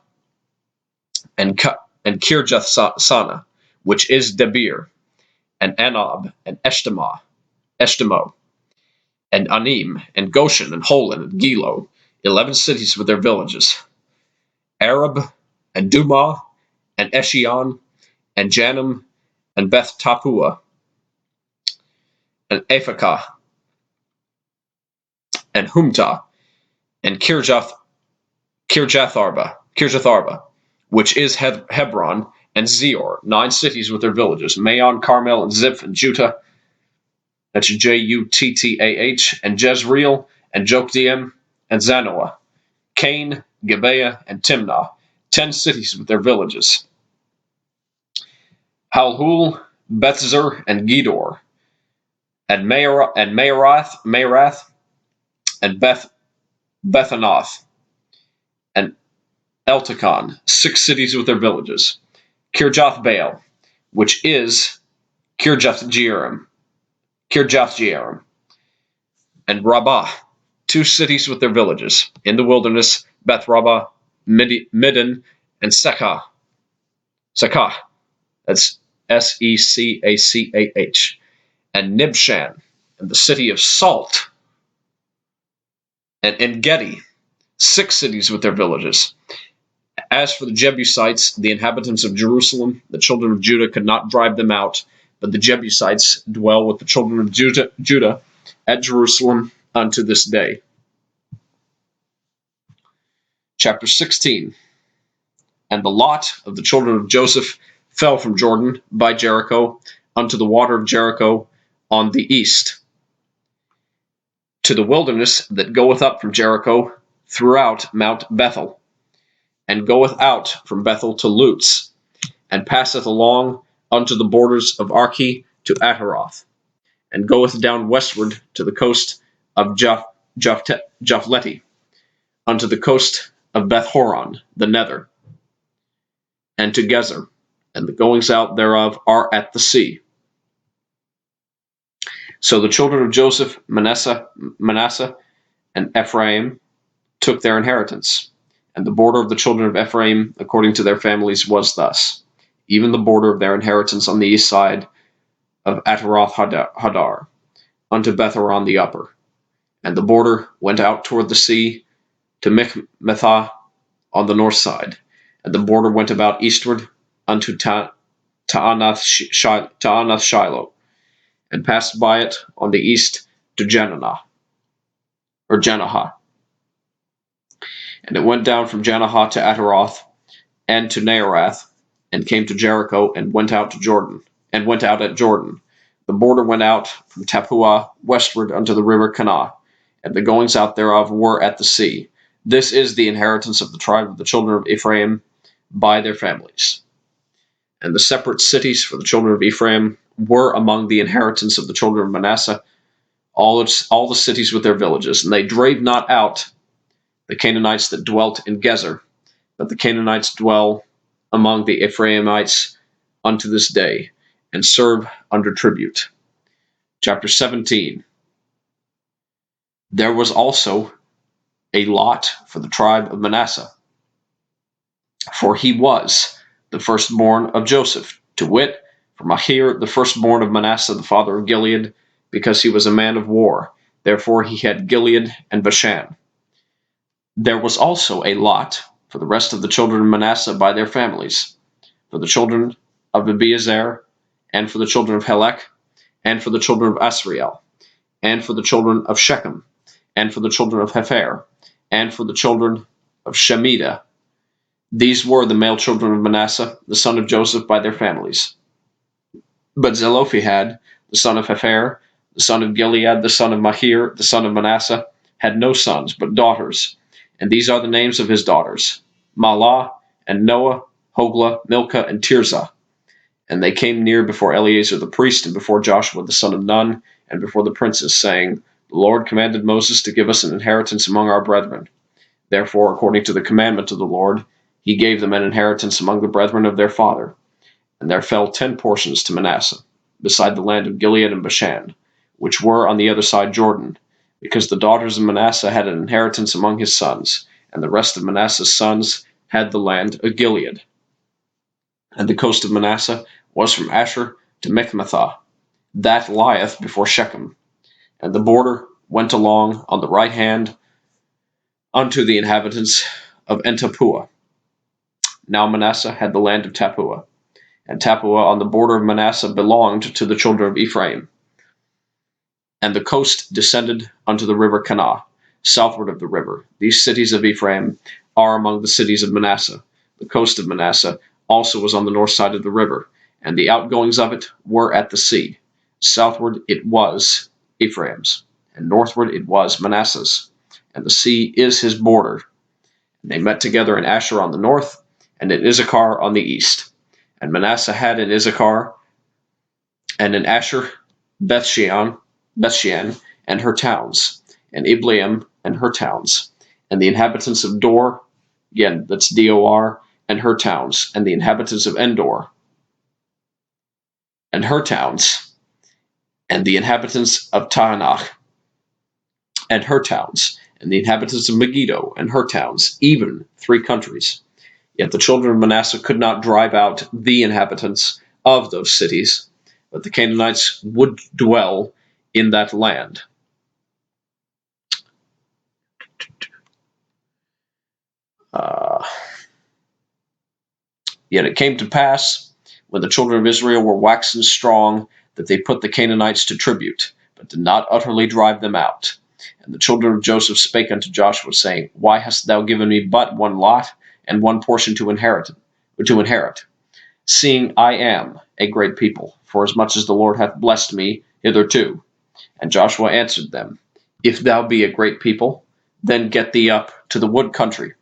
and Kirjath-Sana, which is Debir, and Anab, and Eshtemoh, and Anim, and Goshen, and Holon, and Gilo, 11 cities with their villages. Arab, and Dumah, and Eshion, and Janum, and Beth Tapua, and Aphekah, and Humtah, and Kirjatharba, which is Hebron, and Zior, 9 cities with their villages. Maon, Carmel, and Ziph, and Juttah, that's Juttah, and Jezreel, and Jokdeam, and Zanoah, Cain, Gibeah, and Timnah, 10 cities with their villages. Halhul, Bethzer, and Gedor, and Maarath, and Bethanoth, and Eltekon, 6 cities with their villages. Kirjath Baal, which is Kirjath Jearim, and Rabbah, 2 cities with their villages. In the wilderness, Beth Rabbah, Middin, and Sekah, that's Secachh, and Nibshan, and the city of Salt, and En-Gedi, 6 cities with their villages. As for the Jebusites, the inhabitants of Jerusalem, the children of Judah could not drive them out, but the Jebusites dwell with the children of Judah at Jerusalem unto this day. Chapter 16. And the lot of the children of Joseph fell from Jordan by Jericho unto the water of Jericho on the east, to the wilderness that goeth up from Jericho throughout Mount Bethel, and goeth out from Bethel to Luz, and passeth along unto the borders of Archi to Ataroth, and goeth down westward to the coast of Japhleti, unto the coast of Beth-horon, the nether, and to Gezer, and the goings out thereof are at the sea. So the children of Joseph, Manasseh, and Ephraim took their inheritance. And the border of the children of Ephraim, according to their families, was thus: even the border of their inheritance on the east side of Ataroth Hadar, unto Beth-horon the upper. And the border went out toward the sea to Michmethah on the north side. And the border went about eastward unto Ta'anath Shiloh, and passed by it on the east to Janah. And it went down from Janah to Ataroth, and to Naarath, and came to Jericho, and went out at Jordan. The border went out from Tappuah westward unto the river Kanah, and the goings out thereof were at the sea. This is the inheritance of the tribe of the children of Ephraim by their families. And the separate cities for the children of Ephraim were among the inheritance of the children of Manasseh, all the cities with their villages. And they drave not out the Canaanites that dwelt in Gezer, but the Canaanites dwell among the Ephraimites unto this day, and serve under tribute. Chapter 17. There was also a lot for the tribe of Manasseh, for he was the firstborn of Joseph, to wit, for Machir, the firstborn of Manasseh, the father of Gilead, because he was a man of war. Therefore he had Gilead and Bashan. There was also a lot for the rest of the children of Manasseh by their families, for the children of Abiezer, and for the children of Helek, and for the children of Asriel, and for the children of Shechem, and for the children of Hefer, and for the children of Shemida. These were the male children of Manasseh, the son of Joseph, by their families. But Zelophehad, the son of Hefer, the son of Gilead, the son of Machir, the son of Manasseh, had no sons, but daughters. And these are the names of his daughters: Mahlah, and Noah, Hoglah, Milcah, and Tirzah. And they came near before Eleazar the priest, and before Joshua the son of Nun, and before the princes, saying, The Lord commanded Moses to give us an inheritance among our brethren. Therefore, according to the commandment of the Lord, he gave them an inheritance among the brethren of their father. And there fell 10 portions to Manasseh, beside the land of Gilead and Bashan, which were on the other side Jordan, because the daughters of Manasseh had an inheritance among his sons, and the rest of Manasseh's sons had the land of Gilead. And the coast of Manasseh was from Asher to Michmethah, that lieth before Shechem. And the border went along on the right hand unto the inhabitants of Entappuah. Now Manasseh had the land of Tappuah, and Tappuah on the border of Manasseh belonged to the children of Ephraim. And the coast descended unto the river Kanah, southward of the river. These cities of Ephraim are among the cities of Manasseh. The coast of Manasseh also was on the north side of the river, and the outgoings of it were at the sea. Southward it was Ephraim's, and northward it was Manasseh's, and the sea is his border. And they met together in Asher on the north, and in Issachar on the east. And Manasseh had in Issachar and in Asher Bethshean and her towns, and Ibleam and her towns, and the inhabitants of Dor, again, that's Dor, and her towns, and the inhabitants of Endor, and her towns, and the inhabitants of Taanach, and her towns, and the inhabitants of Megiddo, and her towns, even 3 countries. Yet the children of Manasseh could not drive out the inhabitants of those cities, but the Canaanites would dwell in that land. Yet it came to pass, when the children of Israel were waxen strong, that they put the Canaanites to tribute, but did not utterly drive them out. And the children of Joseph spake unto Joshua, saying, Why hast thou given me but one lot, and one portion to inherit, seeing I am a great people, forasmuch as the Lord hath blessed me hitherto? And Joshua answered them, If thou be a great people, then get thee up to the wood country,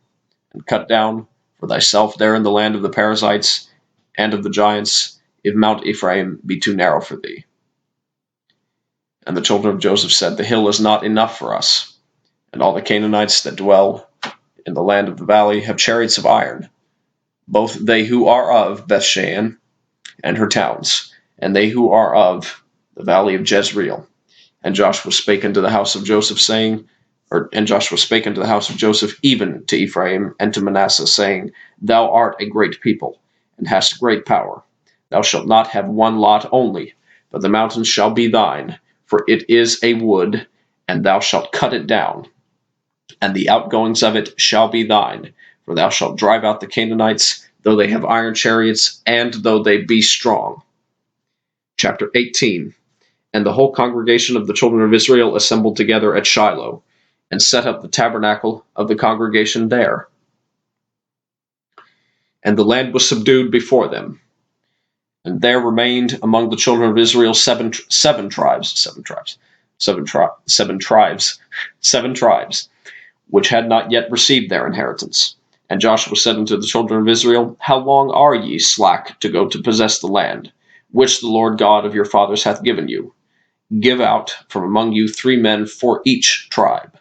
and cut down for thyself there in the land of the Perizzites and of the giants, if Mount Ephraim be too narrow for thee. And the children of Joseph said, The hill is not enough for us, and all the Canaanites that dwell in the land of the valley have chariots of iron, both they who are of Bethshean and her towns, and they who are of the valley of Jezreel. And Joshua spake unto the house of Joseph, even to Ephraim and to Manasseh, saying, Thou art a great people, and hast great power. Thou shalt not have one lot only, but the mountains shall be thine, for it is a wood, and thou shalt cut it down, and the outgoings of it shall be thine, for thou shalt drive out the Canaanites, though they have iron chariots, and though they be strong. Chapter 18. And the whole congregation of the children of Israel assembled together at Shiloh, and set up the tabernacle of the congregation there. And the land was subdued before them. And there remained among the children of Israel seven tribes, which had not yet received their inheritance. And Joshua said unto the children of Israel, How long are ye slack to go to possess the land, which the Lord God of your fathers hath given you? Give out from among you 3 men for each tribe,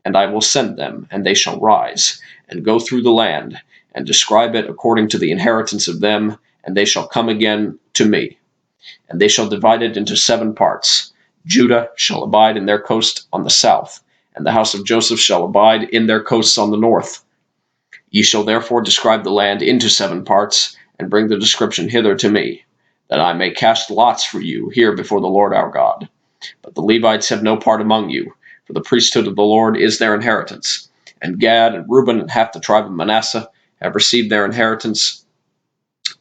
and I will send them, and they shall rise, and go through the land, and describe it according to the inheritance of them, and they shall come again to me. And they shall divide it into 7 parts. Judah shall abide in their coast on the south, and the house of Joseph shall abide in their coasts on the north. Ye shall therefore describe the land into 7 parts, and bring the description hither to me, that I may cast lots for you here before the Lord our God. But the Levites have no part among you, for the priesthood of the Lord is their inheritance. And Gad and Reuben and half the tribe of Manasseh have received their inheritance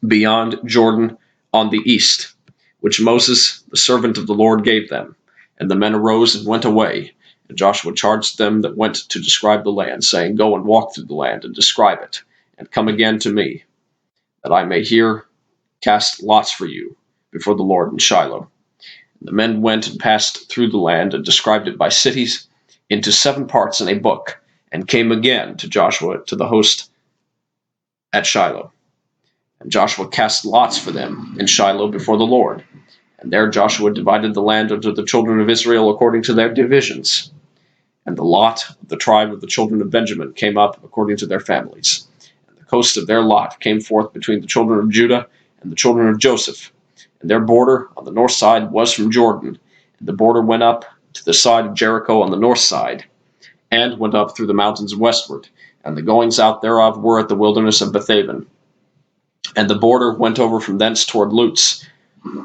beyond Jordan on the east, which Moses, the servant of the Lord, gave them. And the men arose and went away. And Joshua charged them that went to describe the land, saying, Go and walk through the land, and describe it, and come again to me, that I may here cast lots for you before the Lord in Shiloh. And the men went and passed through the land, and described it by cities into 7 parts in a book, and came again to Joshua to the host at Shiloh. And Joshua cast lots for them in Shiloh before the Lord. And there Joshua divided the land unto the children of Israel according to their divisions. And the lot of the tribe of the children of Benjamin came up according to their families. And the coast of their lot came forth between the children of Judah and the children of Joseph. And their border on the north side was from Jordan. And the border went up to the side of Jericho on the north side, and went up through the mountains westward. And the goings out thereof were at the wilderness of Bethaven. And the border went over from thence toward Luz,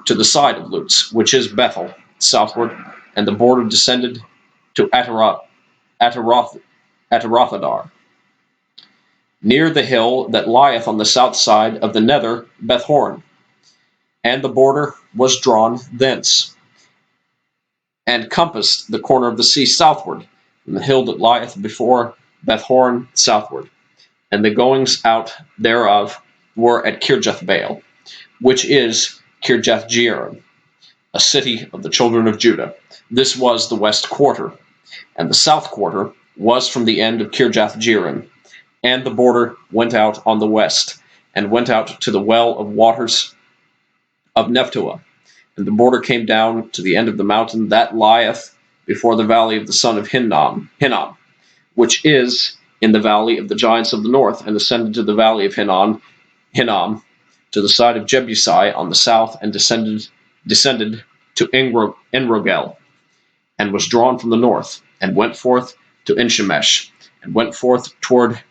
to the side of Luz, which is Bethel, southward. And the border descended to Atarothadar, near the hill that lieth on the south side of the nether Bethhoron. And the border was drawn thence, and compassed the corner of the sea southward, from the hill that lieth before Bethhoron southward. And the goings out thereof were at Kirjathbaal, which is Kirjathjearim, a city of the children of Judah. This was the west quarter. And the south quarter was from the end of Kirjathjearim, and the border went out on the west, and went out to the well of waters of Nephtoah. And the border came down to the end of the mountain that lieth before the valley of the son of Hinnom, which is in the valley of the giants of the north, and ascended to the valley of Hinnom, to the side of Jebusi on the south, and descended to Enrogel, and was drawn from the north, and went forth to Enshemesh, and went forth toward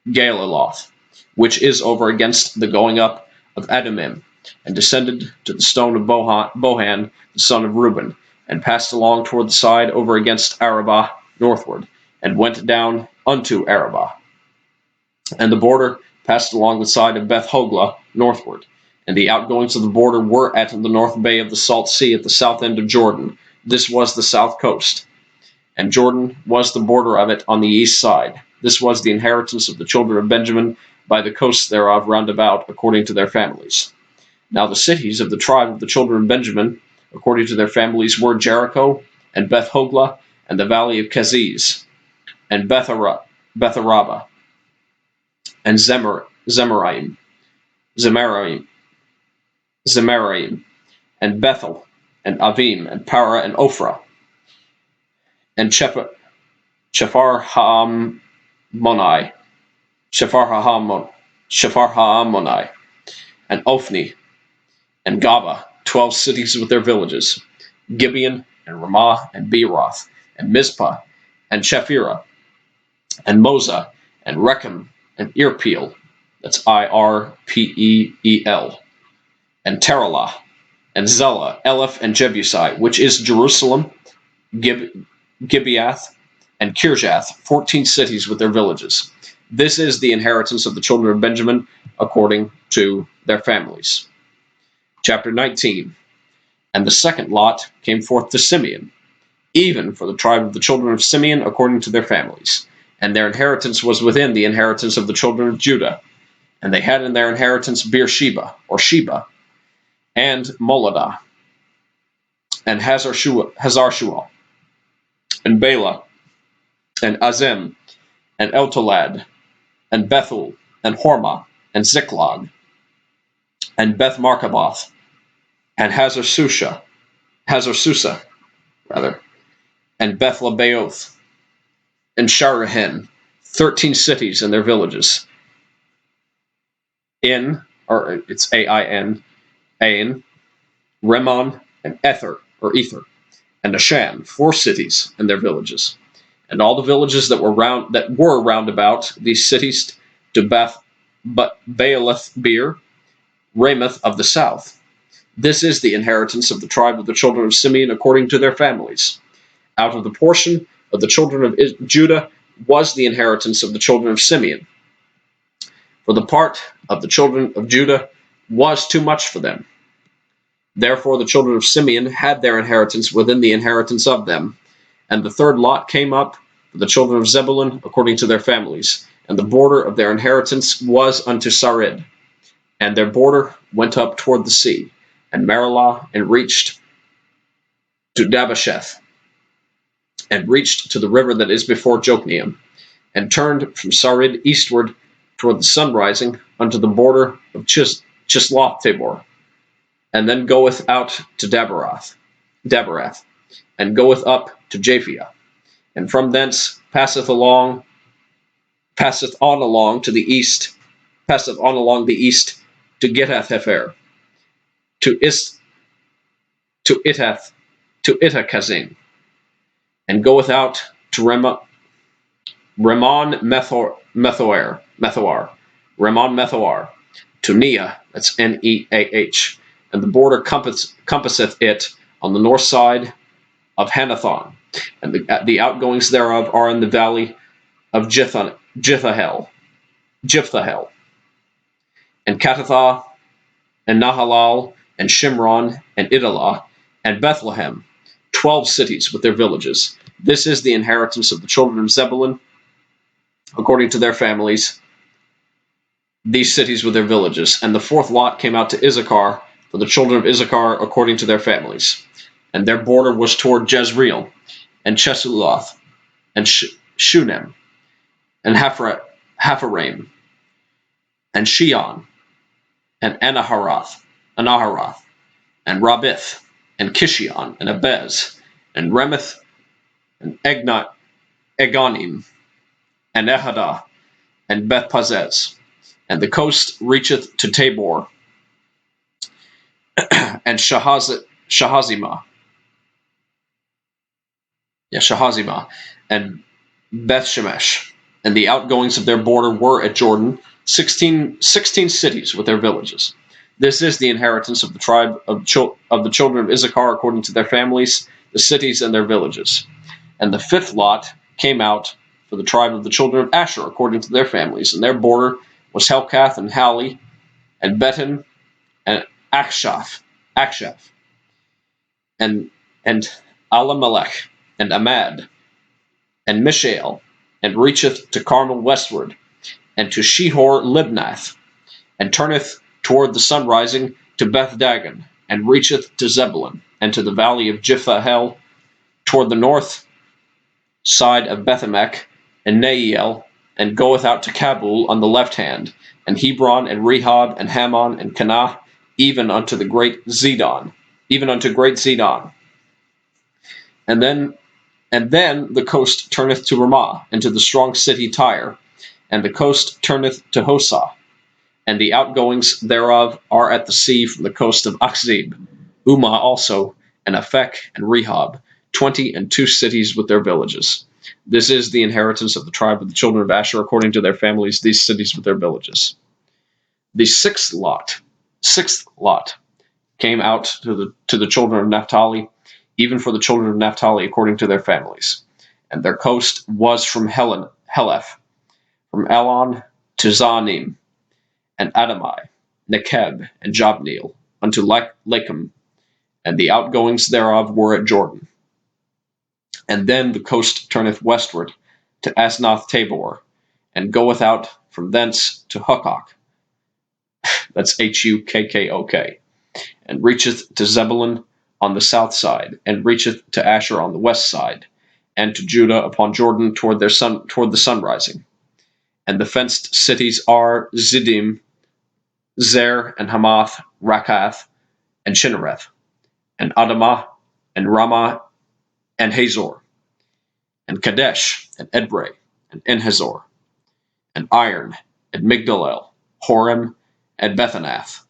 Galiloth, which is over against the going up of Adumim, and descended to the stone of Bohan, the son of Reuben, and passed along toward the side over against Arabah northward, and went down unto Arabah. And the border passed along the side of Beth Hogla northward, and the outgoings of the border were at the north bay of the Salt Sea at the south end of Jordan. This was the south coast, and Jordan was the border of it on the east side. This was the inheritance of the children of Benjamin by the coasts thereof round about, according to their families. Now the cities of the tribe of the children of Benjamin, according to their families, were Jericho, and Beth Hogla, and the valley of Keziz, and Betharaba, and Zemaraim, and Bethel, and Avim, and Para, and Ophrah, and Shepharhamonai, and Ophni, and Gaba, 12 cities with their villages, Gibeon, and Ramah, and Beeroth, and Mizpah, and Shephirah, and Moza, and Rechem, and Irpeel, that's Irpeel, and Teralah, and Zelah, Eleph, and Jebusi, which is Jerusalem, Gibeath, and Kirjath, 14 cities with their villages. This is the inheritance of the children of Benjamin according to their families. Chapter 19. And the second lot came forth to Simeon, even for the tribe of the children of Simeon according to their families. And their inheritance was within the inheritance of the children of Judah. And they had in their inheritance Beersheba, or Sheba, and Moladah, and Hazar-Shual, and Bela, and Azem, and Eltolad, and Bethul, and Hormah, and Ziklag, and Beth Markaboth, and Hazar-Susa, and Beth Lebaoth, and Sharahen, 13 cities and their villages. It's Ain, Ain, Remon, and Ether, and Ashan, 4 cities and their villages. And all the villages that were round about these cities to Baalath Beer, Ramoth of the south. This is the inheritance of the tribe of the children of Simeon according to their families. Out of the portion of the children of Judah was the inheritance of the children of Simeon. For the part of the children of Judah was too much for them. Therefore the children of Simeon had their inheritance within the inheritance of them. And the third lot came up for the children of Zebulun according to their families. And the border of their inheritance was unto Sarid. And their border went up toward the sea, and Marilah, and reached to Dabasheth, and reached to the river that is before Jokneam, and turned from Sarid eastward toward the sun rising unto the border of Chisloth Tabor, and then goeth out to Daberath, and goeth up to Japhia, and from thence passeth on along the east to Gittath-Hefer, to Ittahkazin, and goeth out to Ramon Methoar, to Neah, that's Neah, and the border compasseth it on the north side of Hanathon, and the outgoings thereof are in the valley of Jipthahel, and Katathah, and Nahalal, and Shimron, and Idalah, and Bethlehem, 12 cities with their villages. This is the inheritance of the children of Zebulun, according to their families, these cities with their villages. And the fourth lot came out to Issachar, for the children of Issachar, according to their families. And their border was toward Jezreel, and Chesuloth, and Shunem, and Hapharaim, and Shion, and Anaharath, and Rabith, and Kishion, and Abez, and Remeth, and Egonim, and Ehadah, and Bethpazez. And the coast reacheth to Tabor, and Shahazimah, and Bethshemesh. And the outgoings of their border were at Jordan, 16 cities with their villages. This is the inheritance of the tribe of the children of Issachar according to their families, the cities and their villages. And the fifth lot came out for the tribe of the children of Asher according to their families, and their border was Helkath and Hali, and Betin, and Akshaph, and and Alamelech, and Amad, and Mishael, and reacheth to Carmel westward, and to Shehor Libnath, and turneth toward the sunrising to Beth Dagon, and reacheth to Zebulun, and to the valley of Jiphahel, toward the north side of Bethemech, and Neiel, and goeth out to Kabul on the left hand, and Hebron, and Rehob, and Hammon, and Kanah, even unto the great Zidon, even unto great Zidon. And then the coast turneth to Ramah, and to the strong city Tyre, and the coast turneth to Hosah, and the outgoings thereof are at the sea from the coast of Achzib, Umah also, and Aphek, and Rehob, 22 cities with their villages. This is the inheritance of the tribe of the children of Asher according to their families, these cities with their villages. The sixth lot came out to the children of Naphtali, even for the children of Naphtali according to their families. And their coast was from Heleph, from Elon to Zaanim, and Adamai, Nekeb, and Jabneel, unto Lakum, and the outgoings thereof were at Jordan. And then the coast turneth westward to Asnath Tabor, and goeth out from thence to Hukkok, that's Hukkok, and reacheth to Zebulun on the south side, and reacheth to Asher on the west side, and to Judah upon Jordan toward the sunrising. And the fenced cities are Ziddim, Zer, and Hamath, Rakath, and Chinnereth, and Adamah, and Ramah, and Hazor, and Kadesh, and Edrei, and Enhazor, and Iron, and Migdalel, Horem, and Bethanath,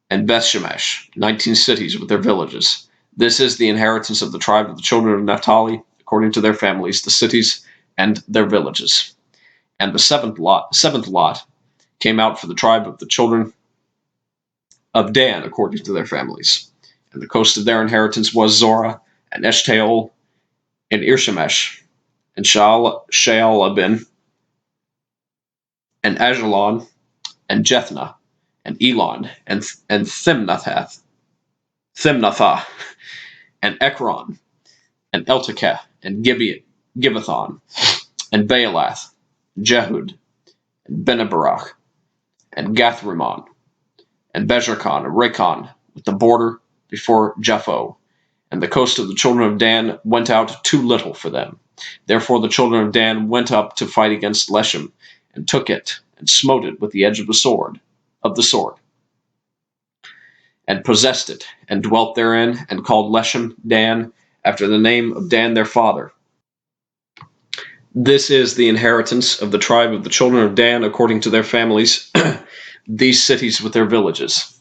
and Bethshemesh, 19 cities with their villages. This is the inheritance of the tribe of the children of Naphtali, according to their families, the cities and their villages. And the seventh lot came out for the tribe of the children of Dan, according to their families. And the coast of their inheritance was Zorah, and Eshtaol, and Irshemesh, and Shaalabin, and Ajalon, and Jethna, and Elon, and Thimnathah, and Ekron, and Eltekeh, and Gibbethon, and Baalath, Jehud, and Benabarach, and Gathrimmon, and Bezerkon, and Rakon, with the border before Japho. And the coast of the children of Dan went out too little for them. Therefore the children of Dan went up to fight against Leshem, and took it, and smote it with the edge of the sword, and possessed it, and dwelt therein, and called Leshem Dan, after the name of Dan their father. This is the inheritance of the tribe of the children of Dan according to their families, these cities with their villages.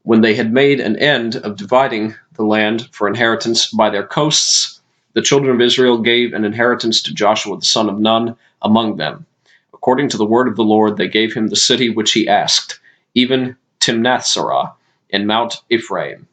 When they had made an end of dividing the land for inheritance by their coasts, the children of Israel gave an inheritance to Joshua the son of Nun among them. According to the word of the Lord, they gave him the city which he asked, even Timnath-serah in Mount Ephraim.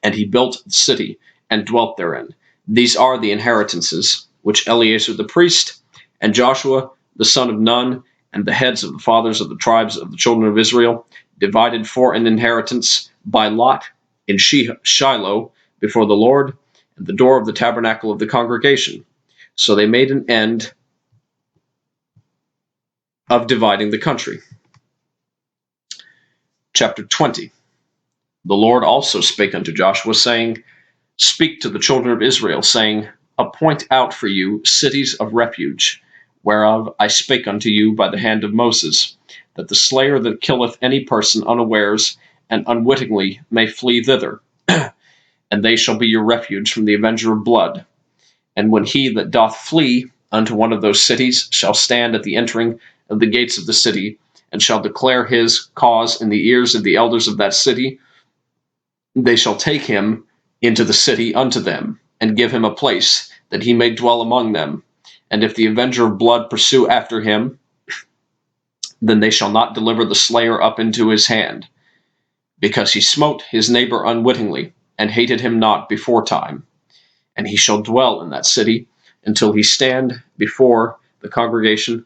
And he built the city and dwelt therein. These are the inheritances which Eleazar the priest, and Joshua the son of Nun, and the heads of the fathers of the tribes of the children of Israel, divided for an inheritance by lot in Shiloh before the Lord, at the door of the tabernacle of the congregation. So they made an end of dividing the country. Chapter 20. The Lord also spake unto Joshua, saying, Speak to the children of Israel, saying, Appoint out for you cities of refuge, whereof I spake unto you by the hand of Moses, that the slayer that killeth any person unawares and unwittingly may flee thither, and they shall be your refuge from the avenger of blood. And when he that doth flee unto one of those cities shall stand at the entering of the gates of the city, and shall declare his cause in the ears of the elders of that city, they shall take him into the city unto them, and give him a place, that he may dwell among them. And if the avenger of blood pursue after him, then they shall not deliver the slayer up into his hand, because he smote his neighbor unwittingly, and hated him not beforetime. And he shall dwell in that city until he stand before the congregation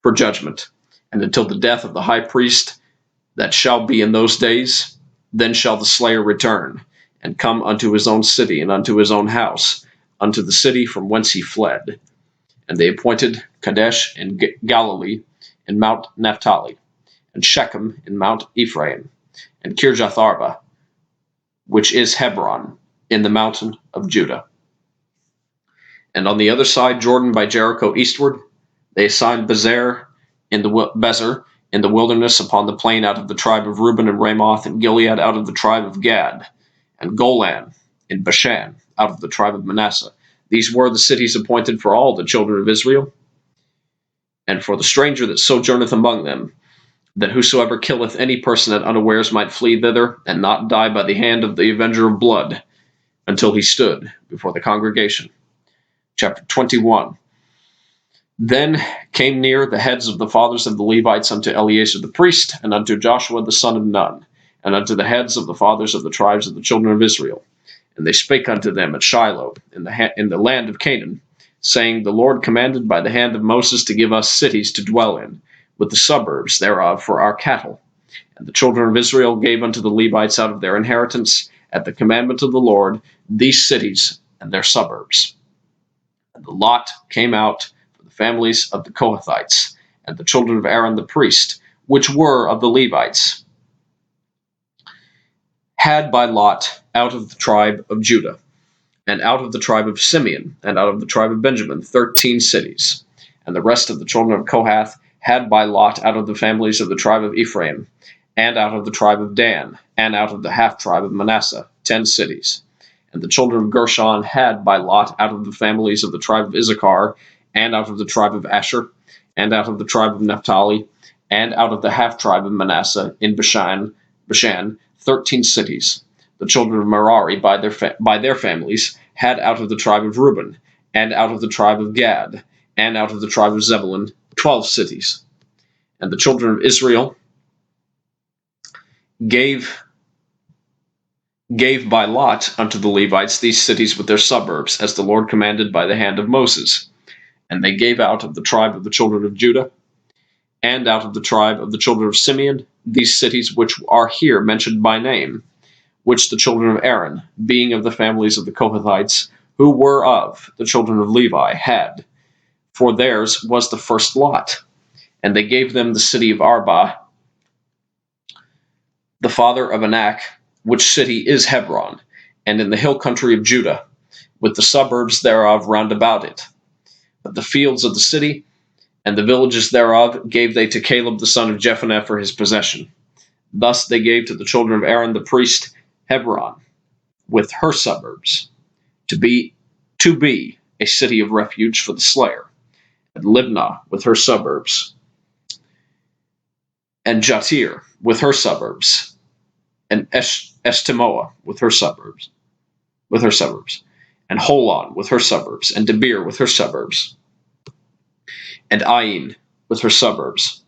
for judgment. and until the death of the high priest that shall be in those days, then shall the slayer return, and come unto his own city, and unto his own house, unto the city from whence he fled. And they appointed Kadesh in Galilee, in Mount Naphtali, and Shechem in Mount Ephraim, and Kirjath Arba, which is Hebron, in the mountain of Judah. And on the other side Jordan by Jericho eastward, they assigned Bezer in the wilderness upon the plain out of the tribe of Reuben, and Ramoth and Gilead out of the tribe of Gad, and Golan in Bashan out of the tribe of Manasseh. These were the cities appointed for all the children of Israel, and for the stranger that sojourneth among them, that whosoever killeth any person at unawares might flee thither, and not die by the hand of the avenger of blood, until he stood before the congregation. Chapter 21. Then came near the heads of the fathers of the Levites unto Eleazar the priest, and unto Joshua the son of Nun, and unto the heads of the fathers of the tribes of the children of Israel. And they spake unto them at Shiloh, in the land of Canaan, saying, The Lord commanded by the hand of Moses to give us cities to dwell in, with the suburbs thereof for our cattle. And the children of Israel gave unto the Levites out of their inheritance, at the commandment of the Lord, these cities and their suburbs. And the lot came out for the families of the Kohathites, and the children of Aaron the priest, which were of the Levites, had by lot out of the tribe of Judah, and out of the tribe of Simeon, and out of the tribe of Benjamin, 13 cities. And the rest of the children of Kohath had by lot out of the families of the tribe of Ephraim, and out of the tribe of Dan, and out of the half-tribe of Manasseh, 10 cities. And the children of Gershon had by lot out of the families of the tribe of Issachar, and out of the tribe of Asher, and out of the tribe of Naphtali, and out of the half-tribe of Manasseh in Bashan, 13 cities. The children of Merari by their families had out of the tribe of Reuben, and out of the tribe of Gad, and out of the tribe of Zebulun, 12 cities. And the children of Israel gave by lot unto the Levites these cities with their suburbs, as the Lord commanded by the hand of Moses. And they gave out of the tribe of the children of Judah, and out of the tribe of the children of Simeon, these cities which are here mentioned by name, which the children of Aaron, being of the families of the Kohathites, who were of the children of Levi, had. For theirs was the first lot. And they gave them the city of Arba, the father of Anak, which city is Hebron, and in the hill country of Judah, with the suburbs thereof round about it. But the fields of the city and the villages thereof gave they to Caleb the son of Jephunneh for his possession. Thus they gave to the children of Aaron the priest Hebron, with her suburbs, to be a city of refuge for the slayer, and Libnah with her suburbs, and Jatir with her suburbs, and Eshtemoa with her suburbs, and Holon with her suburbs, and Debir with her suburbs, and Ain with her suburbs,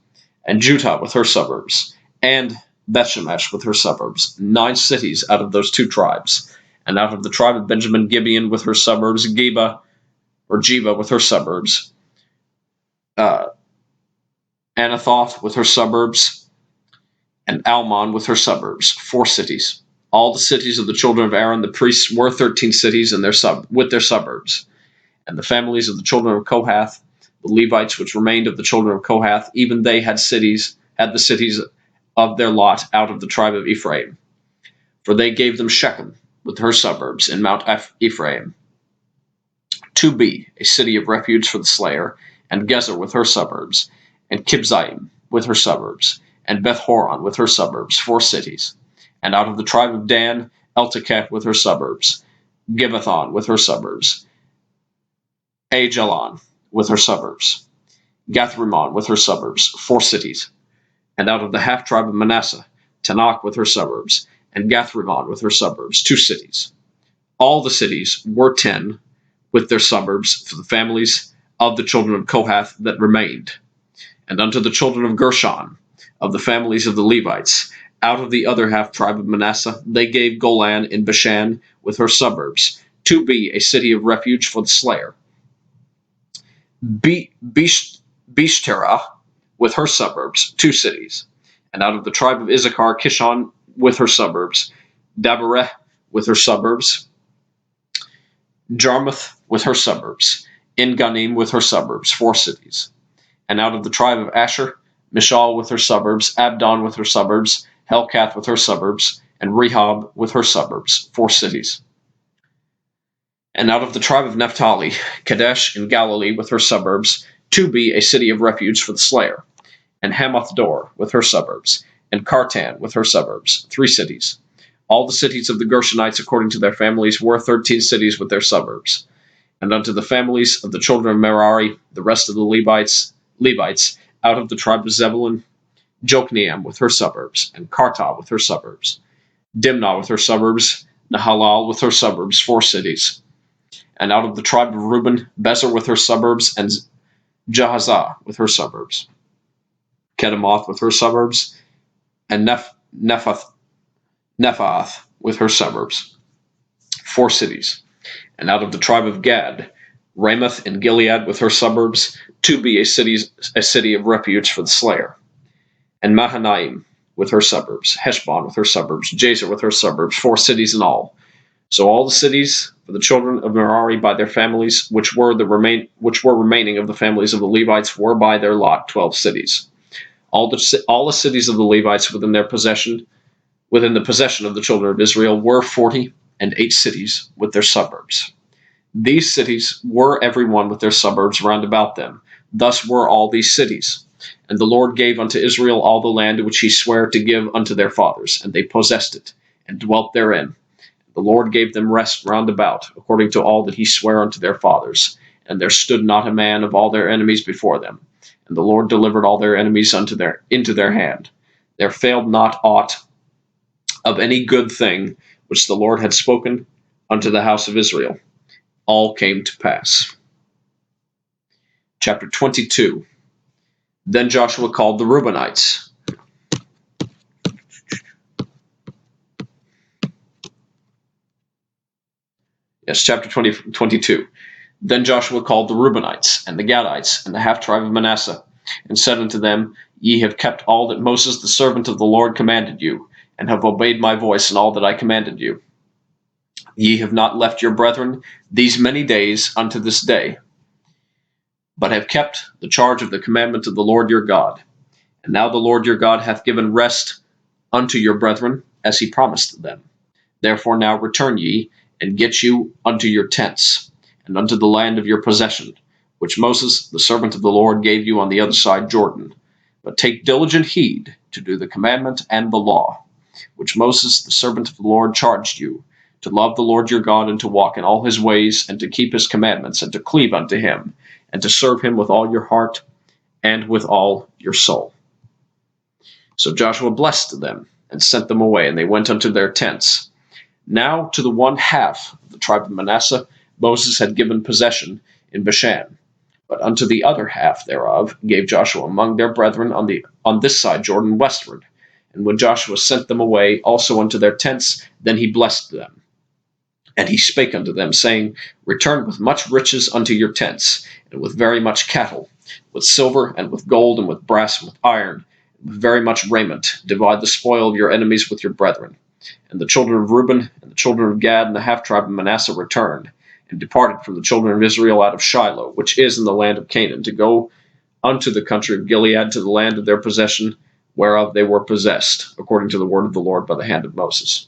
and Juttah with her suburbs, and Bethshemesh with her suburbs, 9 cities out of those 2 tribes. And out of the tribe of Benjamin, Gibeon with her suburbs, Geba with her suburbs, Anathoth with her suburbs, and Almon with her suburbs, 4 cities. All the cities of the children of Aaron the priests were 13 cities and with their suburbs. And the families of the children of Kohath, the Levites which remained of the children of Kohath, even they had the cities of their lot out of the tribe of Ephraim. For they gave them Shechem with her suburbs in Mount Ephraim, to be a city of refuge for the slayer, and Gezer with her suburbs, and Kibzaim with her suburbs, and Beth-horon with her suburbs, 4 cities. And out of the tribe of Dan, Eltekeh with her suburbs, Gibbethon with her suburbs, Ajalon with her suburbs, Gathrimmon with her suburbs, 4 cities. And out of the half-tribe of Manasseh, Tanakh with her suburbs, and Gathrimmon with her suburbs, 2 cities. All the cities were 10, with their suburbs, for the families of the children of Kohath that remained. And unto the children of Gershon, of the families of the Levites, out of the other half-tribe of Manasseh, they gave Golan in Bashan with her suburbs, to be a city of refuge for the slayer. Bishterah with her suburbs, 2 cities. And out of the tribe of Issachar, Kishon with her suburbs, Dabereh with her suburbs, Jarmuth with her suburbs, En-Ganim with her suburbs, 4 cities. And out of the tribe of Asher, Mishal with her suburbs, Abdon with her suburbs, Helkath with her suburbs, and Rehob with her suburbs, 4 cities. And out of the tribe of Naphtali, Kadesh in Galilee with her suburbs, to be a city of refuge for the slayer, and Hamath-dor with her suburbs, and Kartan with her suburbs, 3 cities. All the cities of the Gershonites according to their families were 13 cities with their suburbs. And unto the families of the children of Merari, the rest of the Levites, out of the tribe of Zebulun, Jokneam with her suburbs, and Karta with her suburbs, Dimnah with her suburbs, Nahalal with her suburbs, 4 cities. And out of the tribe of Reuben, Bezer with her suburbs, and Jahazah with her suburbs, Kedemoth with her suburbs, and Nephath with her suburbs, 4 cities. And out of the tribe of Gad, Ramoth in Gilead with her suburbs, to be a city of refuge for the slayer, and Mahanaim with her suburbs, Heshbon with her suburbs, Jazer with her suburbs, 4 cities in all. So all the cities for the children of Merari by their families, which were remaining of the families of the Levites, were by their lot 12 cities. All the cities of the Levites within the possession of the children of Israel were 48 cities with their suburbs. These cities were every one with their suburbs round about them. Thus were all these cities. And the Lord gave unto Israel all the land which he sware to give unto their fathers, and they possessed it, and dwelt therein. The Lord gave them rest round about, according to all that he sware unto their fathers. And there stood not a man of all their enemies before them. And the Lord delivered all their enemies into their hand. There failed not aught of any good thing which the Lord had spoken unto the house of Israel. All came to pass. Chapter 22. Then Joshua called the Reubenites. Yes, chapter 22. Then Joshua called the Reubenites, and the Gadites, and the half-tribe of Manasseh, and said unto them, Ye have kept all that Moses the servant of the Lord commanded you, and have obeyed my voice in all that I commanded you. Ye have not left your brethren these many days unto this day, but have kept the charge of the commandment of the Lord your God. And now the Lord your God hath given rest unto your brethren, as he promised them. Therefore now return ye, and get you unto your tents, and unto the land of your possession, which Moses the servant of the Lord gave you on the other side Jordan. But take diligent heed to do the commandment and the law, which Moses the servant of the Lord charged you, to love the Lord your God, and to walk in all his ways, and to keep his commandments, and to cleave unto him, and to serve him with all your heart and with all your soul. So Joshua blessed them, and sent them away, and they went unto their tents. Now to the one half of the tribe of Manasseh Moses had given possession in Bashan, but unto the other half thereof gave Joshua among their brethren on this side Jordan westward. And when Joshua sent them away also unto their tents, then he blessed them. And he spake unto them, saying, Return with much riches unto your tents, and with very much cattle, with silver, and with gold, and with brass, and with iron, and with very much raiment. Divide the spoil of your enemies with your brethren. And the children of Reuben, and the children of Gad, and the half-tribe of Manasseh returned, and departed from the children of Israel out of Shiloh, which is in the land of Canaan, to go unto the country of Gilead, to the land of their possession, whereof they were possessed, according to the word of the Lord by the hand of Moses.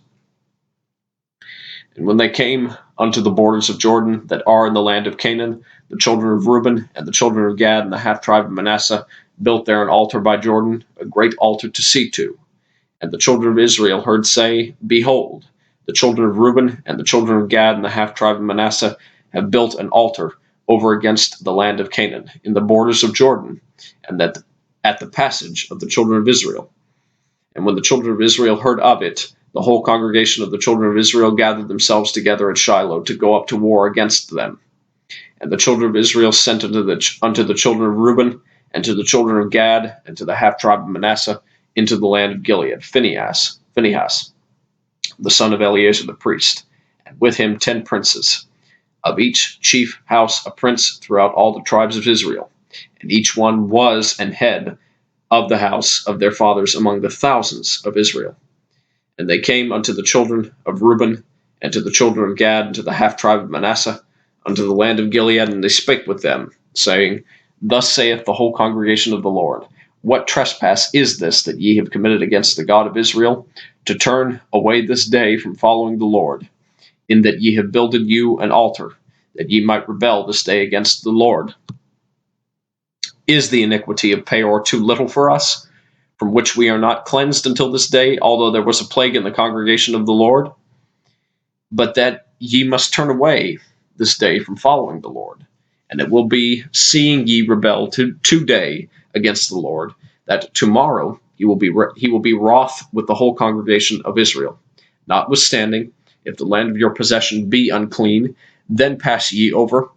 And when they came unto the borders of Jordan that are in the land of Canaan, the children of Reuben, and the children of Gad, and the half-tribe of Manasseh built there an altar by Jordan, a great altar to see to. And the children of Israel heard say, Behold, the children of Reuben, and the children of Gad, and the half-tribe of Manasseh have built an altar over against the land of Canaan, in the borders of Jordan, and that at the passage of the children of Israel. And when the children of Israel heard of it, the whole congregation of the children of Israel gathered themselves together at Shiloh to go up to war against them. And the children of Israel sent unto the children of Reuben, and to the children of Gad, and to the half-tribe of Manasseh, into the land of Gilead, Phinehas, the son of Eleazar the priest, and with him 10 princes, of each chief house a prince throughout all the tribes of Israel. And each one was an head of the house of their fathers among the thousands of Israel. And they came unto the children of Reuben, and to the children of Gad, and to the half tribe of Manasseh, unto the land of Gilead, and they spake with them, saying, Thus saith the whole congregation of the Lord, What trespass is this that ye have committed against the God of Israel, to turn away this day from following the Lord, in that ye have builded you an altar, that ye might rebel this day against the Lord? Is the iniquity of Peor too little for us, from which we are not cleansed until this day, although there was a plague in the congregation of the Lord? But that ye must turn away this day from following the Lord. And it will be, seeing ye rebel today against the Lord, that tomorrow he will be wroth with the whole congregation of Israel. Notwithstanding, if the land of your possession be unclean, then pass ye over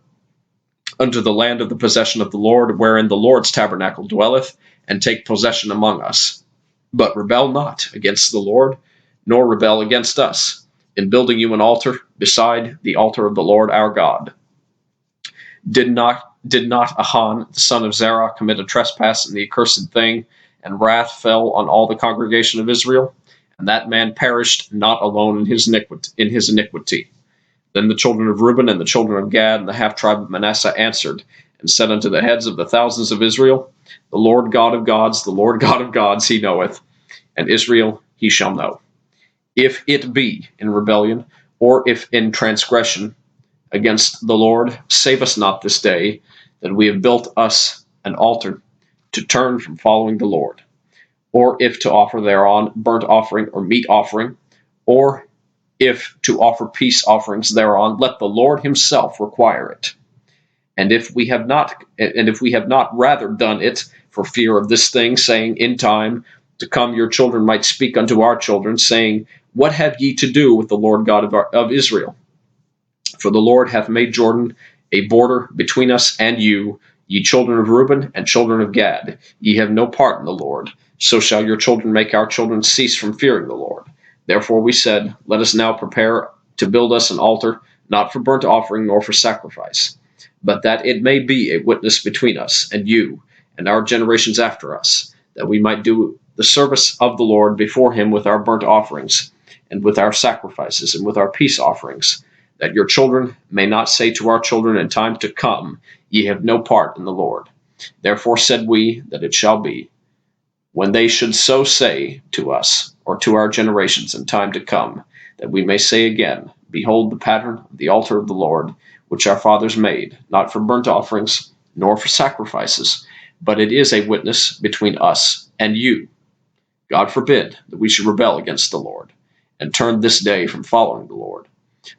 unto the land of the possession of the Lord, wherein the Lord's tabernacle dwelleth, and take possession among us. But rebel not against the Lord, nor rebel against us, in building you an altar beside the altar of the Lord our God. Did not Ahan, the son of Zerah, commit a trespass in the accursed thing, and wrath fell on all the congregation of Israel? And that man perished not alone in his iniquity. Then the children of Reuben and the children of Gad and the half tribe of Manasseh answered, and said unto the heads of the thousands of Israel, The Lord God of gods, the Lord God of gods, he knoweth, and Israel he shall know. If it be in rebellion, or if in transgression against the Lord, save us not this day, that we have built us an altar to turn from following the Lord, or if to offer thereon burnt offering or meat offering, or if to offer peace offerings thereon, let the Lord himself require it. And if we have not rather done it for fear of this thing, saying, In time to come your children might speak unto our children, saying, What have ye to do with the Lord God of Israel? For the Lord hath made Jordan a border between us and you, ye children of Reuben and children of Gad. Ye have no part in the Lord. So shall your children make our children cease from fearing the Lord. Therefore we said, Let us now prepare to build us an altar, not for burnt offering nor for sacrifice, but that it may be a witness between us and you and our generations after us, that we might do the service of the Lord before him with our burnt offerings, and with our sacrifices, and with our peace offerings, that your children may not say to our children in time to come, Ye have no part in the Lord. Therefore said we that it shall be, when they should so say to us, or to our generations in time to come, that we may say again, Behold the pattern of the altar of the Lord, which our fathers made, not for burnt offerings, nor for sacrifices, but it is a witness between us and you. God forbid that we should rebel against the Lord, and turn this day from following the Lord,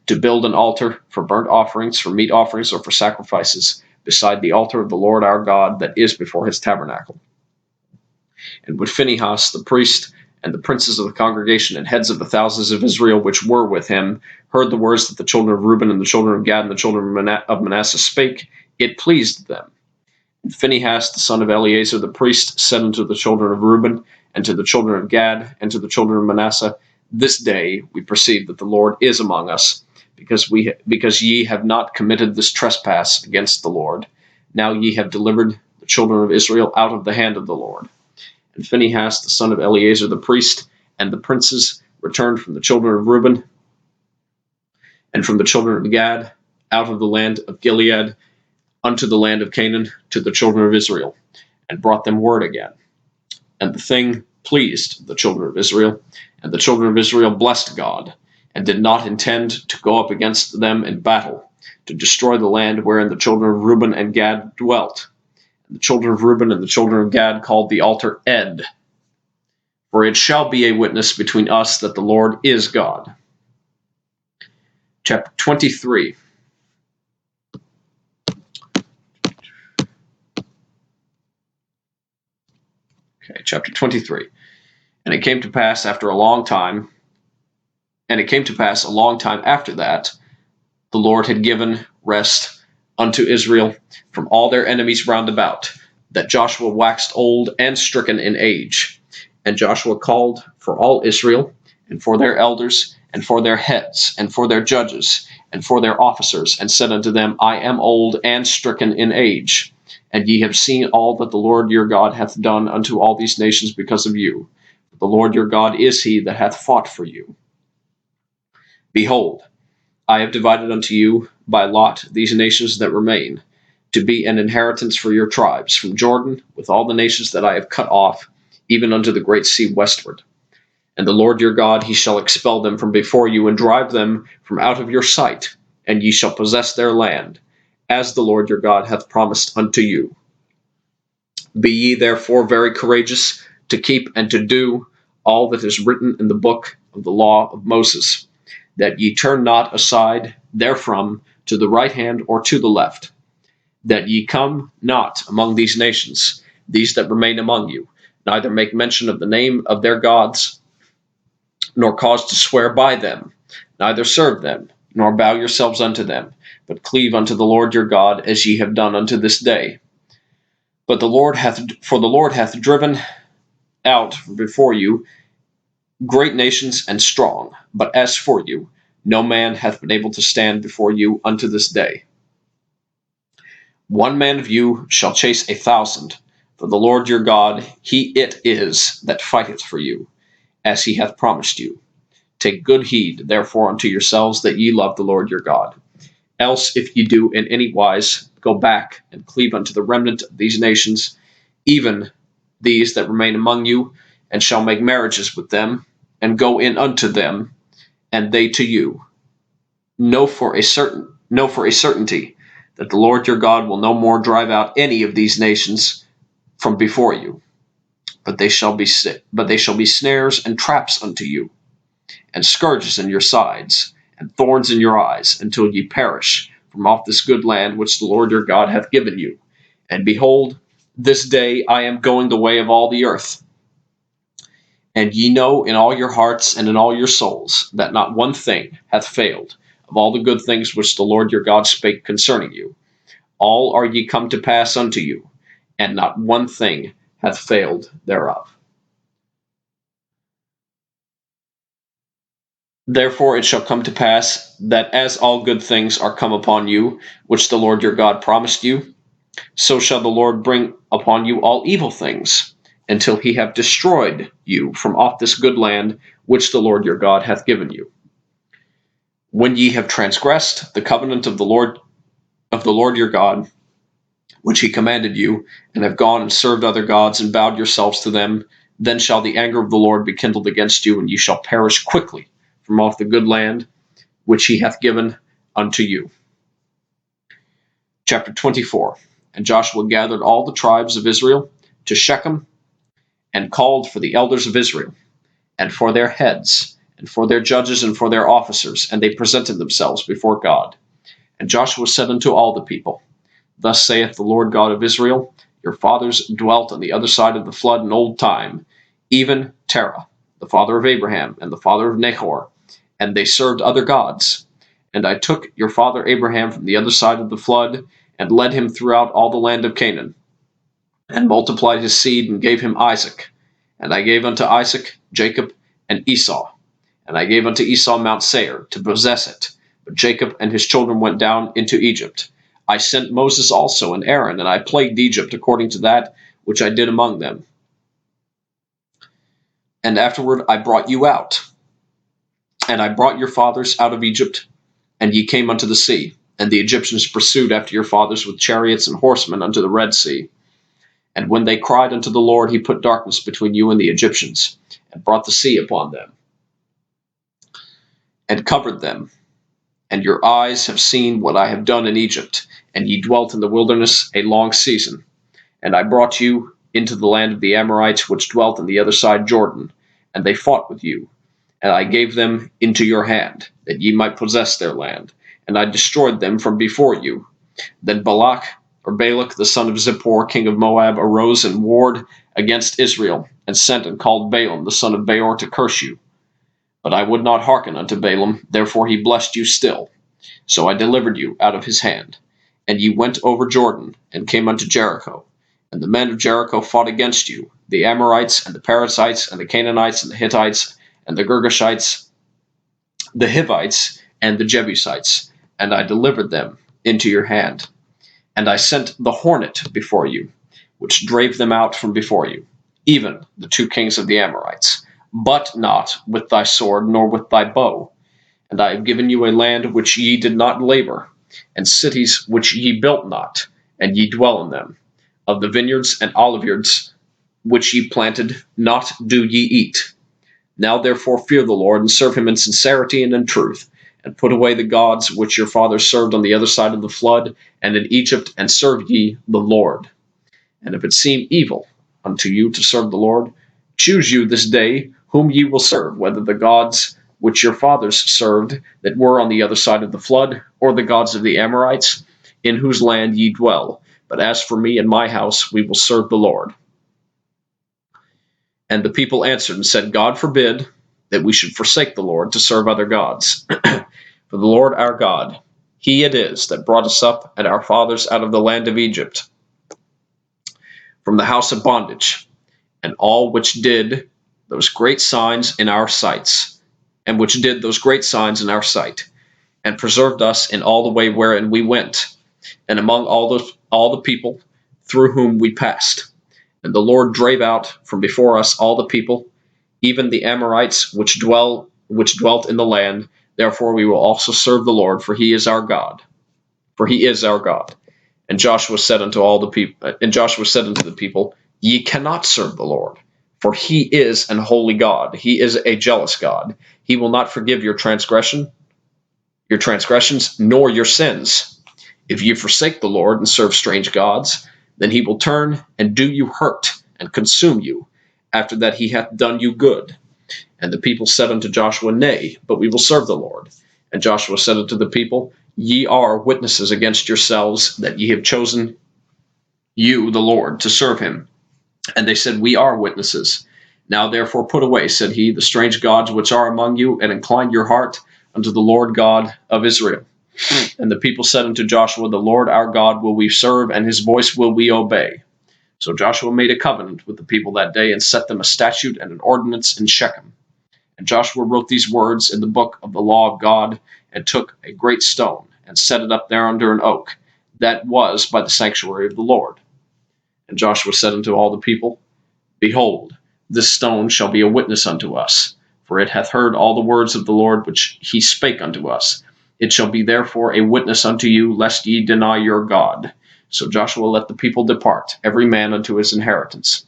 to build an altar for burnt offerings, for meat offerings, or for sacrifices, beside the altar of the Lord our God that is before his tabernacle. And when Phinehas the priest and the princes of the congregation and heads of the thousands of Israel which were with him heard the words that the children of Reuben and the children of Gad and the children of Manasseh spake, it pleased them. And Phinehas the son of Eleazar the priest said unto the children of Reuben and to the children of Gad and to the children of Manasseh, This day we perceive that the Lord is among us, because ye have not committed this trespass against the Lord. Now ye have delivered the children of Israel out of the hand of the Lord. And Phinehas the son of Eleazar the priest and the princes returned from the children of Reuben and from the children of Gad out of the land of Gilead unto the land of Canaan to the children of Israel, and brought them word again. And the thing pleased the children of Israel, and the children of Israel blessed God, and did not intend to go up against them in battle, to destroy the land wherein the children of Reuben and Gad dwelt. The children of Reuben and the children of Gad called the altar Ed, for it shall be a witness between us that the Lord is God. Chapter 23. Okay, chapter 23. And it came to pass a long time after that, the Lord had given rest unto Israel from all their enemies round about, that Joshua waxed old and stricken in age. And Joshua called for all Israel, and for their elders, and for their heads, and for their judges, and for their officers, and said unto them, I am old and stricken in age, and ye have seen all that the Lord your God hath done unto all these nations because of you. The Lord your God is he that hath fought for you. Behold, I have divided unto you by lot these nations that remain, to be an inheritance for your tribes, from Jordan, with all the nations that I have cut off, even unto the great sea westward. And the Lord your God, he shall expel them from before you, and drive them from out of your sight, and ye shall possess their land, as the Lord your God hath promised unto you. Be ye therefore very courageous to keep and to do all that is written in the book of the law of Moses, that ye turn not aside therefrom to the right hand or to the left, that ye come not among these nations, these that remain among you, neither make mention of the name of their gods, nor cause to swear by them, neither serve them, nor bow yourselves unto them, but cleave unto the Lord your God, as ye have done unto this day. For the Lord hath driven out before you great nations and strong, but as for you, no man hath been able to stand before you unto this day. One man of you shall chase 1,000, for the Lord your God, he it is that fighteth for you, as he hath promised you. Take good heed, therefore, unto yourselves, that ye love the Lord your God. Else, if ye do in any wise go back and cleave unto the remnant of these nations, even these that remain among you, and shall make marriages with them, and go in unto them, and they to you, know for a certainty that the Lord your God will no more drive out any of these nations from before you, but they shall be snares and traps unto you, and scourges in your sides, and thorns in your eyes, until ye perish from off this good land which the Lord your God hath given you. And behold, this day I am going the way of all the earth. And ye know in all your hearts and in all your souls that not one thing hath failed of all the good things which the Lord your God spake concerning you. All are ye come to pass unto you, and not one thing hath failed thereof. Therefore it shall come to pass that as all good things are come upon you, which the Lord your God promised you, so shall the Lord bring upon you all evil things, until he have destroyed you from off this good land which the Lord your God hath given you. When ye have transgressed the covenant of the Lord your God, which he commanded you, and have gone and served other gods and bowed yourselves to them, then shall the anger of the Lord be kindled against you, and ye shall perish quickly from off the good land which he hath given unto you. Chapter 24. And Joshua gathered all the tribes of Israel to Shechem, and called for the elders of Israel, and for their heads, and for their judges, and for their officers, and they presented themselves before God. And Joshua said unto all the people, Thus saith the Lord God of Israel, your fathers dwelt on the other side of the flood in old time, even Terah, the father of Abraham, and the father of Nahor, and they served other gods. And I took your father Abraham from the other side of the flood, and led him throughout all the land of Canaan, and multiplied his seed, and gave him Isaac. And I gave unto Isaac Jacob and Esau. And I gave unto Esau Mount Seir, to possess it. But Jacob and his children went down into Egypt. I sent Moses also and Aaron, and I plagued Egypt according to that which I did among them. And afterward I brought you out. And I brought your fathers out of Egypt, and ye came unto the sea. And the Egyptians pursued after your fathers with chariots and horsemen unto the Red Sea. And when they cried unto the Lord, he put darkness between you and the Egyptians, and brought the sea upon them, and covered them. And your eyes have seen what I have done in Egypt, and ye dwelt in the wilderness a long season. And I brought you into the land of the Amorites, which dwelt on the other side Jordan, and they fought with you. And I gave them into your hand, that ye might possess their land, and I destroyed them from before you. Then Balak the son of Zippor, king of Moab, arose and warred against Israel, and sent and called Balaam the son of Beor to curse you. But I would not hearken unto Balaam, therefore he blessed you still. So I delivered you out of his hand. And ye went over Jordan, and came unto Jericho. And the men of Jericho fought against you, the Amorites, and the Perizzites, and the Canaanites, and the Hittites, and the Girgashites, the Hivites, and the Jebusites, and I delivered them into your hand. And I sent the hornet before you, which drave them out from before you, even the 2 kings of the Amorites, but not with thy sword nor with thy bow. And I have given you a land which ye did not labor, and cities which ye built not, and ye dwell in them. Of the vineyards and oliveyards which ye planted, not do ye eat. Now therefore fear the Lord, and serve him in sincerity and in truth, and put away the gods which your fathers served on the other side of the flood, and in Egypt, and serve ye the Lord. And if it seem evil unto you to serve the Lord, choose you this day whom ye will serve, whether the gods which your fathers served that were on the other side of the flood, or the gods of the Amorites, in whose land ye dwell. But as for me and my house, we will serve the Lord. And the people answered and said, God forbid that we should forsake the Lord to serve other gods. For the Lord our God, he it is that brought us up and our fathers out of the land of Egypt, from the house of bondage, and all which did those great signs in our sights, and which did those great signs in our sight, and preserved us in all the way wherein we went, and among all the people through whom we passed. And the Lord drave out from before us all the people, even the Amorites which dwelt in the land. Therefore we will also serve the Lord, for he is our God. For he is our God. And Joshua said unto the people, Ye cannot serve the Lord, for he is an holy God. He is a jealous God. He will not forgive your transgressions, nor your sins. If ye forsake the Lord and serve strange gods, then he will turn and do you hurt and consume you, after that he hath done you good. And the people said unto Joshua, Nay, but we will serve the Lord. And Joshua said unto the people, Ye are witnesses against yourselves that ye have chosen you, the Lord, to serve him. And they said, We are witnesses. Now therefore put away, said he, the strange gods which are among you, and incline your heart unto the Lord God of Israel. And the people said unto Joshua, The Lord our God will we serve, and his voice will we obey. So Joshua made a covenant with the people that day, and set them a statute and an ordinance in Shechem. And Joshua wrote these words in the book of the law of God, and took a great stone, and set it up there under an oak, that was by the sanctuary of the Lord. And Joshua said unto all the people, Behold, this stone shall be a witness unto us, for it hath heard all the words of the Lord which he spake unto us. It shall be therefore a witness unto you, lest ye deny your God. So Joshua let the people depart, every man unto his inheritance.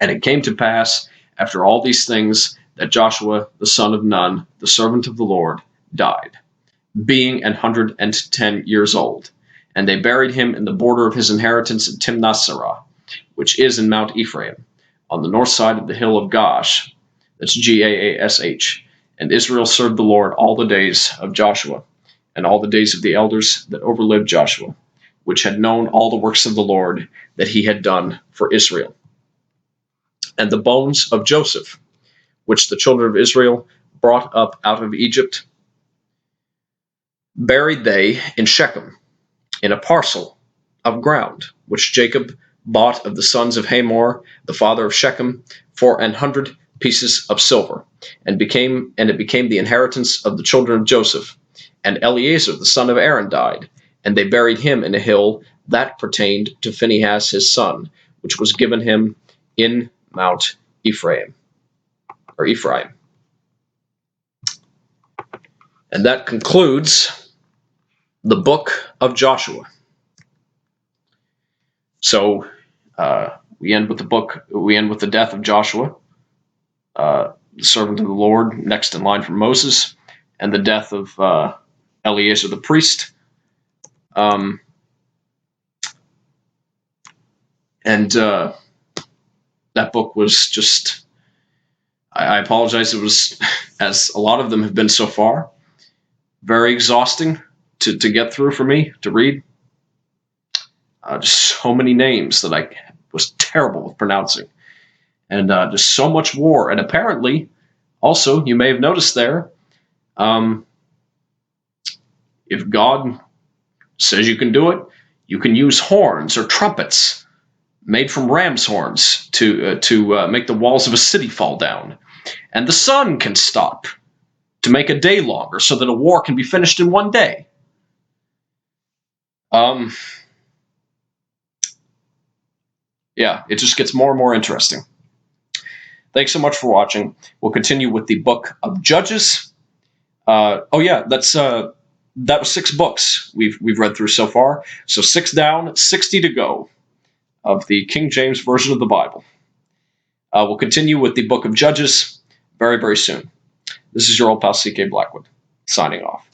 And it came to pass, after all these things, that Joshua the son of Nun, the servant of the Lord, died, being 110 years old. And they buried him in the border of his inheritance in Timnath-serah, which is in Mount Ephraim, on the north side of the hill of Gaash. That's Gaash. And Israel served the Lord all the days of Joshua, and all the days of the elders that overlived Joshua, which had known all the works of the Lord that he had done for Israel. And the bones of Joseph, which the children of Israel brought up out of Egypt, buried they in Shechem, in a parcel of ground, which Jacob bought of the sons of Hamor, the father of Shechem, for 100 pieces of silver, and it became the inheritance of the children of Joseph. And Eleazar the son of Aaron died, and they buried him in a hill that pertained to Phinehas his son, which was given him in Mount Ephraim. And that concludes the book of Joshua. So we end with the death of Joshua, the servant of the Lord, next in line from Moses, and the death of Eleazar the priest. That book was just, I apologize, it was, as a lot of them have been so far, very exhausting to get through for me, to read. Just so many names that I was terrible with pronouncing. And just so much war. And apparently, also, you may have noticed there, if God says you can do it, you can use horns or trumpets made from ram's horns to make the walls of a city fall down. And the sun can stop to make a day longer so that a war can be finished in one day. Yeah, it just gets more and more interesting. Thanks so much for watching. We'll continue with the book of Judges. Oh yeah, that was 6 books we've read through so far. So 6 down, 60 to go of the King James Version of the Bible. We'll continue with the book of Judges very, very soon. This is your old pal CK Blackwood, signing off.